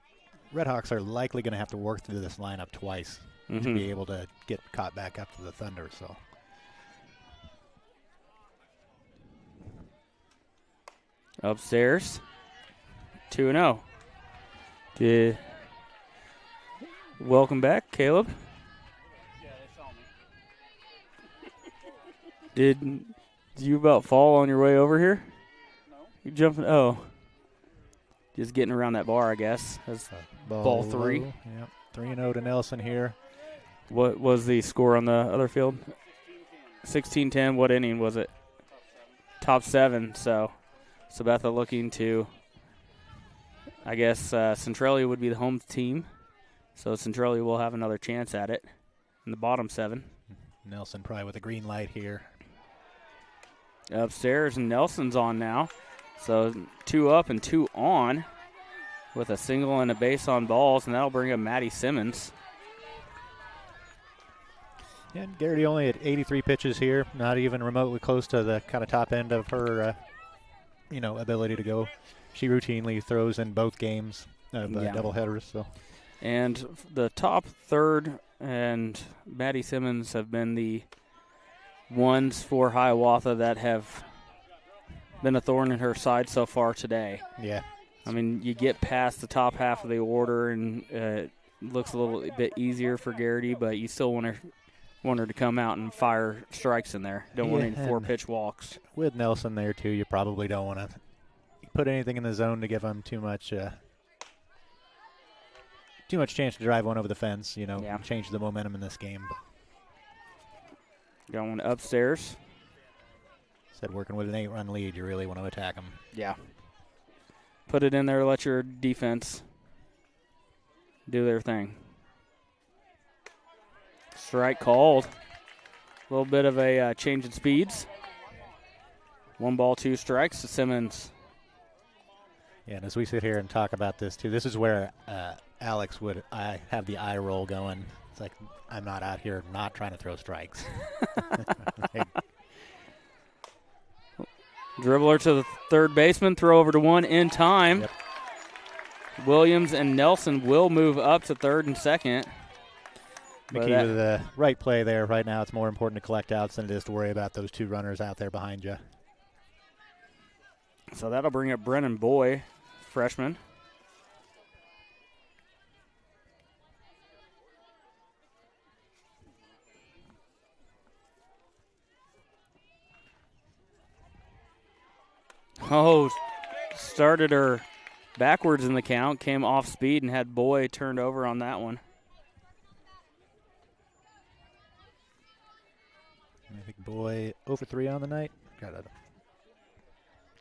RedHawks are likely going to have to work through this lineup twice to be able to get caught back up to the Thunder. So Upstairs, 2-0. Welcome back, Caleb. Yeah, they saw me. Did you about fall on your way over here? No. You jumping? Oh. Just getting around that bar, I guess. That's ball 3. Yep. 3-0 to Nelson here. What was the score on the other field? 16-10. What inning was it? Top 7. So Sabetha looking to, I guess, Centralia would be the home team. So Centralia will have another chance at it in the bottom 7. Nelson probably with a green light here. Upstairs, Nelson's on now. So 2 up and 2 on with a single and a base on balls, and that'll bring up Maddie Simmons. And Garrity only at 83 pitches here, not even remotely close to the kind of top end of her, ability to go. She routinely throws in both games of doubleheaders. So, and the top third and Maddie Simmons have been the ones for Hiawatha that have been a thorn in her side so far today. Yeah. I mean, you get past the top half of the order, and it looks a little bit easier for Garrity, but you still want her to come out and fire strikes in there. Don't want any 4-pitch walks. With Nelson there, too, you probably don't want to put anything in the zone to give them too much chance to drive one over the fence, change the momentum in this game. Got one upstairs. Said working with an 8-run lead, you really want to attack them. Yeah. Put it in there, let your defense do their thing. Strike called. A little bit of a change in speeds. 1 ball, 2 strikes to Simmons. Yeah, and as we sit here and talk about this, too, this is where Alex would have the eye roll going. It's like, I'm not out here not trying to throw strikes. Dribbler to the third baseman, throw over to 1 in time. Yep. Williams and Nelson will move up to third and second. Mickey with the right play there. Right now it's more important to collect outs than it is to worry about those 2 runners out there behind you. So that'll bring up Brennan Boy, freshman. Oh, started her backwards in the count, came off speed and had Boy turned over on that one. I think Boy 0-for-3 on the night. Got a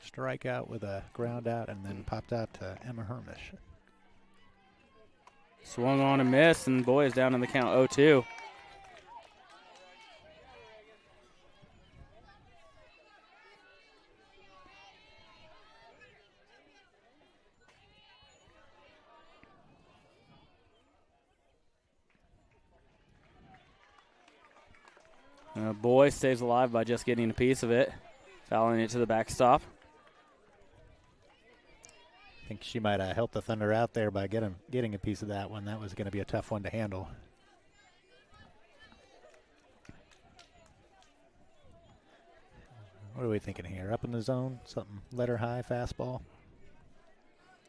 strikeout with a ground out and then popped out to Emma Hermish. Swung on and missed, and Boy is down in the count 0-2. Boy stays alive by just getting a piece of it, fouling it to the backstop. I think she might have helped the Thunder out there by getting a piece of that one. That was going to be a tough one to handle. What are we thinking here? Up in the zone? Something letter high fastball?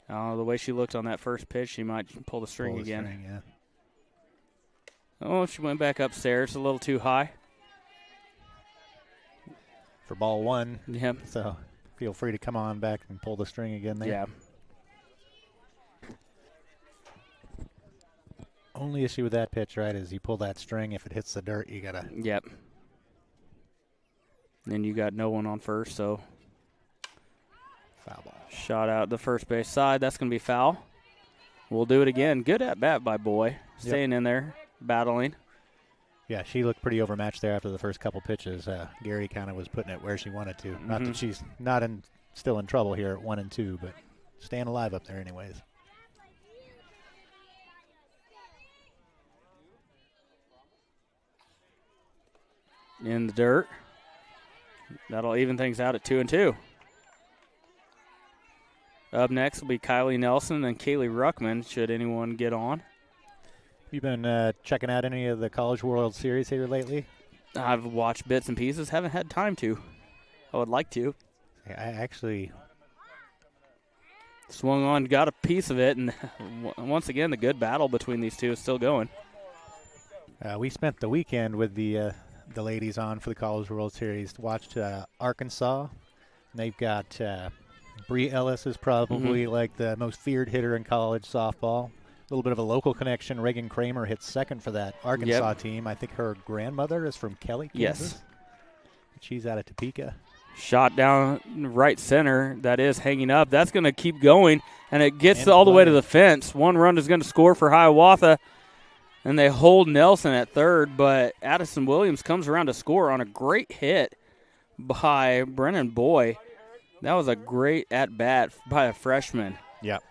The way she looked on that first pitch, she might pull the string again. Yeah. Oh, she went back upstairs a little too high. For ball 1. Yep. So feel free to come on back and pull the string again there. Yeah. Only issue with that pitch, right, is you pull that string. If it hits the dirt, you got to. Yep. And you got no one on first, so. Foul ball. Shot out the first base side. That's going to be foul. We'll do it again. Good at bat by Boy. Staying in there, battling. Yeah, she looked pretty overmatched there after the first couple pitches. Gary kind of was putting it where she wanted to. Not that she's still in trouble here at 1 and 2, but staying alive up there anyways. In the dirt. That'll even things out at 2 and 2. Up next will be Kylie Nelson and Kaylee Ruckman, should anyone get on. You been checking out any of the College World Series here lately? I've watched bits and pieces. Haven't had time to. I would like to. I actually swung on, got a piece of it, and once again, the good battle between these two is still going. We spent the weekend with the ladies on for the College World Series. Watched Arkansas. And they've got Bree Ellis is probably like the most feared hitter in college softball. A little bit of a local connection. Reagan Kramer hits second for that Arkansas team. I think her grandmother is from Kelly, Kansas. Yes. She's out of Topeka. Shot down right center. That is hanging up. That's going to keep going, and it gets all the way to the fence. 1 run is going to score for Hiawatha, and they hold Nelson at third, but Addison Williams comes around to score on a great hit by Brennan Boy. That was a great at-bat by a freshman. Yep.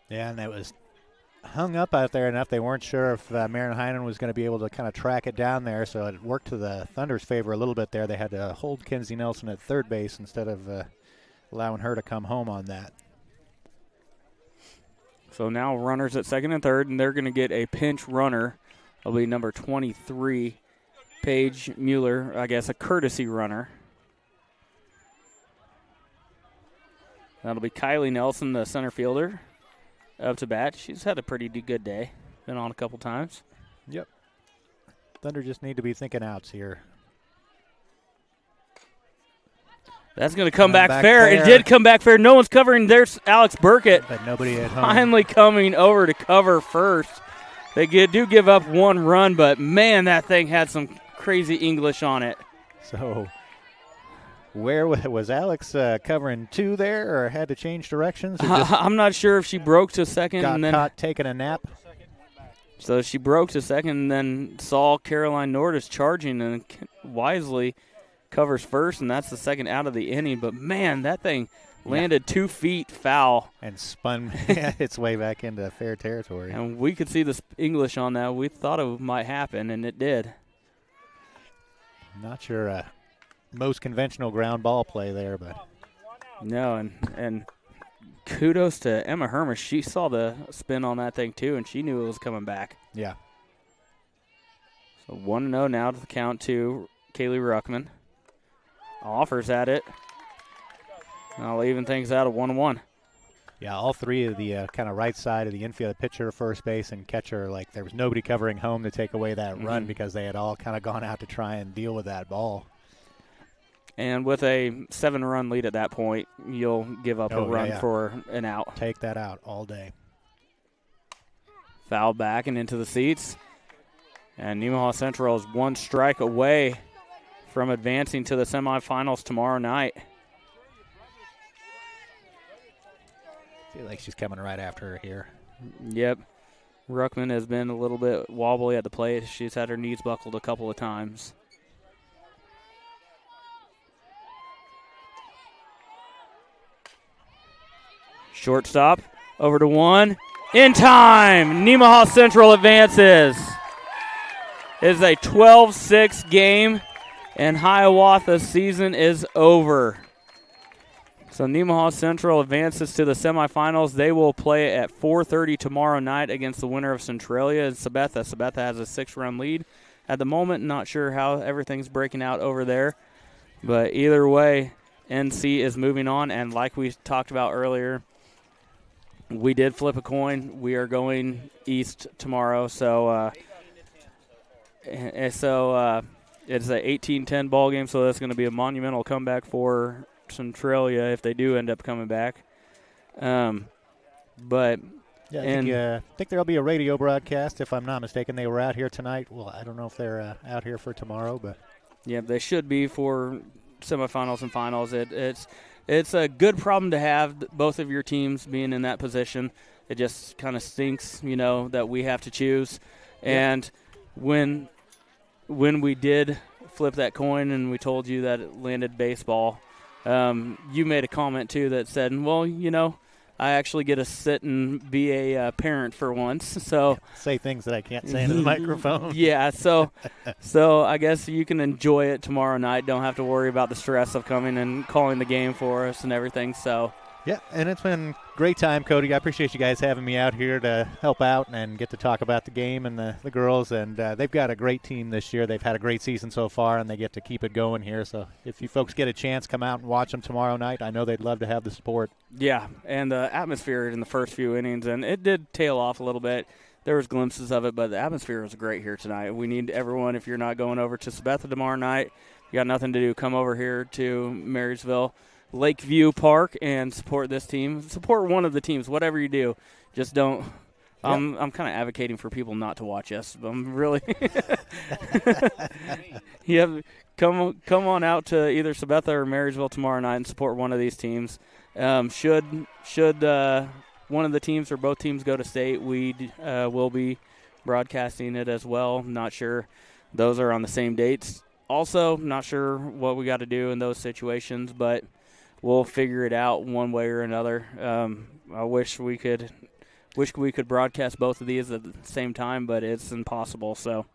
Yeah, and that was hung up out there enough. They weren't sure if Marin Heinen was going to be able to kind of track it down there, so it worked to the Thunder's favor a little bit there. They had to hold Kinsey Nelson at third base instead of allowing her to come home on that. So now runners at second and third, and they're going to get a pinch runner. It'll be number 23, Paige Mueller, I guess a courtesy runner. That'll be Kylie Nelson, the center fielder, up to bat. She's had a pretty good day. Been on a couple times. Yep. Thunder just need to be thinking outs here. That's going to come back fair. It did come back fair. No one's covering. There's Alex Burkett. But nobody at home. Finally coming over to cover first. They do give up one run, but, man, that thing had some crazy English on it. So where was Alex covering two there or had to change directions? I'm not sure if she broke to second. Got and then caught taking a nap. So she broke to second and then saw Caroline Nordis charging and wisely covers first, and that's the second out of the inning. But, man, that thing landed 2 feet foul. And spun its way back into fair territory. And we could see the English on that. We thought it might happen, and it did. Not sure most conventional ground ball play there, but. No, and kudos to Emma Hermish. She saw the spin on that thing, too, and she knew it was coming back. Yeah. So 1-0 now to the count to Kaylee Ruckman. Offers at it. I'll even things out at 1-1. Yeah, all three of the kind of right side of the infield, pitcher, first base, and catcher, like there was nobody covering home to take away that run because they had all kind of gone out to try and deal with that ball. And with a 7-run lead at that point, you'll give up a run for an out. Take that out all day. Foul back and into the seats. And Nemaha Central is one strike away from advancing to the semifinals tomorrow night. I feel like she's coming right after her here. Yep. Ruckman has been a little bit wobbly at the plate. She's had her knees buckled a couple of times. Shortstop, over to one. In time, Nemaha Central advances. It is a 12-6 game, and Hiawatha's season is over. So Nemaha Central advances to the semifinals. They will play at 4:30 tomorrow night against the winner of Centralia and Sabetha. Sabetha has a 6-run lead at the moment. Not sure how everything's breaking out over there. But either way, NC is moving on. And like we talked about earlier, we did flip a coin. We are going east tomorrow. So it's an 18-10 ball game, so that's going to be a monumental comeback for Centralia if they do end up coming back. But I think there'll be a radio broadcast, if I'm not mistaken. They were out here tonight. Well, I don't know if they're out here for tomorrow, but yeah, they should be for semifinals and finals. It's a good problem to have, both of your teams being in that position. It just kind of stinks, that we have to choose. And when we did flip that coin and we told you that it landed baseball, you made a comment, too, that said, well, I actually get to sit and be a parent for once. So say things that I can't say into the microphone. Yeah, so I guess you can enjoy it tomorrow night. Don't have to worry about the stress of coming and calling the game for us and everything. So yeah, and it's been a great time, Cody. I appreciate you guys having me out here to help out and get to talk about the game and the girls. And they've got a great team this year. They've had a great season so far, and they get to keep it going here. So if you folks get a chance, come out and watch them tomorrow night. I know they'd love to have the support. Yeah, and the atmosphere in the first few innings, and it did tail off a little bit. There was glimpses of it, but the atmosphere was great here tonight. We need everyone, if you're not going over to Sabetha tomorrow night, you got nothing to do, come over here to Marysville Lakeview Park and support this team. Support one of the teams, whatever you do. Just don't. I'm kind of advocating for people not to watch us. I'm really. Come on out to either Sabetha or Marysville tomorrow night and support one of these teams. Should one of the teams or both teams go to state, we will be broadcasting it as well. Not sure those are on the same dates. Also, not sure what we got to do in those situations, but we'll figure it out one way or another. I wish we could wish we could broadcast both of these at the same time, but it's impossible. So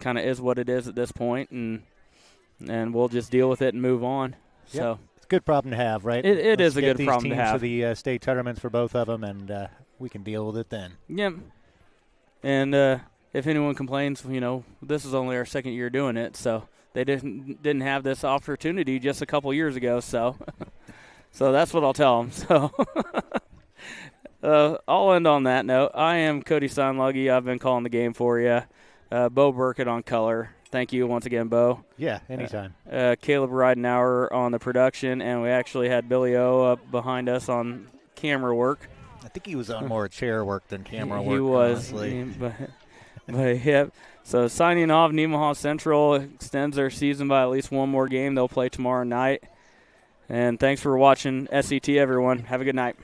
kind of is what it is at this point, and we'll just deal with it and move on. Yep. So it's a good problem to have, right? It is a Let's good get problem these to teams have. to the state tournaments for both of them, and we can deal with it then. Yep. And if anyone complains, this is only our second year doing it, so they didn't have this opportunity just a couple years ago. So, so that's what I'll tell them. So, I'll end on that note. I am Cody Steinluggy. I've been calling the game for you. Bo Burkett on color. Thank you once again, Bo. Yeah, anytime. Caleb Ridenauer on the production, and we actually had Billy O up behind us on camera work. I think he was on more chair work than camera work. He was. Honestly. But yeah. So signing off, Nemaha Central extends their season by at least one more game. They'll play tomorrow night. And thanks for watching SET, everyone. Have a good night.